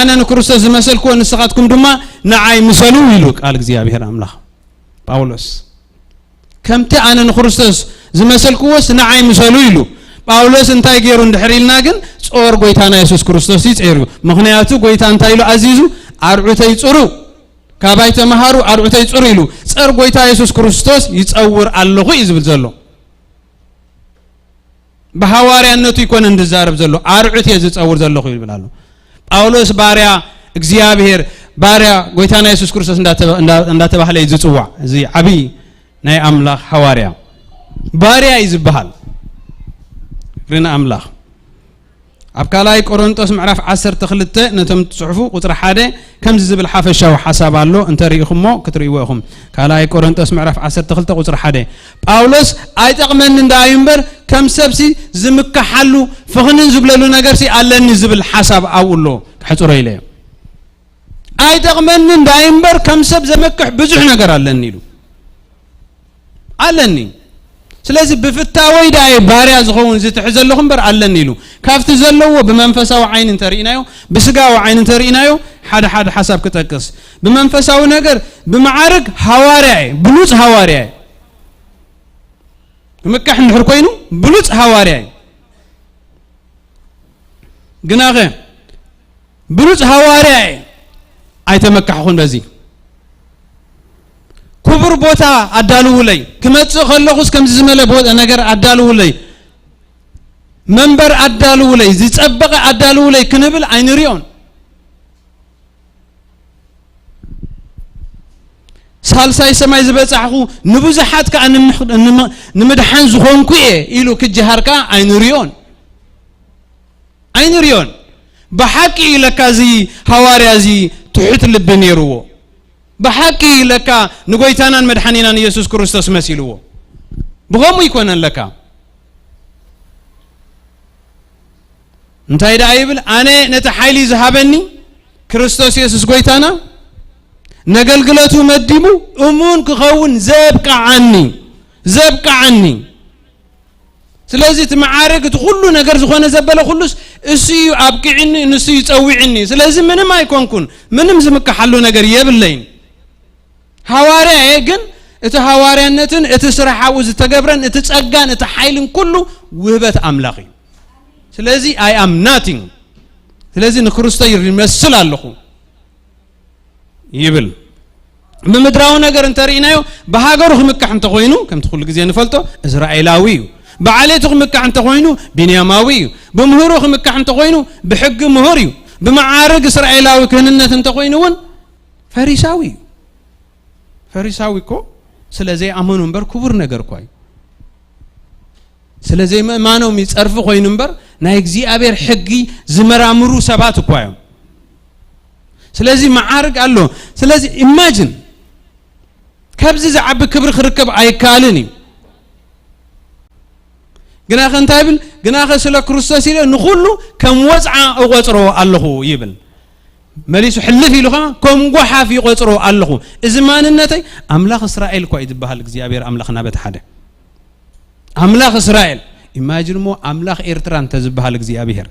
انا كريستوس مسلكو نسخاتكم دما نعاي مسلو يلوك قال እግዚአብሔር አምላክ ጳውሎስ كمتي انا كريستوس زمسلكوس نعاي مسلو ይሉ ጳውሎስ እንታይ ገይሩ እንድሕሪልና ግን ጾር ጎይታና ኢየሱስ ክርስቶስ ይጽሩ ምክንያቱ ጎይታ እንታይ ኢሉ አዚዙ አርዑተይ ጽሩ ካባይ ተማሃሩ አርዑተይ ጽሩ ይሉ ጾር ጎይታ ኢየሱስ ክርስቶስ ይጸውር አለሁ ይዝብል ዘሎ በሐዋርያነቱ ይኮን እንድዛረብ ዘሎ አርዑት ይዝጸውር ዘለሁ ይብላሉ ጳውሎስ ባሪያ እግዚአብሔር ባሪያ ጎይታና ኢየሱስ ክርስቶስ እንዳተባህለ ይዝጽዋ እዚ አቢ ናይ አምላክ ሐዋርያ ባሪያ ይዝባሃል رنا أملاخ أبكالاي كورنثوس معرف 12 نتم تصحفوا قطر حادة كم زبل حافشة وحساب الله أنت ريخمو كتريوهم كالاي كورنثوس معرف 12 قطر حادة باولوس أي تقمن دايمبر كم سبسي زمك حلو فخنن زبللو نجارسي على زبل حساب أولو حتى إليه أي تقمن دايمبر كم سب زمك بزح نجار على النيلو على النيل ስለዚህ በፍታወይ ዳይ ባሪያ ዝኸውን ዝተሕዘለኹም በር አለን ኢሉ ካፍቲ ዘለዎ በመንፈሳዊ ዓይን እንተሪናዮ በስጋዊ ዓይን እንተሪናዮ ሓደ ሐሳብ ክጠቅስ በመንፈሳዊ ነገር በማዕረግ ሐዋርያ ብሉጽ ሐዋርያ መካሕ ንሕር ኮይኑ ብሉጽ ሐዋርያ ግናኸ ብሉጽ ሐዋርያ አይተመካኹን በዚ كبر بوتا أدالو لي كما تخلقوس كم زملاء بوتا نجار أدالو لي منبر أدالو لي زيت أبقى أدالو لي كنبل عين ريون سالسا يسمى زبادة عقو نبوز حد كأن نمدحن زخون كويه إلو كجهار كا عين ريون بحكي لك زي حواري زي تحت لبنيرو بحكي لك نقويتانا مدحنينا يسوع كريستوس مسيلو بغم يكون لك انت ايدا ايبل انا نتحايلي ذهبني كريستوس يسوع قويتانا نقلقلتو مديمو امون كخون زبق عني سلازي تمعارك تقولو نجر زخونه زبله خلص اسيو ابقعني نسيو تصوعني سلازي منم ما يكونكن منم زمك حلو نجر يبلين حواري ግን እቲ حواريነትን እቲ ስራሓው ዝተገብረን እቲ ጸጋን እቲ ኃይልን ኩሉ ውበት አምላኺ ስለዚህ አይ አም ናቲንግ ስለዚህ ንክርስቶስ ይመስል አለኹ ይብል በመድራው ነገር እንተሪናዮ በሃገሩ ክምካሕ እንተ ኮይኑ ከምቲ ኩሉ ግዜ ንፈልጦ እስራኤላዊ بعليته خمكة أنت خوينو بنياماوي بمهورو خمكة أنت خوينو بحق مهوريو بمعارق إسرائيلاوي كهننة أنت خوينون فريساوي كو سلازي أمانو نبر كبر نجر كوي سلازي ما نوم يتصرف خوين نبر نايجزي أبير حقي زمر أمرو سبات كويهم سلازي معارق قالو سلازي imagine كبز زعب كبر خركب أيكالني جناخ انتابل جناخ سلا كروساس يلا نقوله كم وزع قطره الله يبل مليس حلفي له كم قحا في قطره الله إزمان النتي أملاخ إسرائيل كويد بهالك زيابير أملاخنا بتحده أملاخ إسرائيل imagine مو أملاخ إيرتران تزبهالك زيابير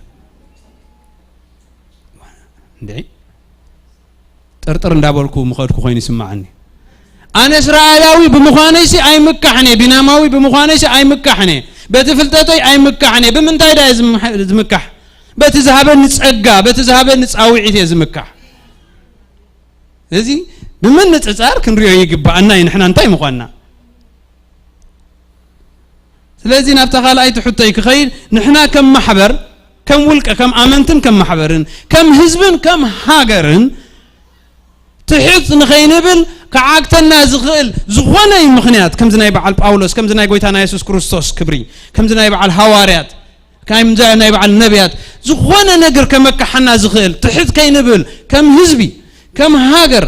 دعي ترتر ندابلكو مخدكو خيني سمعني أنا إسرائيلاوي بمخانيسي أي مكحني بناماوي بمخانيسي أي مكحني بتفلتتي أي مكحني بمنتاي دا زمكح بتذهب نتصقى بتذهب نتصاوعي زمكح لذي بمن نتصار كنريو يقبا أنا نحن انتاي مخوانا ስለዚህ ናብታ ካልኣይ ትሕተይ ክኸይድ ንሕና ከም ማሕበር ከም ውልቀ ከም ኣመንትን ከም ማሕበርን ከም ህዝብን ከም ሃገርን ትሕት ንኸይንብል ከዓግተና ዝኽእል ዝኾነ ምኽንያት ከምዚ ናይ በዓል ጳውሎስ ከምዚ ናይ ጎይታና ኢየሱስ ክርስቶስ ክብሪ ከምዚ ናይ በዓል ሐዋርያት ከምዚ ናይ በዓል ነቢያት ዝኾነ ነገር ከመካሓና ዝኽእል ትሕት ከይንብል ከም ህዝቢ ከም ሃገር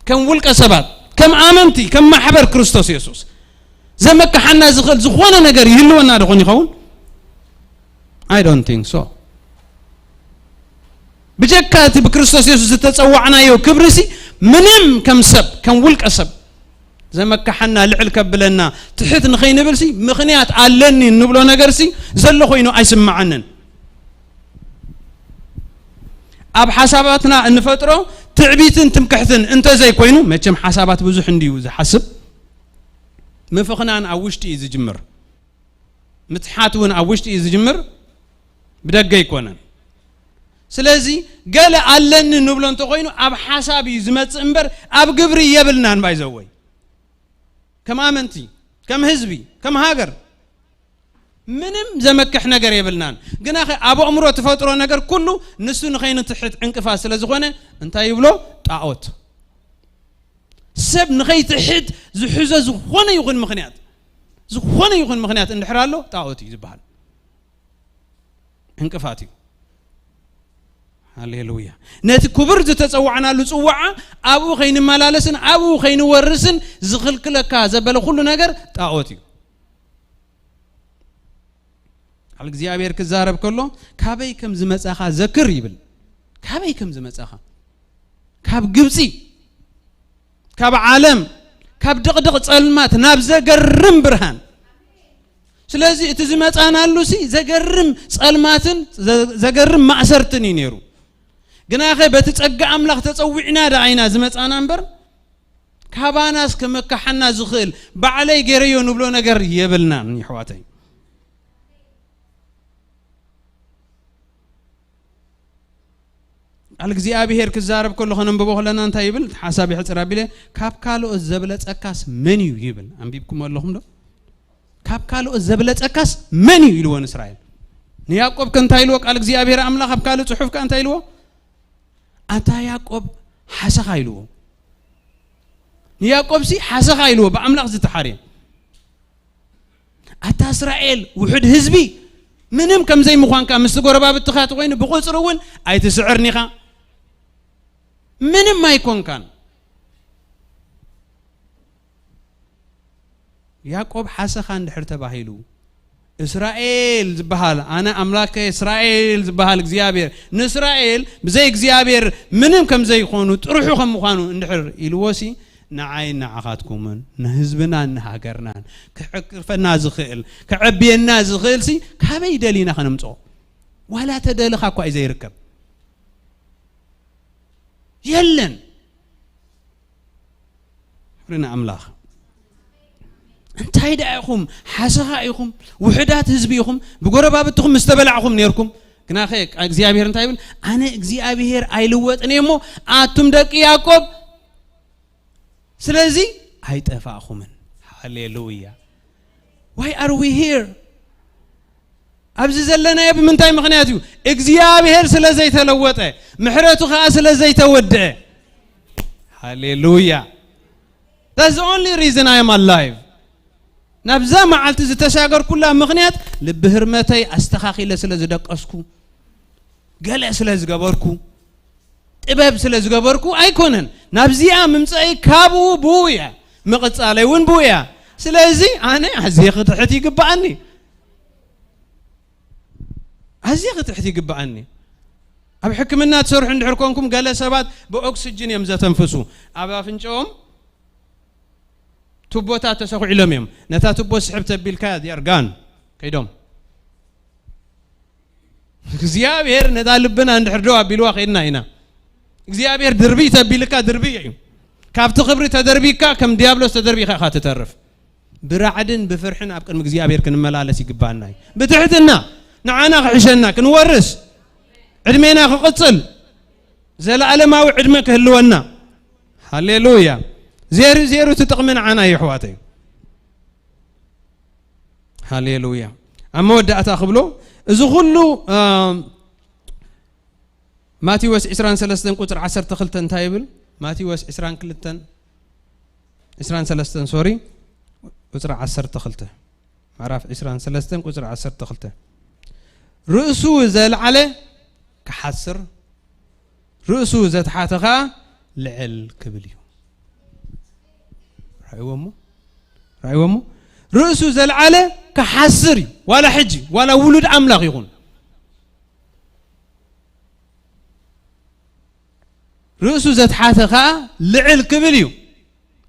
ከም ውልቀ ሰባት ከም ኣመንቲ ከም ማሕበር ክርስቶስ ኢየሱስ ዘመካሓና ዝኽእል ዝኾነ ነገር ይህልወና ድኾን ይኸውን I don't think so بجكات بكريستوس يسوع تتصوعنا يو كبرسي منم كم سب كم ولك سب زي ما كحنا لعل كبلنا تحت نخين بلسي مخنيات علني نبلو نجرسي زلوا خوينو أيسمع عنن أب حساباتنا النفترة تعبيتن تمكحتن أنت زي كوينو ما كم حسابات بزح عندي وز حسب مفخنا أن أوشتي إذا جمر متحاتون أوشتي إذا جمر بدقة يكونن سلازي قال علن نبلون تقوينو أب حسابي زمت امبر أب قبري يبلنان بايزوي كم آمنتي كم حزبي كم هاجر منم زمكح نجر يبلنان قلنا أخي أبو عمره تفطروا نجر كله نسون خين تحت عنك فاصلة زخونة أنت يبلو تعوت سب نخي تحت زحزة زخونة يخون مخنيات زخونة يخون مخنيات إن حراله تعوتي زبال عنك فاتي هاليلويا نت كبر تتصوعنا لتصوعا أبو خين ملالسن أبو خين ورسن زخل كل كذا بل كل نجر تعوتي على الزيابير كزارب كله كابي كم زمت أخا ذكر يبل كابي كم زمت أخا كاب جبسي كاب عالم كاب دق علمات نابزة جرم برهان سلازي تزمت أنا لوسي زجرم علماتن زجرم معسرتني نيرو قنا أخي بتتأجع أملاخ تتصوعنا دعينا زمت أنا أمبر كاباناس كمكحنا زخيل بعلي جريو نبلو نجر يبلنا من حواتي على الزيابير كزارب كله خنم ببوخ لنا أنت يبل حسابي حتى رابيله كاب كالو الزبلة أكاس منيو يبل أم بيبكم اللهم ده كاب كالو الزبلة أكاس منيو يلوان إسرائيل نياقوب كان تايلوك على الزيابير أملاخ كاب كالو تحف كان تايلو أنت ياقوب حسخايلو ياقوب سي حسخايلو بأملاخ زي تحارين أنت إسرائيل وحد حزبي منهم كم زي مخوان كان مستقور باب التخات وين بقصرون أي تسعرني خا منهم ما يكون كان ياقوب حسخان دحرت باهيلو إسرائيل زبهال أنا أملاك إسرائيل زبهال إخزيابير نإسرائيل بزي إخزيابير منهم كم زي يخونوا تروحوا خم مخانو ندحر إلوسي نعين نعقاتكمن نهزبنا نهاجرنا كعرفنا زخيل كعبينا زخيل سي كابي دلينا خنمصو ولا تدلخ أكو أي زي يركب يلن رنا أملاخ أنت هيداكم حسخايكم وحدات حزبيكم بقربا بتكم مستبلعكم نيركم كنا خيك إخزيابير أنت يقول أنا إخزيابير أيلوت أنيمو أتم دك ياقوب سلازي هيت أفاخمن هاليلويا why are we here أبز زلنا يا بمن تاي مخنياتيو إخزيابير سلازي تلوته محرته خاص سلازي تودع هاليلويا that's the only reason I am alive نبزا معلت زتشاجر كلها مغنيات لبهرمتي استخاخي لسلز دقسكو قال سلز جبركو طباب سلز جبركو أيكونن نبزيا ممصاي كابو بويا مقص علي ون بويا سلازي أنا هزيخ تحتي قبعني هزيخ تحتي قبعني أب حكمنا تسرح عند حركونكم قال سبات بأكسجين يمزا تنفسو أبا فنجوم تبوتات تسوق علمهم نتا تبو سحبت بالكاد يرقان كيدوم زيابير نتا لبنا ندحردوها بالواقع هنا زيابير دربي تبيلكا دربي كابت خبري تدربيكا كم ديابلوس تدربي خا تترف برعدن بفرحنا ابقى زيابير كنملالس يقبالنا بتحتنا نعانا خحشنا كنورس عدمينا خقصل زلالماوي عدمك هلونا هاليلويا زيرو تتقمن عنا يا حواتي هاليلويا أما ودأت أخبله إذا كله ماتيوس 23 قطر 10 تخلتن تايبل ماتيوس 23 سوري قطر 10 تخلته معرف 23 قطر 10 تخلته رأسه زل عليه كحسر رأسه زت حاتها لعل كبليو رأيومو رأسه زل عليه كحسر ولا حجي ولا ولد أملاق يكون رأسه زت حاتها لعل كبليو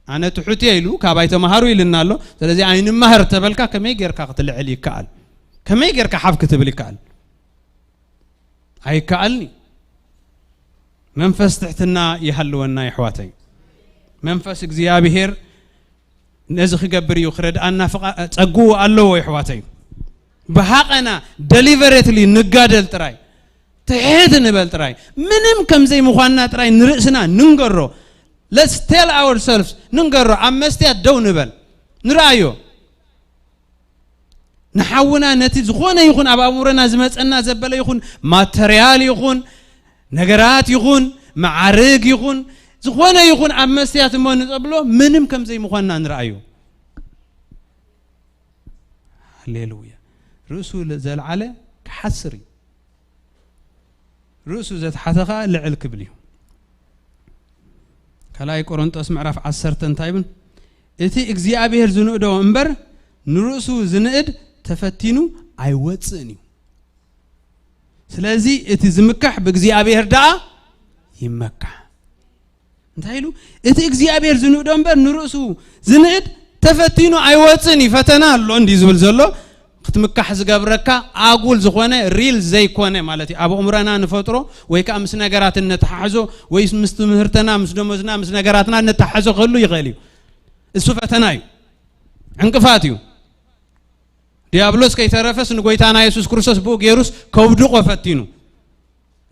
أنا تحتي له كابايت مهارو يلنا له ስለዚህ አይን ማህር ተበልካ ከመይ ገርካ ከተልዕል ይካል ከመይ ገርካ ሐፍ ከተብል ይካል አይካልኒ መንፈስ ትሕትና ይሐልወና ይሕዋተይ መንፈስ እግዚአብሔር ነዚ ክገብር እዩ ክረድአና ጸጉ ኣለዎ ይሕዋተይ በሃቀና ዴሊቨሬትሊ ንጋደል ጥራይ ትሕት ንበል ጥራይ ምንም ከምዘይ ምዃንና ጥራይ ንርእስና ንንገሮ let's tell ourselves ننقر عمستيات دو نبل نرأيو نحاونا نتيز خونه يخون أبا أمورنا زمت أننا زبلا يخون ماتريال يخون نقرات يخون معارق يخون زخونه يخون عمستيات ما نتقبلو منم كم زي مخوانا نرأيو هللويا رسول زال على كحسري رسول زاد حتخا لعل كبليو كلاي كورنثوس معرف 10 تايبن اتي እግዚአብሔር ዝንእዶ እንበር ንሩሱ ዝንእድ ተፈቲኑ አይወጽኒ ስለዚህ እቲ ዝምካሕ በእግዚአብሔር ዳ ይመካሕ እንታይሉ እቲ እግዚአብሔር ዝንእዶ እንበር ንሩሱ ዝንእድ ተፈቲኑ አይወጽኒ ፈተና አሎ እንዲ ዝብል ዘሎ ክትምካሕ ዝገብረካ አጉል ዝኾነ ሪል ዘይኮነ ማለት አብ ኡምራና ንፈጥሮ ወይ ካ ምስ ነገራት ነተሐዞ ወይ ምስ ትምህርተና ምስ ደሞዝና ምስ ነገራትና ነተሐዞ ከሉ ይኸሊ እሱ ፈተና እዩ እንቅፋት እዩ ዲያብሎስ ከይተረፈስ ንጎይታና ኢየሱስ ክርስቶስ ቡ ጌሩስ ከውድቆ ፈቲኑ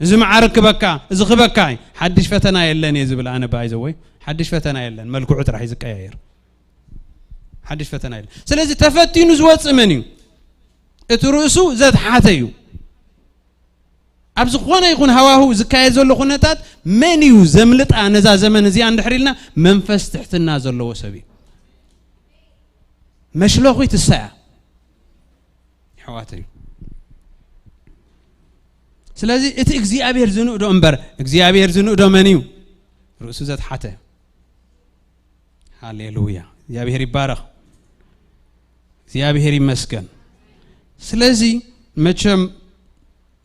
እዚ ማዓርክ በካ እዚ ክበካ ሓድሽ ፈተና የለን ይዝብል አነ ባይዘ ወይ ሓድሽ ፈተና የለን መልክዑ ጥራይ ዝቀያየር ሓድሽ ፈተና የለን ስለዚህ ተፈቲኑ ዝወጽ ምን እዩ እትሩሱ ዘት ሓተዩ ኣብዚ ኾነ ይኹን ሃዋሁ ዝካየድ ዘሎ ኩነታት መን እዩ ዘምልጣ ነዛ ዘመን እዚ አንድሕሪልና መንፈስ ትሕትና ዘለዎ ሰብ መሽለኹ ትሳያ ሕዋተዩ ስለዚህ እቲ እግዚአብሔር ዝንእዶ እንበር እግዚአብሔር ዝንእዶ መን እዩ ርእሱ ዘት ሓተ ሃሌሉያ እግዚአብሔር ይባረኽ እግዚአብሔር ይመስገን ስለዚህ መቸም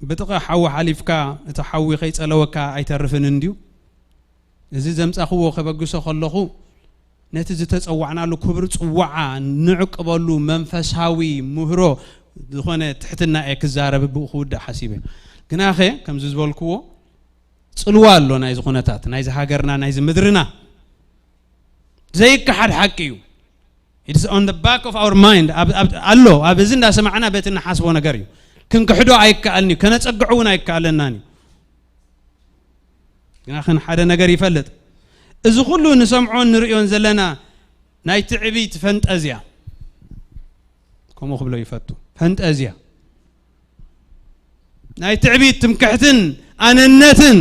بتقى حوا حليفك تحوي خيط لوك عيترفن انديو إذا زمت أخوه خبجوس خلقه نتيجة تصوعنا له كبر تصوعا نعقب له منفس هاوي مهرو دخانة تحتنا إكزارة بخود حسيبه كنا أخي كم زوجبال كوا تصلوال له نايز خناتات نايز هاجرنا نايز مدرنا زي كحد حكيو it's on the back of our mind الله أبزين ده سمعنا بيتنا حاسبونا قريو كن كحدو عيكالني كانت أقعونا عيكالناني لكن حدا نجار يفلت إذا كله نسمعون نريون زلنا نايت عبيت فنت أزيا كم أخبلوا يفتوا فنت أزيا نايت عبيت تمكحتن أنا النتن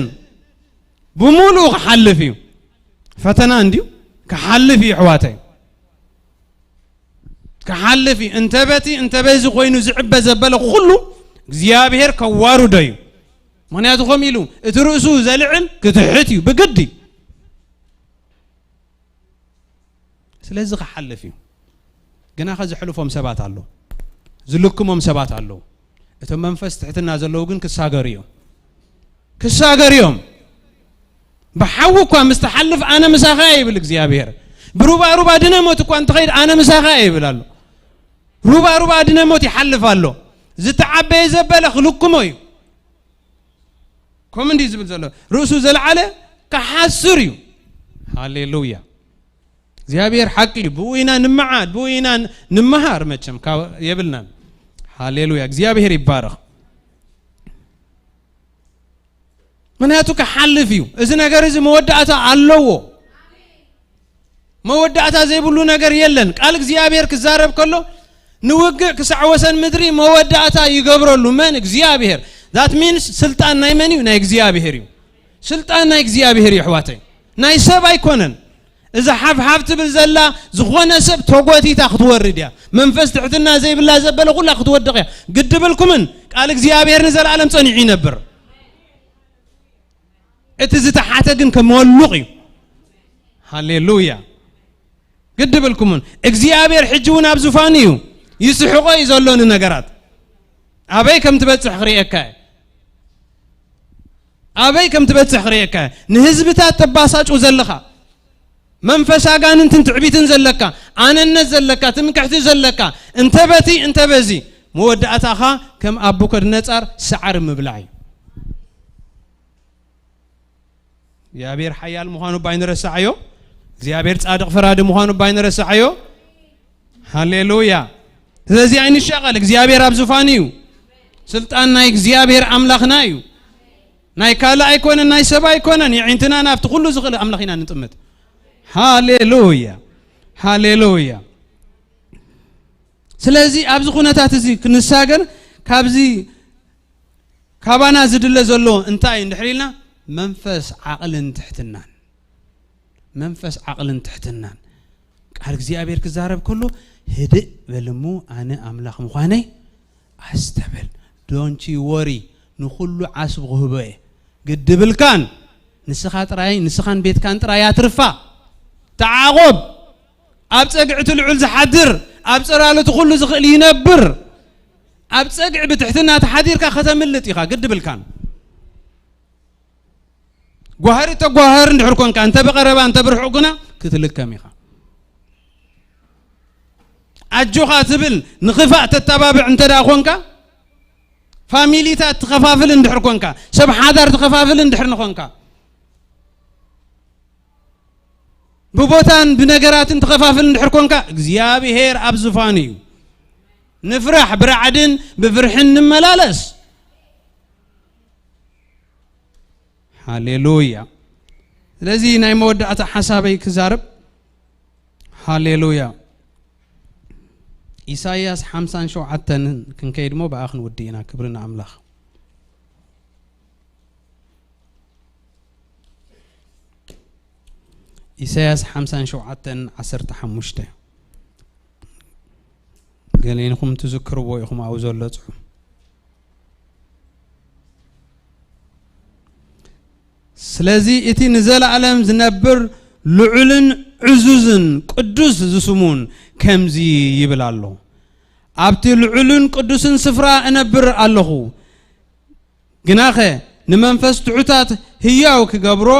بمولو حل فيه فتنا عندي كحل في حواتي كحل في انت بيزو خوينو زعب زبالة كله እግዚአብሔር ከዋሩ ደዩ ምክንያቱ ቆሚሉ እትሩሱ ዘልዕል ክትሕትዩ በግዲ ስለዚህ ከሐለፊው ገና ከዝሕልፎም ሰባት አለው ዝልክሞም ሰባት አለው እቶም መንፈስ ትሕትና ዘለው ግን ክሳገሪዮም በሐውኳ መስተሐልፍ አነ መሳኻ ይብል እግዚአብሔር ብሩባ ድነሞት እንኳን ተኸይድ አነ መሳኻ ይብላሉ ሩባ ድነሞት ይሐልፋሉ زتعبي زبالة خلقكموي كم دي زبل زلوا رؤسو زل على كحسريو هاليلويا زيابير حقي بوينا نمعاد بوينا نمهار متشم يبلنا هاليلويا زيابير يبارك من هاتو كحل فيو إذا نجار إذا مودعته علوه مودعته زي بقولوا نجار يلن قالك زيابير كزارب كله نوقع كسعوسن مدري مودعتا يقبرلو من እግዚአብሔር that means سلطان ناي منيو ناي እግዚአብሔር يو سلطان ناي እግዚአብሔር يحواتي ناي سب አይኮነን إذا حف تبل زلا زخونه سب توغوتيتا ክትወርድ ያ መንፈስ ትሕትና ዘይብላ ዘበለ ኩላ ክትወድቕ ያ ግድብልኩምን ቃል እግዚአብሔር ንዘላለም ጸኒዕ ይነብር እቲ ዝተሓተ ግን ከመወሉቕ እዩ ሃሌሉያ ግድብልኩምን እግዚአብሔር ሕጅውን ኣብ ዙፋን እዩ ይስሕቆ ይዘሎን ነገራት አበይ ከም ትበጽሕ ክሪአካ አበይ ከም ትበጽሕ ክሪአካ ንህዝብታት ተባሳጩ ዘለኻ መንፈስ አጋንንትን ትዕቢትን ዘለካ አነነት ዘለካ ትምክሕቲ ዘለካ እንተበቲ እንተበዚ መወዳእታኻ ከም አቡከድነጻር ሰዓር ምብላዕ እግዚአብሔር ኃያል መሆኑ ባይነረሳዮ እግዚአብሔር ጻድቅ ፈራድ መሆኑ ባይነረሳዮ ሃሌሉያ ስለዚህ አይንሻቀል እግዚአብሔር ኣብ ዙፋን እዩ ስልጣን ናይ እግዚአብሔር አምላኽና እዩ ናይ ካላ አይኮነ ናይ ሰባ አይኮነ ይዕንትና ናፍቲ ሁሉ ዝኽእል አምላኽና ንጥምት ሃሌሉያ ሃሌሉያ ስለዚህ ኣብዚ ኩነታት እዚ ክንሳገር ካብዚ ካባና ዝድለ ዘሎ እንታይ እንድሕሪልና መንፈስ ዓቅልን ትሕትናን ቃል እግዚአብሔር ክዛረብ ከሎ هدئ بلمو أنا أملاك مخاني أستبل دونتي وري نخلو عصب غهبه قد بالكان نسخات راي نسخان بيت كان راي ترفع تعاقب أبتقعت العلز حدر أبصر على تخلو زخل ينبر أبتقع بتحتنا تحدير كختم اللتيخا قد بالكان جوهري تجوهر نحركون كان تبقربا أنت برحقنا كتلك كميخا أجوخا تبل نخفاء تتبابع انت داخونك فاميلي تخفافل اندحر كونكا سب حاضر تخفافل اندحر نخونكا ببوتان بنقرات تخفافل اندحر كونكا اكزيابي هير أبزفاني نفرح برعدن بفرحن نملالس هاليلويا لذي ناي مودعة حسابي كزارب هاليلويا إساياس 50 شو عتن كن كيدمو بآخن ودينا كبرنا أملاخ إساياس 50 شو عتن 10 حمشته قال إنكم تذكروا ويكم عاوزوا لطعوا سلازي إتي نزل علم زنبر لعلن عزوزن قدوس زسمون كمزي يبل الله عبتي العلن قدوسن سفرا أنبر الله جناخه نمنفس تعتات هياو كجبرو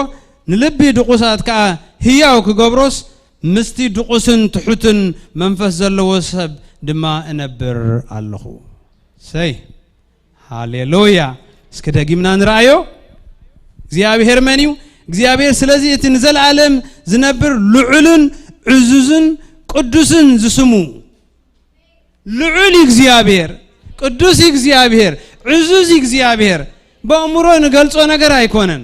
نلبي دقوسات كا هياو كجبروس مستي دقوسن تحتن منفس زلوسب دما أنبر الله سي هاليلويا سكده جمنا نرأيو زيابي هرمانيو እግዚአብሔር ስለዚህ ትንዘል ዓለም ዝነብር ልዑልን ዕዙዝን ቅዱስን ዝስሙ ልዑል እግዚአብሔር ቅዱስ እግዚአብሔር ዕዙዝ እግዚአብሔር በአእምሮ ንገልጾ ነገር አይኮነን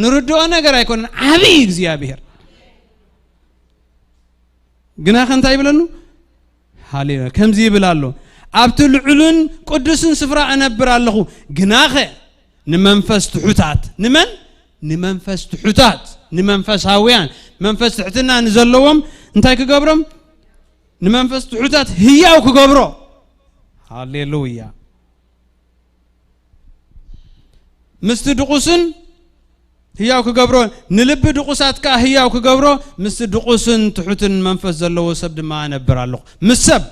ንርድኦ ነገር አይኮነን ዓቢ እግዚአብሔር ግና ከንታይ ይብለኑ ሃሌሉያ ከምዚ ይብላሉ ኣብቲ ልዑልን ቅዱስን ስፍራ አነብር ኣለኹ ግናኸ ንመንፈስ ትሑታት ንመን نمنفس تحتات نمنفس هاويان منفس تحتنا نزلوهم انتاي كقبرهم نمنفس تحتات هياو كقبرو هاليلويا مستدقوسن هياو كقبرو نلب دقوسات كا هياو كقبرو مستدقوسن تحتن منفس زلو سبد ما نبر الله مسب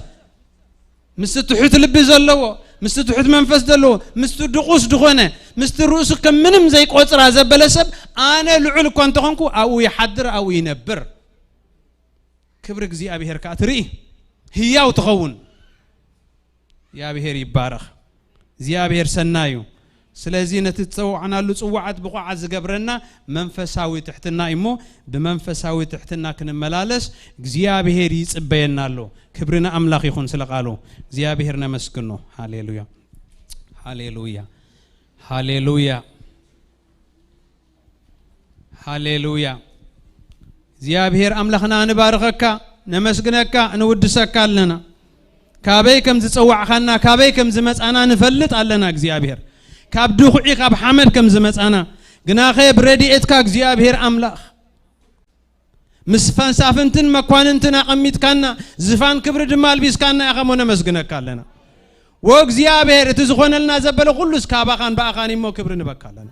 مستحت لبي زلو مستحت منفس دلو مستدقوس دخونه مستروس كم منم زي قطر زبلسب انا لعل كنت خنكو او يحضر او ينبر كبر እግዚአብሔር ካትሪ ህያው ተኸውን እግዚአብሔር ይባረክ እግዚአብሔር ሰናዩ ስለዚህ ነትጽዋዕናሉ ጽዋዓት ብቋዓት ዝገብረና መንፈሳዊ ትሕትና እሞ በመንፈሳዊ ትሕትና ክንመላለስ እግዚአብሔር ይጽበየናሉ ክብርና አምላክ ይሁን ስለቃሉ እግዚአብሔር ነመስግኖ ሃሌሉያ ሃሌሉያ ሃሌሉያ ሃሌሉያ እግዚአብሔር አምላክና እንባርከካ ነመስግነካ እንውድሰካለና كابي كم زصوع خنا كابي كم زمصانا نفلط علينا እግዚአብሔር ካብ ድኹዒ ካብ ሓመድ ከም ዝመጻና ግናኸ ብረዲኤትካ እግዚአብሔር አምላኽ ምስ ፈንሳፍንትን መኳንንትን አቀሚጥካና ዝፋን ክብር ድማ አልቢስካና ያኸሞነ መስግነካ ኣለና ወእግዚአብሔር እቲ ዝኾነልና ዘበለ ሁሉስ ካባኻን ባኻን ይሞ ክብር ንበካለና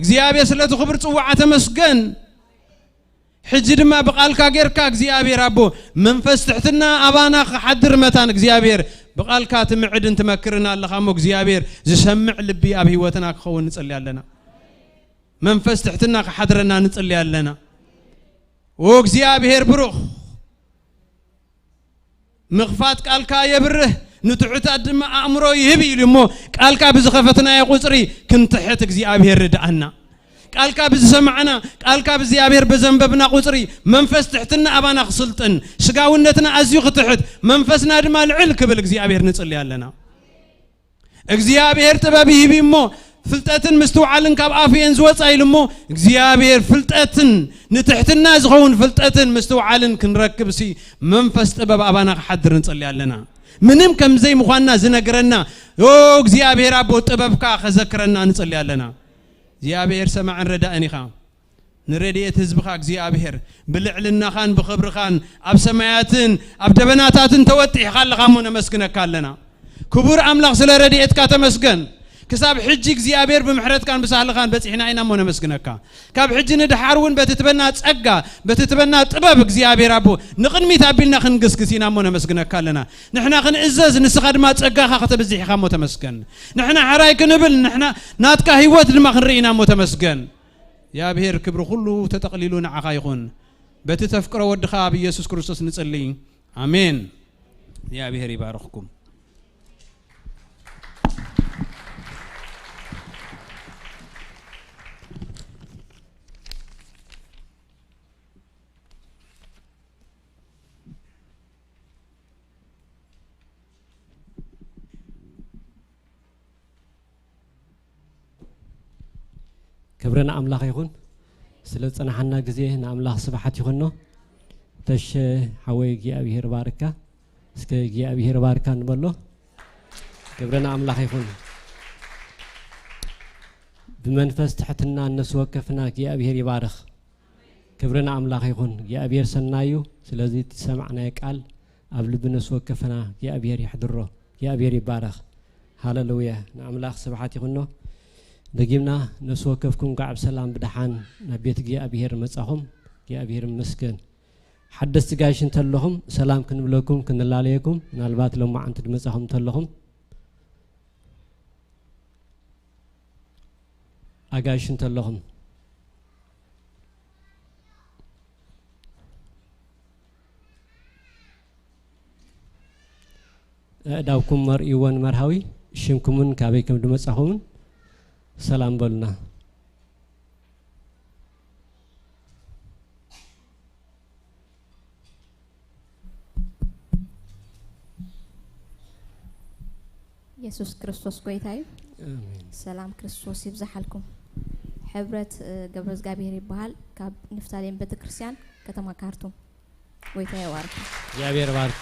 እግዚአብሔር ስለቱ ክብር ጽዋዓ ተመስገን ሕጂ ድማ በቃልካ ጌርካ እግዚአብሔር አቦ መንፈስ ትሕትና አባና ሓድር መታን እግዚአብሔር በቃልካ ትምዕድን ትመክርና ኣለኻሞ እግዚአብሔር ዝሰምዕ ልቢ ኣብ ህይወትና ክኸውን ንጽልይ ኣለና መንፈስ ትሕትና ሓድረና ንጽልይ ኣለና ወእግዚአብሔር ብሩኽ مخفات قالكا يبره نتعتا دم أمره يهبي لمو قالكا بزخفتنا يقصري كنت حيت እግዚአብሔር ردعنا قالكا بزسمعنا قالكا بزيابير بزنببنا قصري منفس تحتنا أبانا خسلطن سقاونتنا أزيو تحت منفسنا دما العلك بالእግዚአብሔር نصلي علينا እግዚአብሔር تبابي يبيمو فلتاتن مستوعلن كاب افين زوصاي لمو እግዚአብሔር فلتاتن نتحتنا زخون فلتاتن مستوعلن كنركب سي منفس طبب ابانا حضر نصلي علينا منم كم زي مخوانا زنغرنا يو እግዚአብሔር አቦ ጥበብካ خذكرنا نصلي علينا እግዚአብሔር ሰማዕን ረዳእኒ ኻ ንረድኤት ህዝብኻ እግዚአብሔር ብልዕልና ኻን ብኽብርኻን ኣብ ሰማያትን ኣብ ደበናታትን ተወጢሕኻ ኣለኻ ሞ ነመስግነካ ኣለና ክቡር አምላኽ ስለ ረድኤትካ ተመስገን كساب حج እግዚአብሔር بمحرتكان بسالخان بصحنا اينا مو نمسكنك كاب حج ندحارون بتتبنا ጸጋ بتتبنا ጥበብ እግዚአብሔር አቦ ንቅድሚት አቢልና ክንግስግሲና مو نمسكنك لنا نحنا خنعزز نسخدما ጸጋኻ ከተበዚሕኻ مو ተመስገን نحنا حراي كنبل نحنا ناتካ ህይወት ድማ ክንርኢና مو ተመስገን يا بهر كبر كله تتقليلون عخا يكون بتتفكر ودخ بيسوع ክርስቶስ نصلي امين يا بهر يبارككم كبرنا أملاخ يكون سلطنا حنا جزيه نأملاخ سبحات يكونه تش حوي جي أبيه باركة سك جي أبيه باركة نبلو كبرنا أملاخ يكون بمنفس تحتنا الناس وقفنا جي أبيه يبارك كبرنا أملاخ يكون جي أبيه سنايو سلازي سمعنا يقال قبل بنس وقفنا جي أبيه يحضره جي أبيه يبارك هاللويا نأملاخ سبحات يكونه دقيمنا نسوكفكم قاعد سلام بدحان نبيت جي أبيهر مساهم جي أبيهر مسكن حدث تجايشن تلهم سلام كنبلكم كنلا عليكم نالبات لما أنت مساهم تلهم أجايشن تلهم داوكم مر إيوان مرهوي شمكمون كابيكم دمساهم سلام بلنا يسوع كريستوس قويتاي سلام كريستوس يبزحلكم حبرت قبرز غابير يبحال كاب نفتالين بيت كريستيان كتما كارتوم قويتاي وارك يا بير وارك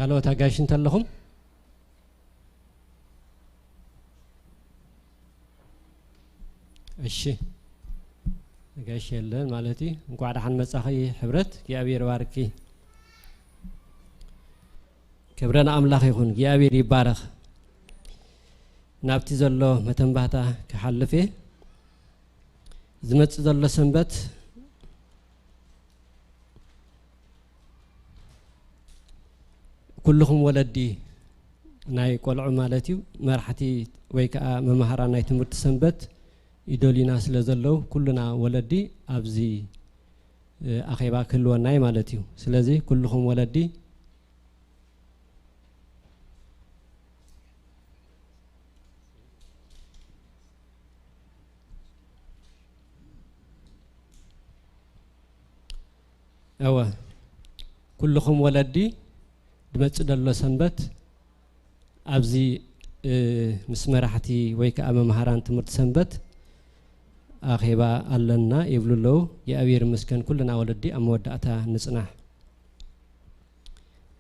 قالوا تاجاشين تلهم እሺ ጋሽ የለን ማለቴ እንኳን አሁን መጻኸይ ህብረት እግዚአብሔር ባርኪ ክብረና አምላኽ ይሁን እግዚአብሔር ይባረክ ናብቲ ዘሎ መተንባታ ከሐልፈ ዝመጽ ዘሎ ሰንበት كلهم ولدي ناي قلع مالتي مرحتي ويكا ممهرا ناي تمرت سنبت يدولينا سلازلو كلنا ولدي ابزي اخيبا كلو ناي مالتي سلازي كلهم ولدي اوا كلهم ولدي دمص دلو سنبت ابزي مسمرحتي ويكا ممهران تمرت سنبت أخيبا ألنا يبلو يأبير مسكن كلنا ولدي أمودعتا نصنع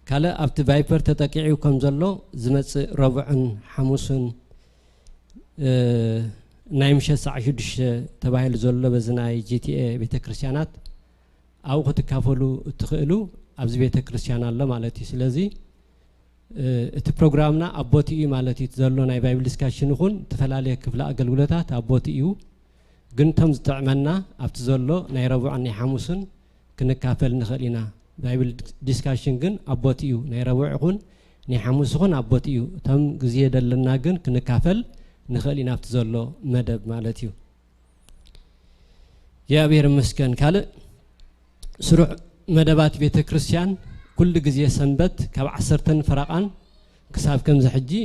كلا أبت بايبر تتكيعو كم زلو زمت ربعن حموسن نايمشة سعشدش تباهل زلو بزناي GTA بيت كريستيانات أو ختكافلو تخلو أبز بيت كريستيان الله مالتي سلازي እቲ ፕሮግራምና አቦቲ እዩ ማለት ይተዘሎ ናይ ባይብል ዲስካሽን ይኹን ተፈላለየ ክፍለ አገልግሎታት አቦቲ እዩ ግን ተም ዝጥዕመና ኣብቲ ዘሎ ናይ ረቡዕን ናይ ሐሙስን ክንካፈል ንኽእል ኢና ባይብል ዲስካሽን ግን አቦቲ እዩ ናይ ረቡዕ ይኹን ናይ ሐሙስ ይኹን አቦቲ እዩ ተም ግዜ ደለና ግን ክንካፈል ንኽእል ኢና ኣብቲ ዘሎ መደብ ማለት እዩ የእግዚአብሔር ይመስገን ካልእ ስሩዕ መደባት ቤተ ክርስቲያን كل جزية سنبت كاب عصرتن فرقان كساب كم زحجي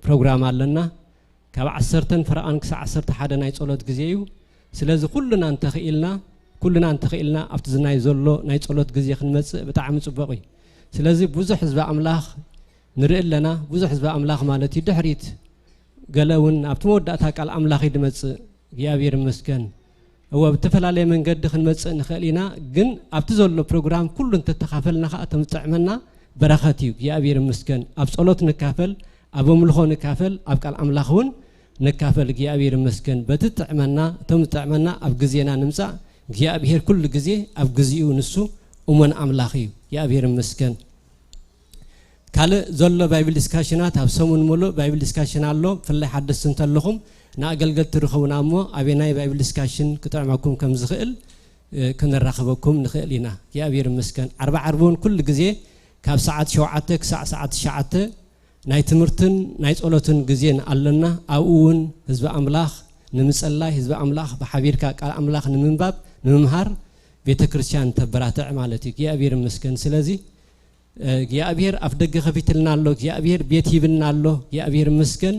برنامج لنا كاب عصرتن فرقان كسا عصرت حدا نايت صلوت جزيو سلازي كلنا انتخيلنا أفتزنا يزولو نايت صلوت جزية خدمت بتعمل صبغي سلازي بوزح حزب أملاخ نرئ لنا بوزح حزب أملاخ مالتي دحريت قالون أفتمود أتاك على أملاخ يدمت يا بير مسكن هو بتفل عليه من قد خدمت نخلينا جن أبتزول البرنامج كله أنت تخافلنا خاطر تعملنا بركاتيو يا أبير مسكن أبصلوت نكافل أبو ملخون نكافل أبقى الأملاخون نكافل يا أبير مسكن بتتعملنا تم تعملنا أبجزينا نمسع يا أبير كل جزية أبجزيو نسو ومن أملاخيو يا أبير مسكن كله زول بايبل ديسكاشنات أبسمون ملو بايبل ديسكاشن الله فالله حدث سنتلهم ناقل ترخونا مو أبيناي بايبل ديسكاشن كتر معكم كم زخيل كنا نراقبكم نخيلنا يا أبير مسكن 4 كل جزء كاب ساعات شوعتك ساعات شعته نايت مرتن نايت أولتن جزين علنا أون حزب أملاخ نمس الله حزب أملاخ بحبير كا أملاخ نمنباب نمهار بيت كريستيان تبرات عمالتك يا أبير مسكن سلازي يا أبير أفدق خفيتلنا له يا أبير بيتي بنا له يا أبير مسكن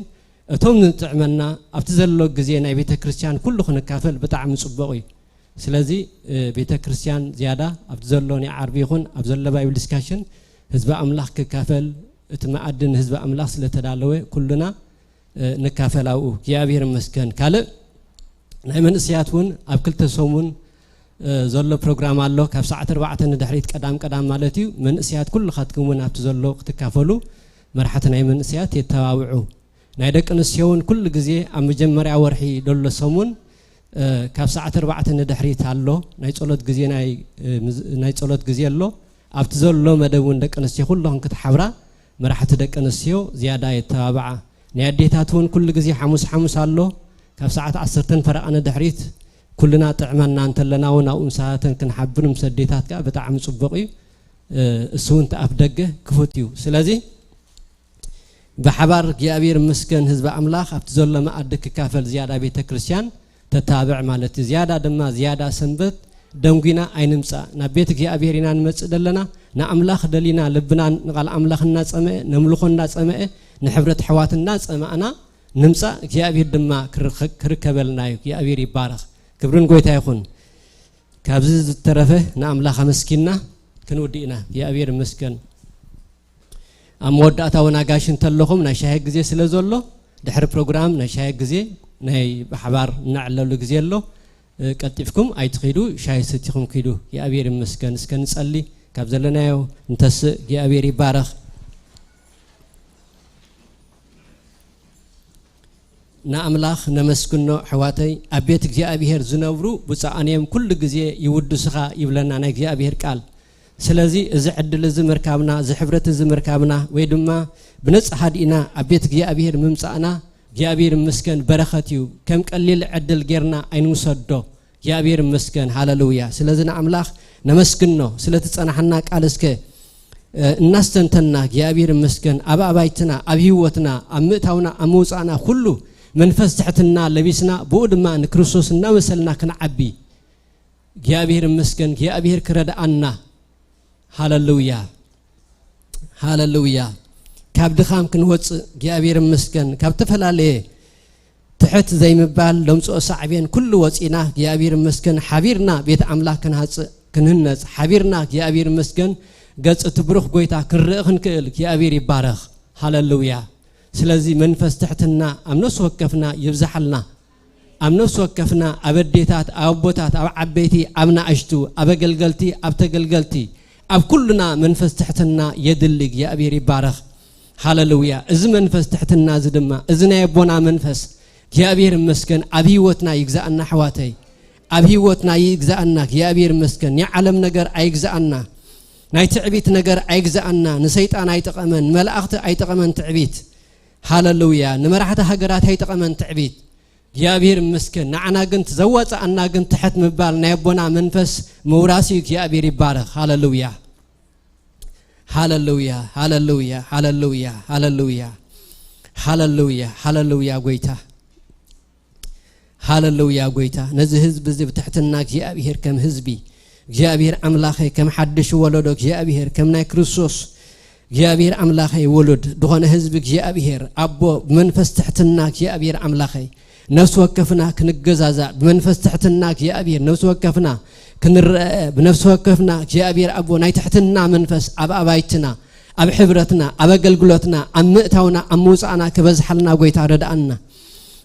توم نتعملنا أفتزلوا جزينا بيت كريستيان كله خن كافل بتعم صبغي سلازي بيت كريستيان زيادة أفتزلوني عربي خن أفتزل بايبل ديسكاشن حزب أملاخ كافل تمعدن حزب أملاخ سلتدالوه كلنا نكافل أو يا أبير مسكن كله نعمل سياتون أبكل تسومون زل برنامج الله كاب ساعة 4 ندحريت قدام مالتي من سيات كل خاتكم من أفتزلوا تكافلوا مرحة نعمل سيات يتواوعوا نايدك نسيون كل جزء أم جمرة ورحي دول سمون كاب ساعة 4 ندحريت الله نايتصلت جزء نايتصلت جزء الله أفتزل الله مدون دك نسيو كلهم كتحبرة مرحة دك نسيو زيادة يتابع ناديتاتون كل جزء حموس الله كاب ساعة 10 فرق ندحريت كلنا تعملنا أنت لنا وناوم ساعة كنحبر مسديتات كا بتعمل صبغي السون تأفدقه كفتيو سلازي بحبار يا أبير مسكن حزب أملاخ أفتزول ما أدك كافل زيادة بيت كريستيان تتابع مالت زيادة دما زيادة سنبت دمجنا أي نمسا نبيتك يا أبيرنا نمس دلنا نأملاخ دلنا لبنا نقال أملاخ الناس أمه نملخ الناس أمه نحبرت حوات الناس أمه أنا نمسا يا أبير دما كركبلنا يا أبير يبارك كبرون قوي تايخون كابز الترفه نأملاخ مسكيننا كنودينا يا أبير مسكن أمودة أتاونا قاشن تلهم نشاهد جزء سلزولو دحر برنامج نشاهد جزء نهي بحبار نعلو لجزء له كتفكم أي تخيدو شاهد ستيكم كيدو يا أبير مسكن سكن نسألي كابزلنا يو نتس يا أبير يبارك نأملاخ نمسكنو حواتي أبيتك يا أبير زنورو بس أنيم كل جزء يود سخا يبلنا نك يا أبير قال سلازي إذا عدل الزمر كابنا إذا حفرة الزمر كابنا ويدما بنص حدينا أبيتك يا أبير ممسأنا يا أبير مسكن بركاتيو كم قليل عدل غيرنا أين مصدو يا أبير مسكن هاللويا سلازنا أملاخ نمسكنو سلت أنا حناك علىسك الناس تنتنا يا أبير مسكن أبا بيتنا أبيوتنا أمتاونا أموسانا كله من فزتحتنا لبسنا بود ما نكرسوسنا وسلنا كنعبي يا أبير مسكن يا أبير كرد أنا هاللويا هاللويا كاب دخام كنوص يا أبير مسكن كاب تفل عليه تحت زي مبال لمسو صعبين كل وصينا يا أبير مسكن حبيرنا بيت أملاك كنهنس حبيرنا يا أبير مسكن قص تبرخ قويتا كنرخن كلك يا أبير يبارخ هاللويا سلازي منفس تحتنا أمنس وقفنا يبزحلنا أمنوس وكفنا أبديتات أبوتات أب عبيتي أبنا أشتو أبجلجلتي أبتجلجلتي أب كلنا منفس تحتنا يدلق يا أبي ربارخ هاللويا إذا منفس تحتنا زدما إذا يبونا منفس يا أبي مسكن أبيوتنا يجزأنا حواتي أبيوتنا يجزأنا يا أبي مسكن يعلم نجر أيجزأنا نايتعبيت نجر أيجزأنا نسيت أنا يتقمن ملأخت أيتقمن تعبيت هاللويا نمرحت هجرات هيتقمن تعبيت يا أبير مسكن نعنا قنت زوات أنا قنت تحت مبال نيبونا منفس موراسيك يا أبير بارخ هاللويا هاللويا هاللويا هاللويا هاللويا هاللويا هاللويا قويتا هاللويا قويتا نزه حزب زي بتحتناك يا أبير كم حزبي يا أبير أملاخي كم حدش ولدك يا أبير كم ناي كريستوس يا أبير أملاخي ولد دخان حزبك يا أبير أبو منفس تحتناك يا أبير أملاخي نفس وقفنا كنجزازا بمنفس تحتناك يا أبير نفس وقفنا بنفس وقفنا يا أبير أبو ناي تحتنا منفس أبايتنا أب حبرتنا أب قلقلتنا أم مئتونا أم موسعنا كبزحلنا قويتا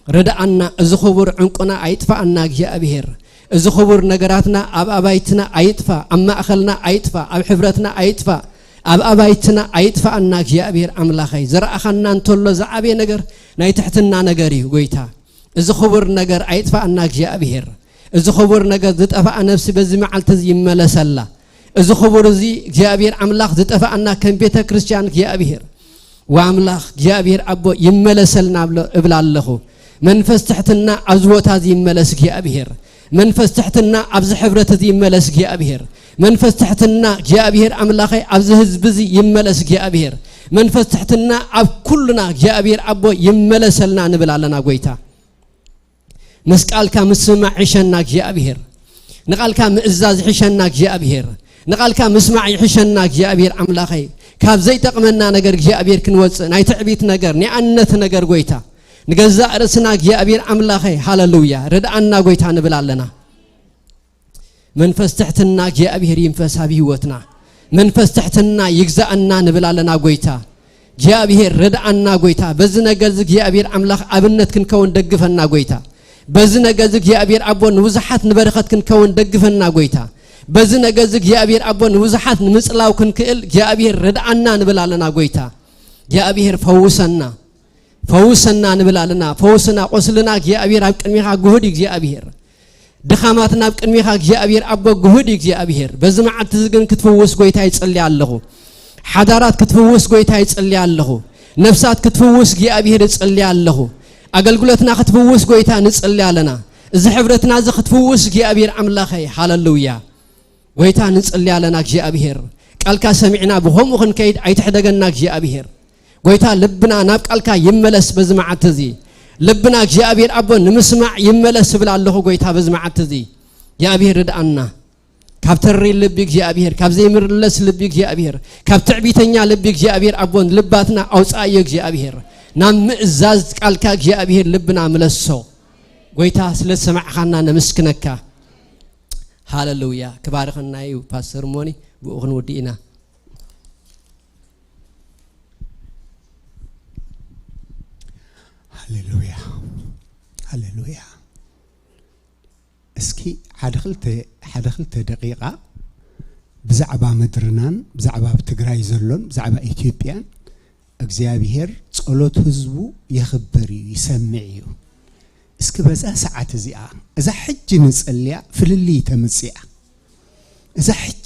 ردأنا إذا خبر عنقنا أيتفعنا يا أبير إذا خبر نجراتنا أبايتنا أيتفع أما أخلنا أيتفع أب حبرتنا أيتفع أبايتنا أيتفعنا يا أبير أملاخي زرع أخنا نطلع زعبي نجر ناي تحتنا نجري قويتا إذا خبر نجر أيتفع الناك يا أبير إذا خبر نجر ذات أفع نفسي بزمع التزي ملسلا إذا خبر زي يا أبير أملاخ ذات أفع الناك كم بيت كريستيان يا أبير وأملاخ يا أبير أبو يملسلنا إبلا الله من فستحتنا أزوات هذه يملسك يا أبير من فستحتنا أبز حبرة هذه يملسك يا أبير من فستحتنا يا أبير أملاخي أبز هزبزي يملسك يا أبير من فستحتنا أب كلنا يا أبير أبو يملسلنا نبلا لنا قويتا مسقالك مسمع عشناك يا أبير نقالك مئزاز عشناك يا أبير نقالك مسمع عشناك يا أبير أملاخي كاب زي تقمنا نجر يا أبير كنوز ناي تعبيت نجر نعنت نجر قويتا نجزاء رسناك يا أبير أملاخي هاللويا ردعنا قويتا نبلا لنا من فستحتناك يا أبير ينفس هبيوتنا من فستحتنا يجزاءنا نبلا لنا قويتا يا أبير ردعنا قويتا بزنا جزك يا أبير أملاخ أبنت كنكون دقفنا قويتا بزنا جزك يا أبير أبون وزحات نبرخت كنكون دقفنا قويتا بزنا جزك يا أبير أبون وزحات نمسلاو كنكل يا أبير ردعنا نبلا لنا قويتا يا أبير فوسنا نبلا لنا فوسنا قسلنا يا أبير أبكنميها جهودك يا أبير دخاماتنا أبكنميها يا أبير أبو جهودك يا أبير بزمع تزقن كتفوس قويتا يتصلي الله حضارات كتفوس قويتا يتصلي الله نفسات كتفوس يا أبير يتصلي الله أقلقلتنا ختفوس قويتا نتصلي لنا إذا حبرتنا إذا ختفوس يا أبير أملاخي هاللويا قويتا نتصلي لنا يا أبير قالكا سمعنا بهم وخن كيد أي تحدقنا يا أبير قويتا لبنا ناب قالكا يملس بزمع تزي لبنا يا أبير أبو نمسمع يملس بلا الله قويتا بزمع تزي يا أبير ردعنا كابتري لبيك يا أبير كابزي مرلس لبيك يا أبير كابتعبيتنيا لبيك يا أبير أبو لباتنا أوصايك يا أبير نام مئزاز قالكاك يا أبير لبنا ملسو قويتا سلس سمع خانا نمسكنك هاللويا كبارخنا يو باستر موني بأغن ودينا هاللويا هاللويا اسكي حدخلت دقيقة بزعبا مدرنان بزعبا بتقراي زلون بزعبا إثيوبيان እግዚአብሔር ጸሎት ህዝቡ يخبري يسمعيو እስከ በዛ ሰዓት እዚኣ እዛ ሕጅ ንጽልያ ፍልሊ ተምጽያ እዛ ሕጅ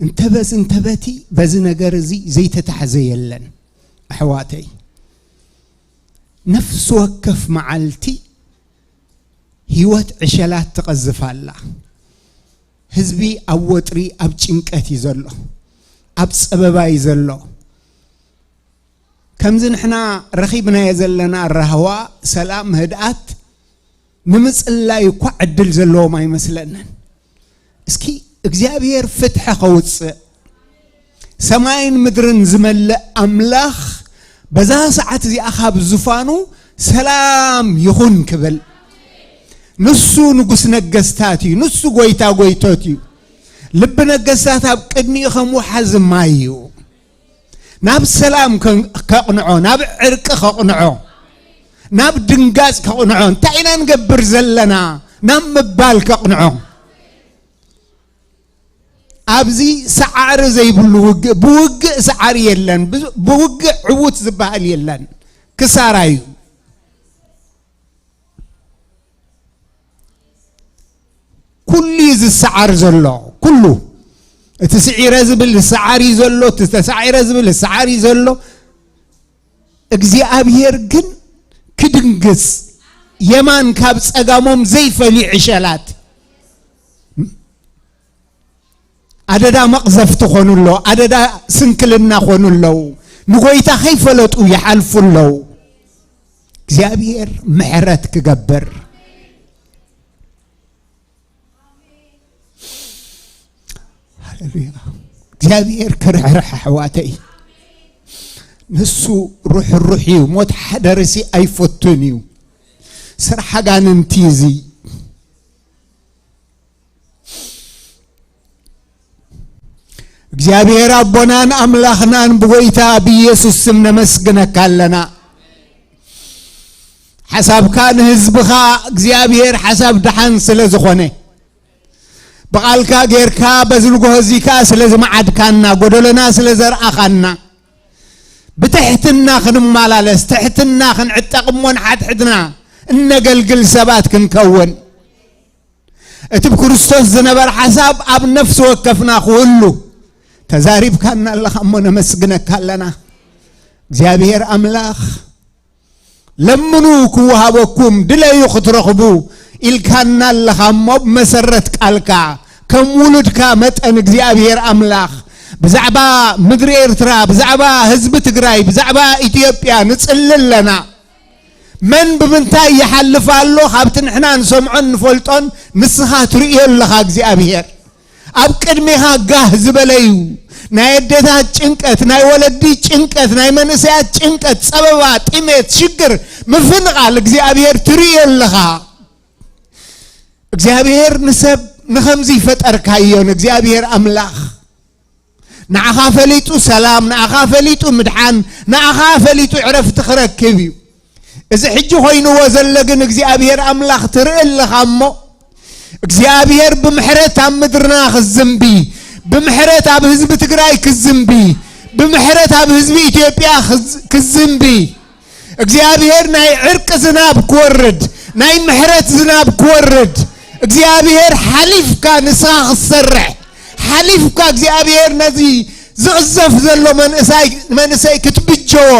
እንተበቲ በዚ ነገር እዚ ዘይተታሕዘ የለን አሕዋተይ ነፍስ ወከፍ መዓልቲ ህይወት ዕሸላት ተቀዝፋላ ህዝቢ ኣብ ወጥሪ ኣብ ጭንቀት ይዘሎ ኣብ ጸበባ ይዘሎ كمز نحنا رخيبنا يزلنا الرهوة سلام هدأت نمس الله يقع عدل زلو ما يمثلنا اسكي اجزابير فتح قوس سماين مدرن زمل أملاخ بزا ساعات زي أخاب الزفانو سلام يخون كبل نسو نقص نقستاتي نسو قويتاتي لب نقستاتها بقدني خمو حزم مايو ناب السلام كقنعو ناب عرق خقنعو ناب دنقاز كقنعون تاينا نقبر زلنا نام مبال كقنعون أبزي سعر زي بوق سعر يلن بوق عوت زبال يلن كساراي كل يز السعر زلو كله تسعير زبل السعر يزلو تسعير زبل السعر يزلو اجزي أبير جن كدنجس يمان كابس أقامهم زي فلي عشالات عددا مقذف تخونوا له عددا سنكلنا خونوا له نغويتا خيف لو يحلفوا له زابير محرت كجبر هللويا زابير كرح حواتي نسو روح الروحي وموت حدرسي اي فوتونيو سرح حقان انتيزي እግዚአብሔር አቦናን አምላኽናን በጎይታ በኢየሱስ ስም ነመስግነካለና ሐሳብካን ህዝብኻ እግዚአብሔር ሐሳብ ደሃን ስለዝኾነ በቃልካ ጌርካ በዝልጎዚካ ስለዝማዓድካና ጎደለና ስለዘርአኻና በትሕትና ክንማላለስ ትሕትና ክንዕጠቅሞን ሓድሕድና እነገልግል ሰባት ክንከውን እቲ ክርስቶስ ዝነበር ሐሳብ ኣብ ነፍስ ወከፍና ሁሉ تزاريب كان الله أمنا مسجنك لنا እግዚአብሔር አምላክ ለምኑ ኩሃበኩም ድለ ይخطرخبو ኢልካና ለሐሞብ መሰረት ቃልካ ከሙሉድካ መጠን እግዚአብሔር አምላክ በዛዕባ ምድር ኤርትራ በዛዕባ ህዝብ ትግራይ በዛዕባ ኢትዮጵያ ንጽልለና من بمنታይ ይሐልፋሉ ሀብትን ሕናን ሰምዖን ፈልጦን ንስኻ ትርእየለኻ እግዚአብሔር ኣብ ቅድሜኻ ጋህ ዝበለዩ ናይ ደታት ጭንቀት ናይ ወለዲ ጭንቀት ናይ መንእሰያት ጭንቀት ጸበባ ጢሜት ችግር ምፍንቃል እግዚአብሔር ትርእየለኻ እግዚአብሔር ንሰብ ንኸምዚ ፈጠርካዮን እግዚአብሔር አምላክ ንዓኻ ፈሊጡ ሰላም ንዓኻ ፈሊጡ ምድሓን ንዓኻ ፈሊጡ ዕረፍቲ ክረክብ እዩ እዚ ሕጂ ኮይኑዎ ዘሎ ግን እግዚአብሔር አምላክ ትርእየለኻ እሞ እግዚአብሔር ብምሕረት ኣብ ምድርና ክዝምቢ بمحرت أب حزب تجراي كزمبي بمحرت أب حزب إثيوبيا كزمبي እግዚአብሔር ናይ ዕርቅ ዝናብ ክወርድ ናይ ምሕረት ዝናብ ክወርድ እግዚአብሔር ሓሊፍካ ንስኻ ክሰርሕ ሓሊፍካ እግዚአብሔር ነዚ ዝዕዘፍ ዘሎ መንእሰይ ክትብጀዎ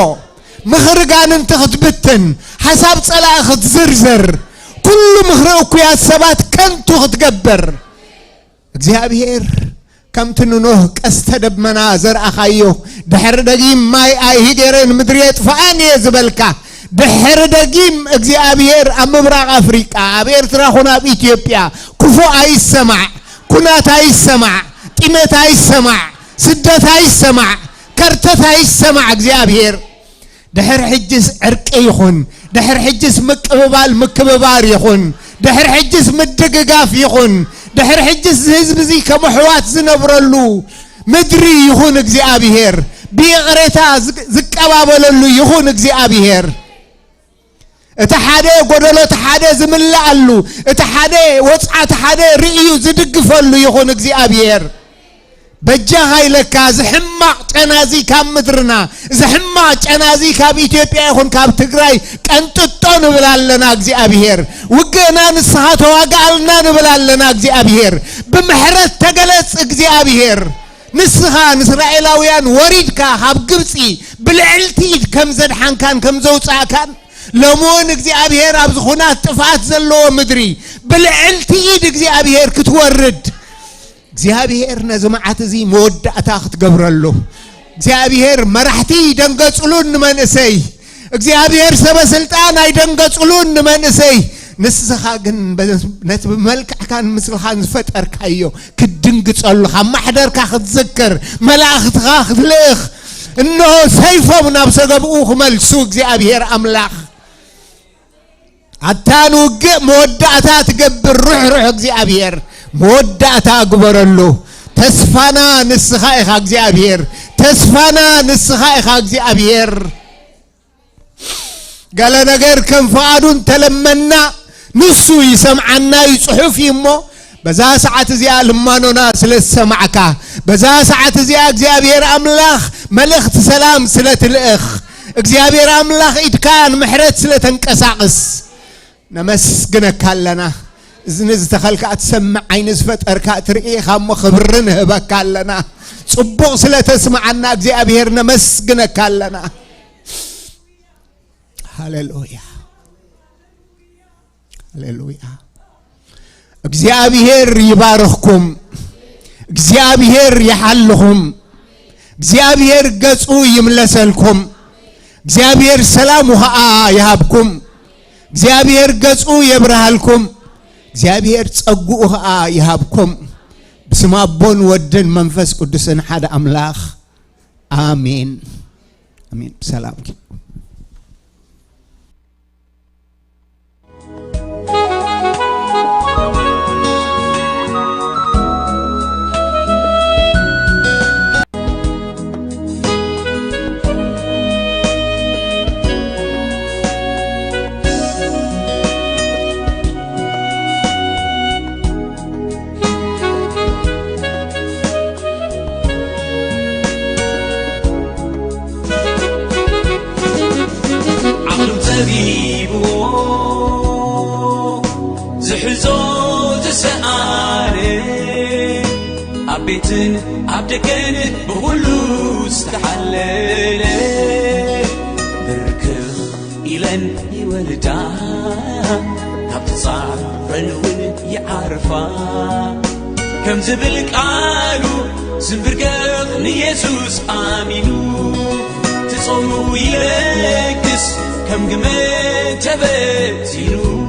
ምኽርጋንን ክትብትን ሓሳብ ጸላእ ክትዝርዝር ኩሉ ምኽሪ እኩያት ሰባት ከንቱ ክትገብር እግዚአብሔር كم تنوه كاستدبمنا زرع خيو دحر دقيم ماي اي هيجرين مدريت فاني زبلكا دحر دقيم እግዚአብሔር امبراق افريقيا ابير تراخونا باثيوبيا كفو اي سمع كنات اي سمع قيمت اي سمع سدت اي سمع كرتت اي سمع እግዚአብሔር دحر حجس عرق يخون دحر حجس مكببال يخون دحر حجس مدققاف يخون دحر حجس حزب زي كمحوات زنبرلو مدري يخون እግዚአብሔር بيغريتا زقبابللو يخون እግዚአብሔር اتحاده غدلو اتحاده زملالو اتحاده وصعه اتحاده رئيو زدقفلو يخون እግዚአብሔር بجا هايلك زحما ጨናዚ ካብ ምድርና زحማ ጨናዚ ካብ ኢትዮጵያ ይኹን ካብ ትግራይ ቀንጥጦ ንብላለና እግዚአብሔር ውገና ንስሓ ተዋጋልና ንብላለና እግዚአብሔር ብምሕረት ተገለጽ እግዚአብሔር ንስኻ ንእስራኤላውያን ወሪድካ ካብ ግብጺ ብልዕልቲ ከም ዘድሓንካን ከም ዘውጻእካን ለሞን እግዚአብሔር ኣብ ዝኾናት ጥፋት ዘለዎ ምድሪ ብልዕልቲ እግዚአብሔር ክትወርድ እግዚአብሔር ነዝማዓት እዚ መወዳእታ ክትገብረሉ እግዚአብሔር መራሕቲ ደንገጽሉን መንእሰይ እግዚአብሔር ሰበስልጣን አይደንገጽሉን መንእሰይ ንስኻ ግን ነት በመልክዕካን ምስልኻን ዝፈጠርካዮ ክድንግጸሉኻ ማሕደርካ ክትዝክር መላእኽትኻ ክትልኽ እነሆ ሰይፎም ናብ ሰገብኡ ክመልሱ እግዚአብሔር አምላክ አታን ውግእ መወዳእታ ትገብር ሩሕ እግዚአብሔር مودعتا غبرلو تسفانا نسخا اخا እግዚአብሔር تسفانا نسخا اخا እግዚአብሔር قال نجر كم فادون تلمنا نسو يسمعنا يصحف يمو بزا ساعة زيا لمانونا سلسمعك بزا ساعة زيا እግዚአብሔር አምላክ መልእክት ሰላም ስለትልእኽ እግዚአብሔር አምላክ ኢድካን ምሕረት ስለተንቀሳቀስ نمسكنك لنا إذن تخلك أتسمع عين فطرك ترئي خام خبرن هبك لنا صبوغ سلا تسمع عنا እግዚአብሔር نمسكنك لنا هاليلويا هاليلويا እግዚአብሔር ይባርክኩም እግዚአብሔር ይሐልኩም እግዚአብሔር ገጹ ይምለሰልኩም እግዚአብሔር ሰላም ወሃ ይሃብኩም እግዚአብሔር ገጹ ይብራሃልኩም እግዚአብሔር ጸጉኡ ይሃብኩም بسم أبون ودن منفس قدسن حدا أملاخ آمين آمين سلامك عبيتن عبدكن بغلو استحلل بركخ إلن يولدا هبتصع رنون يعرفا كم زبلك قالو زنبركخ نيسوس آمينو تصورو يلكس كم قمت تبتينو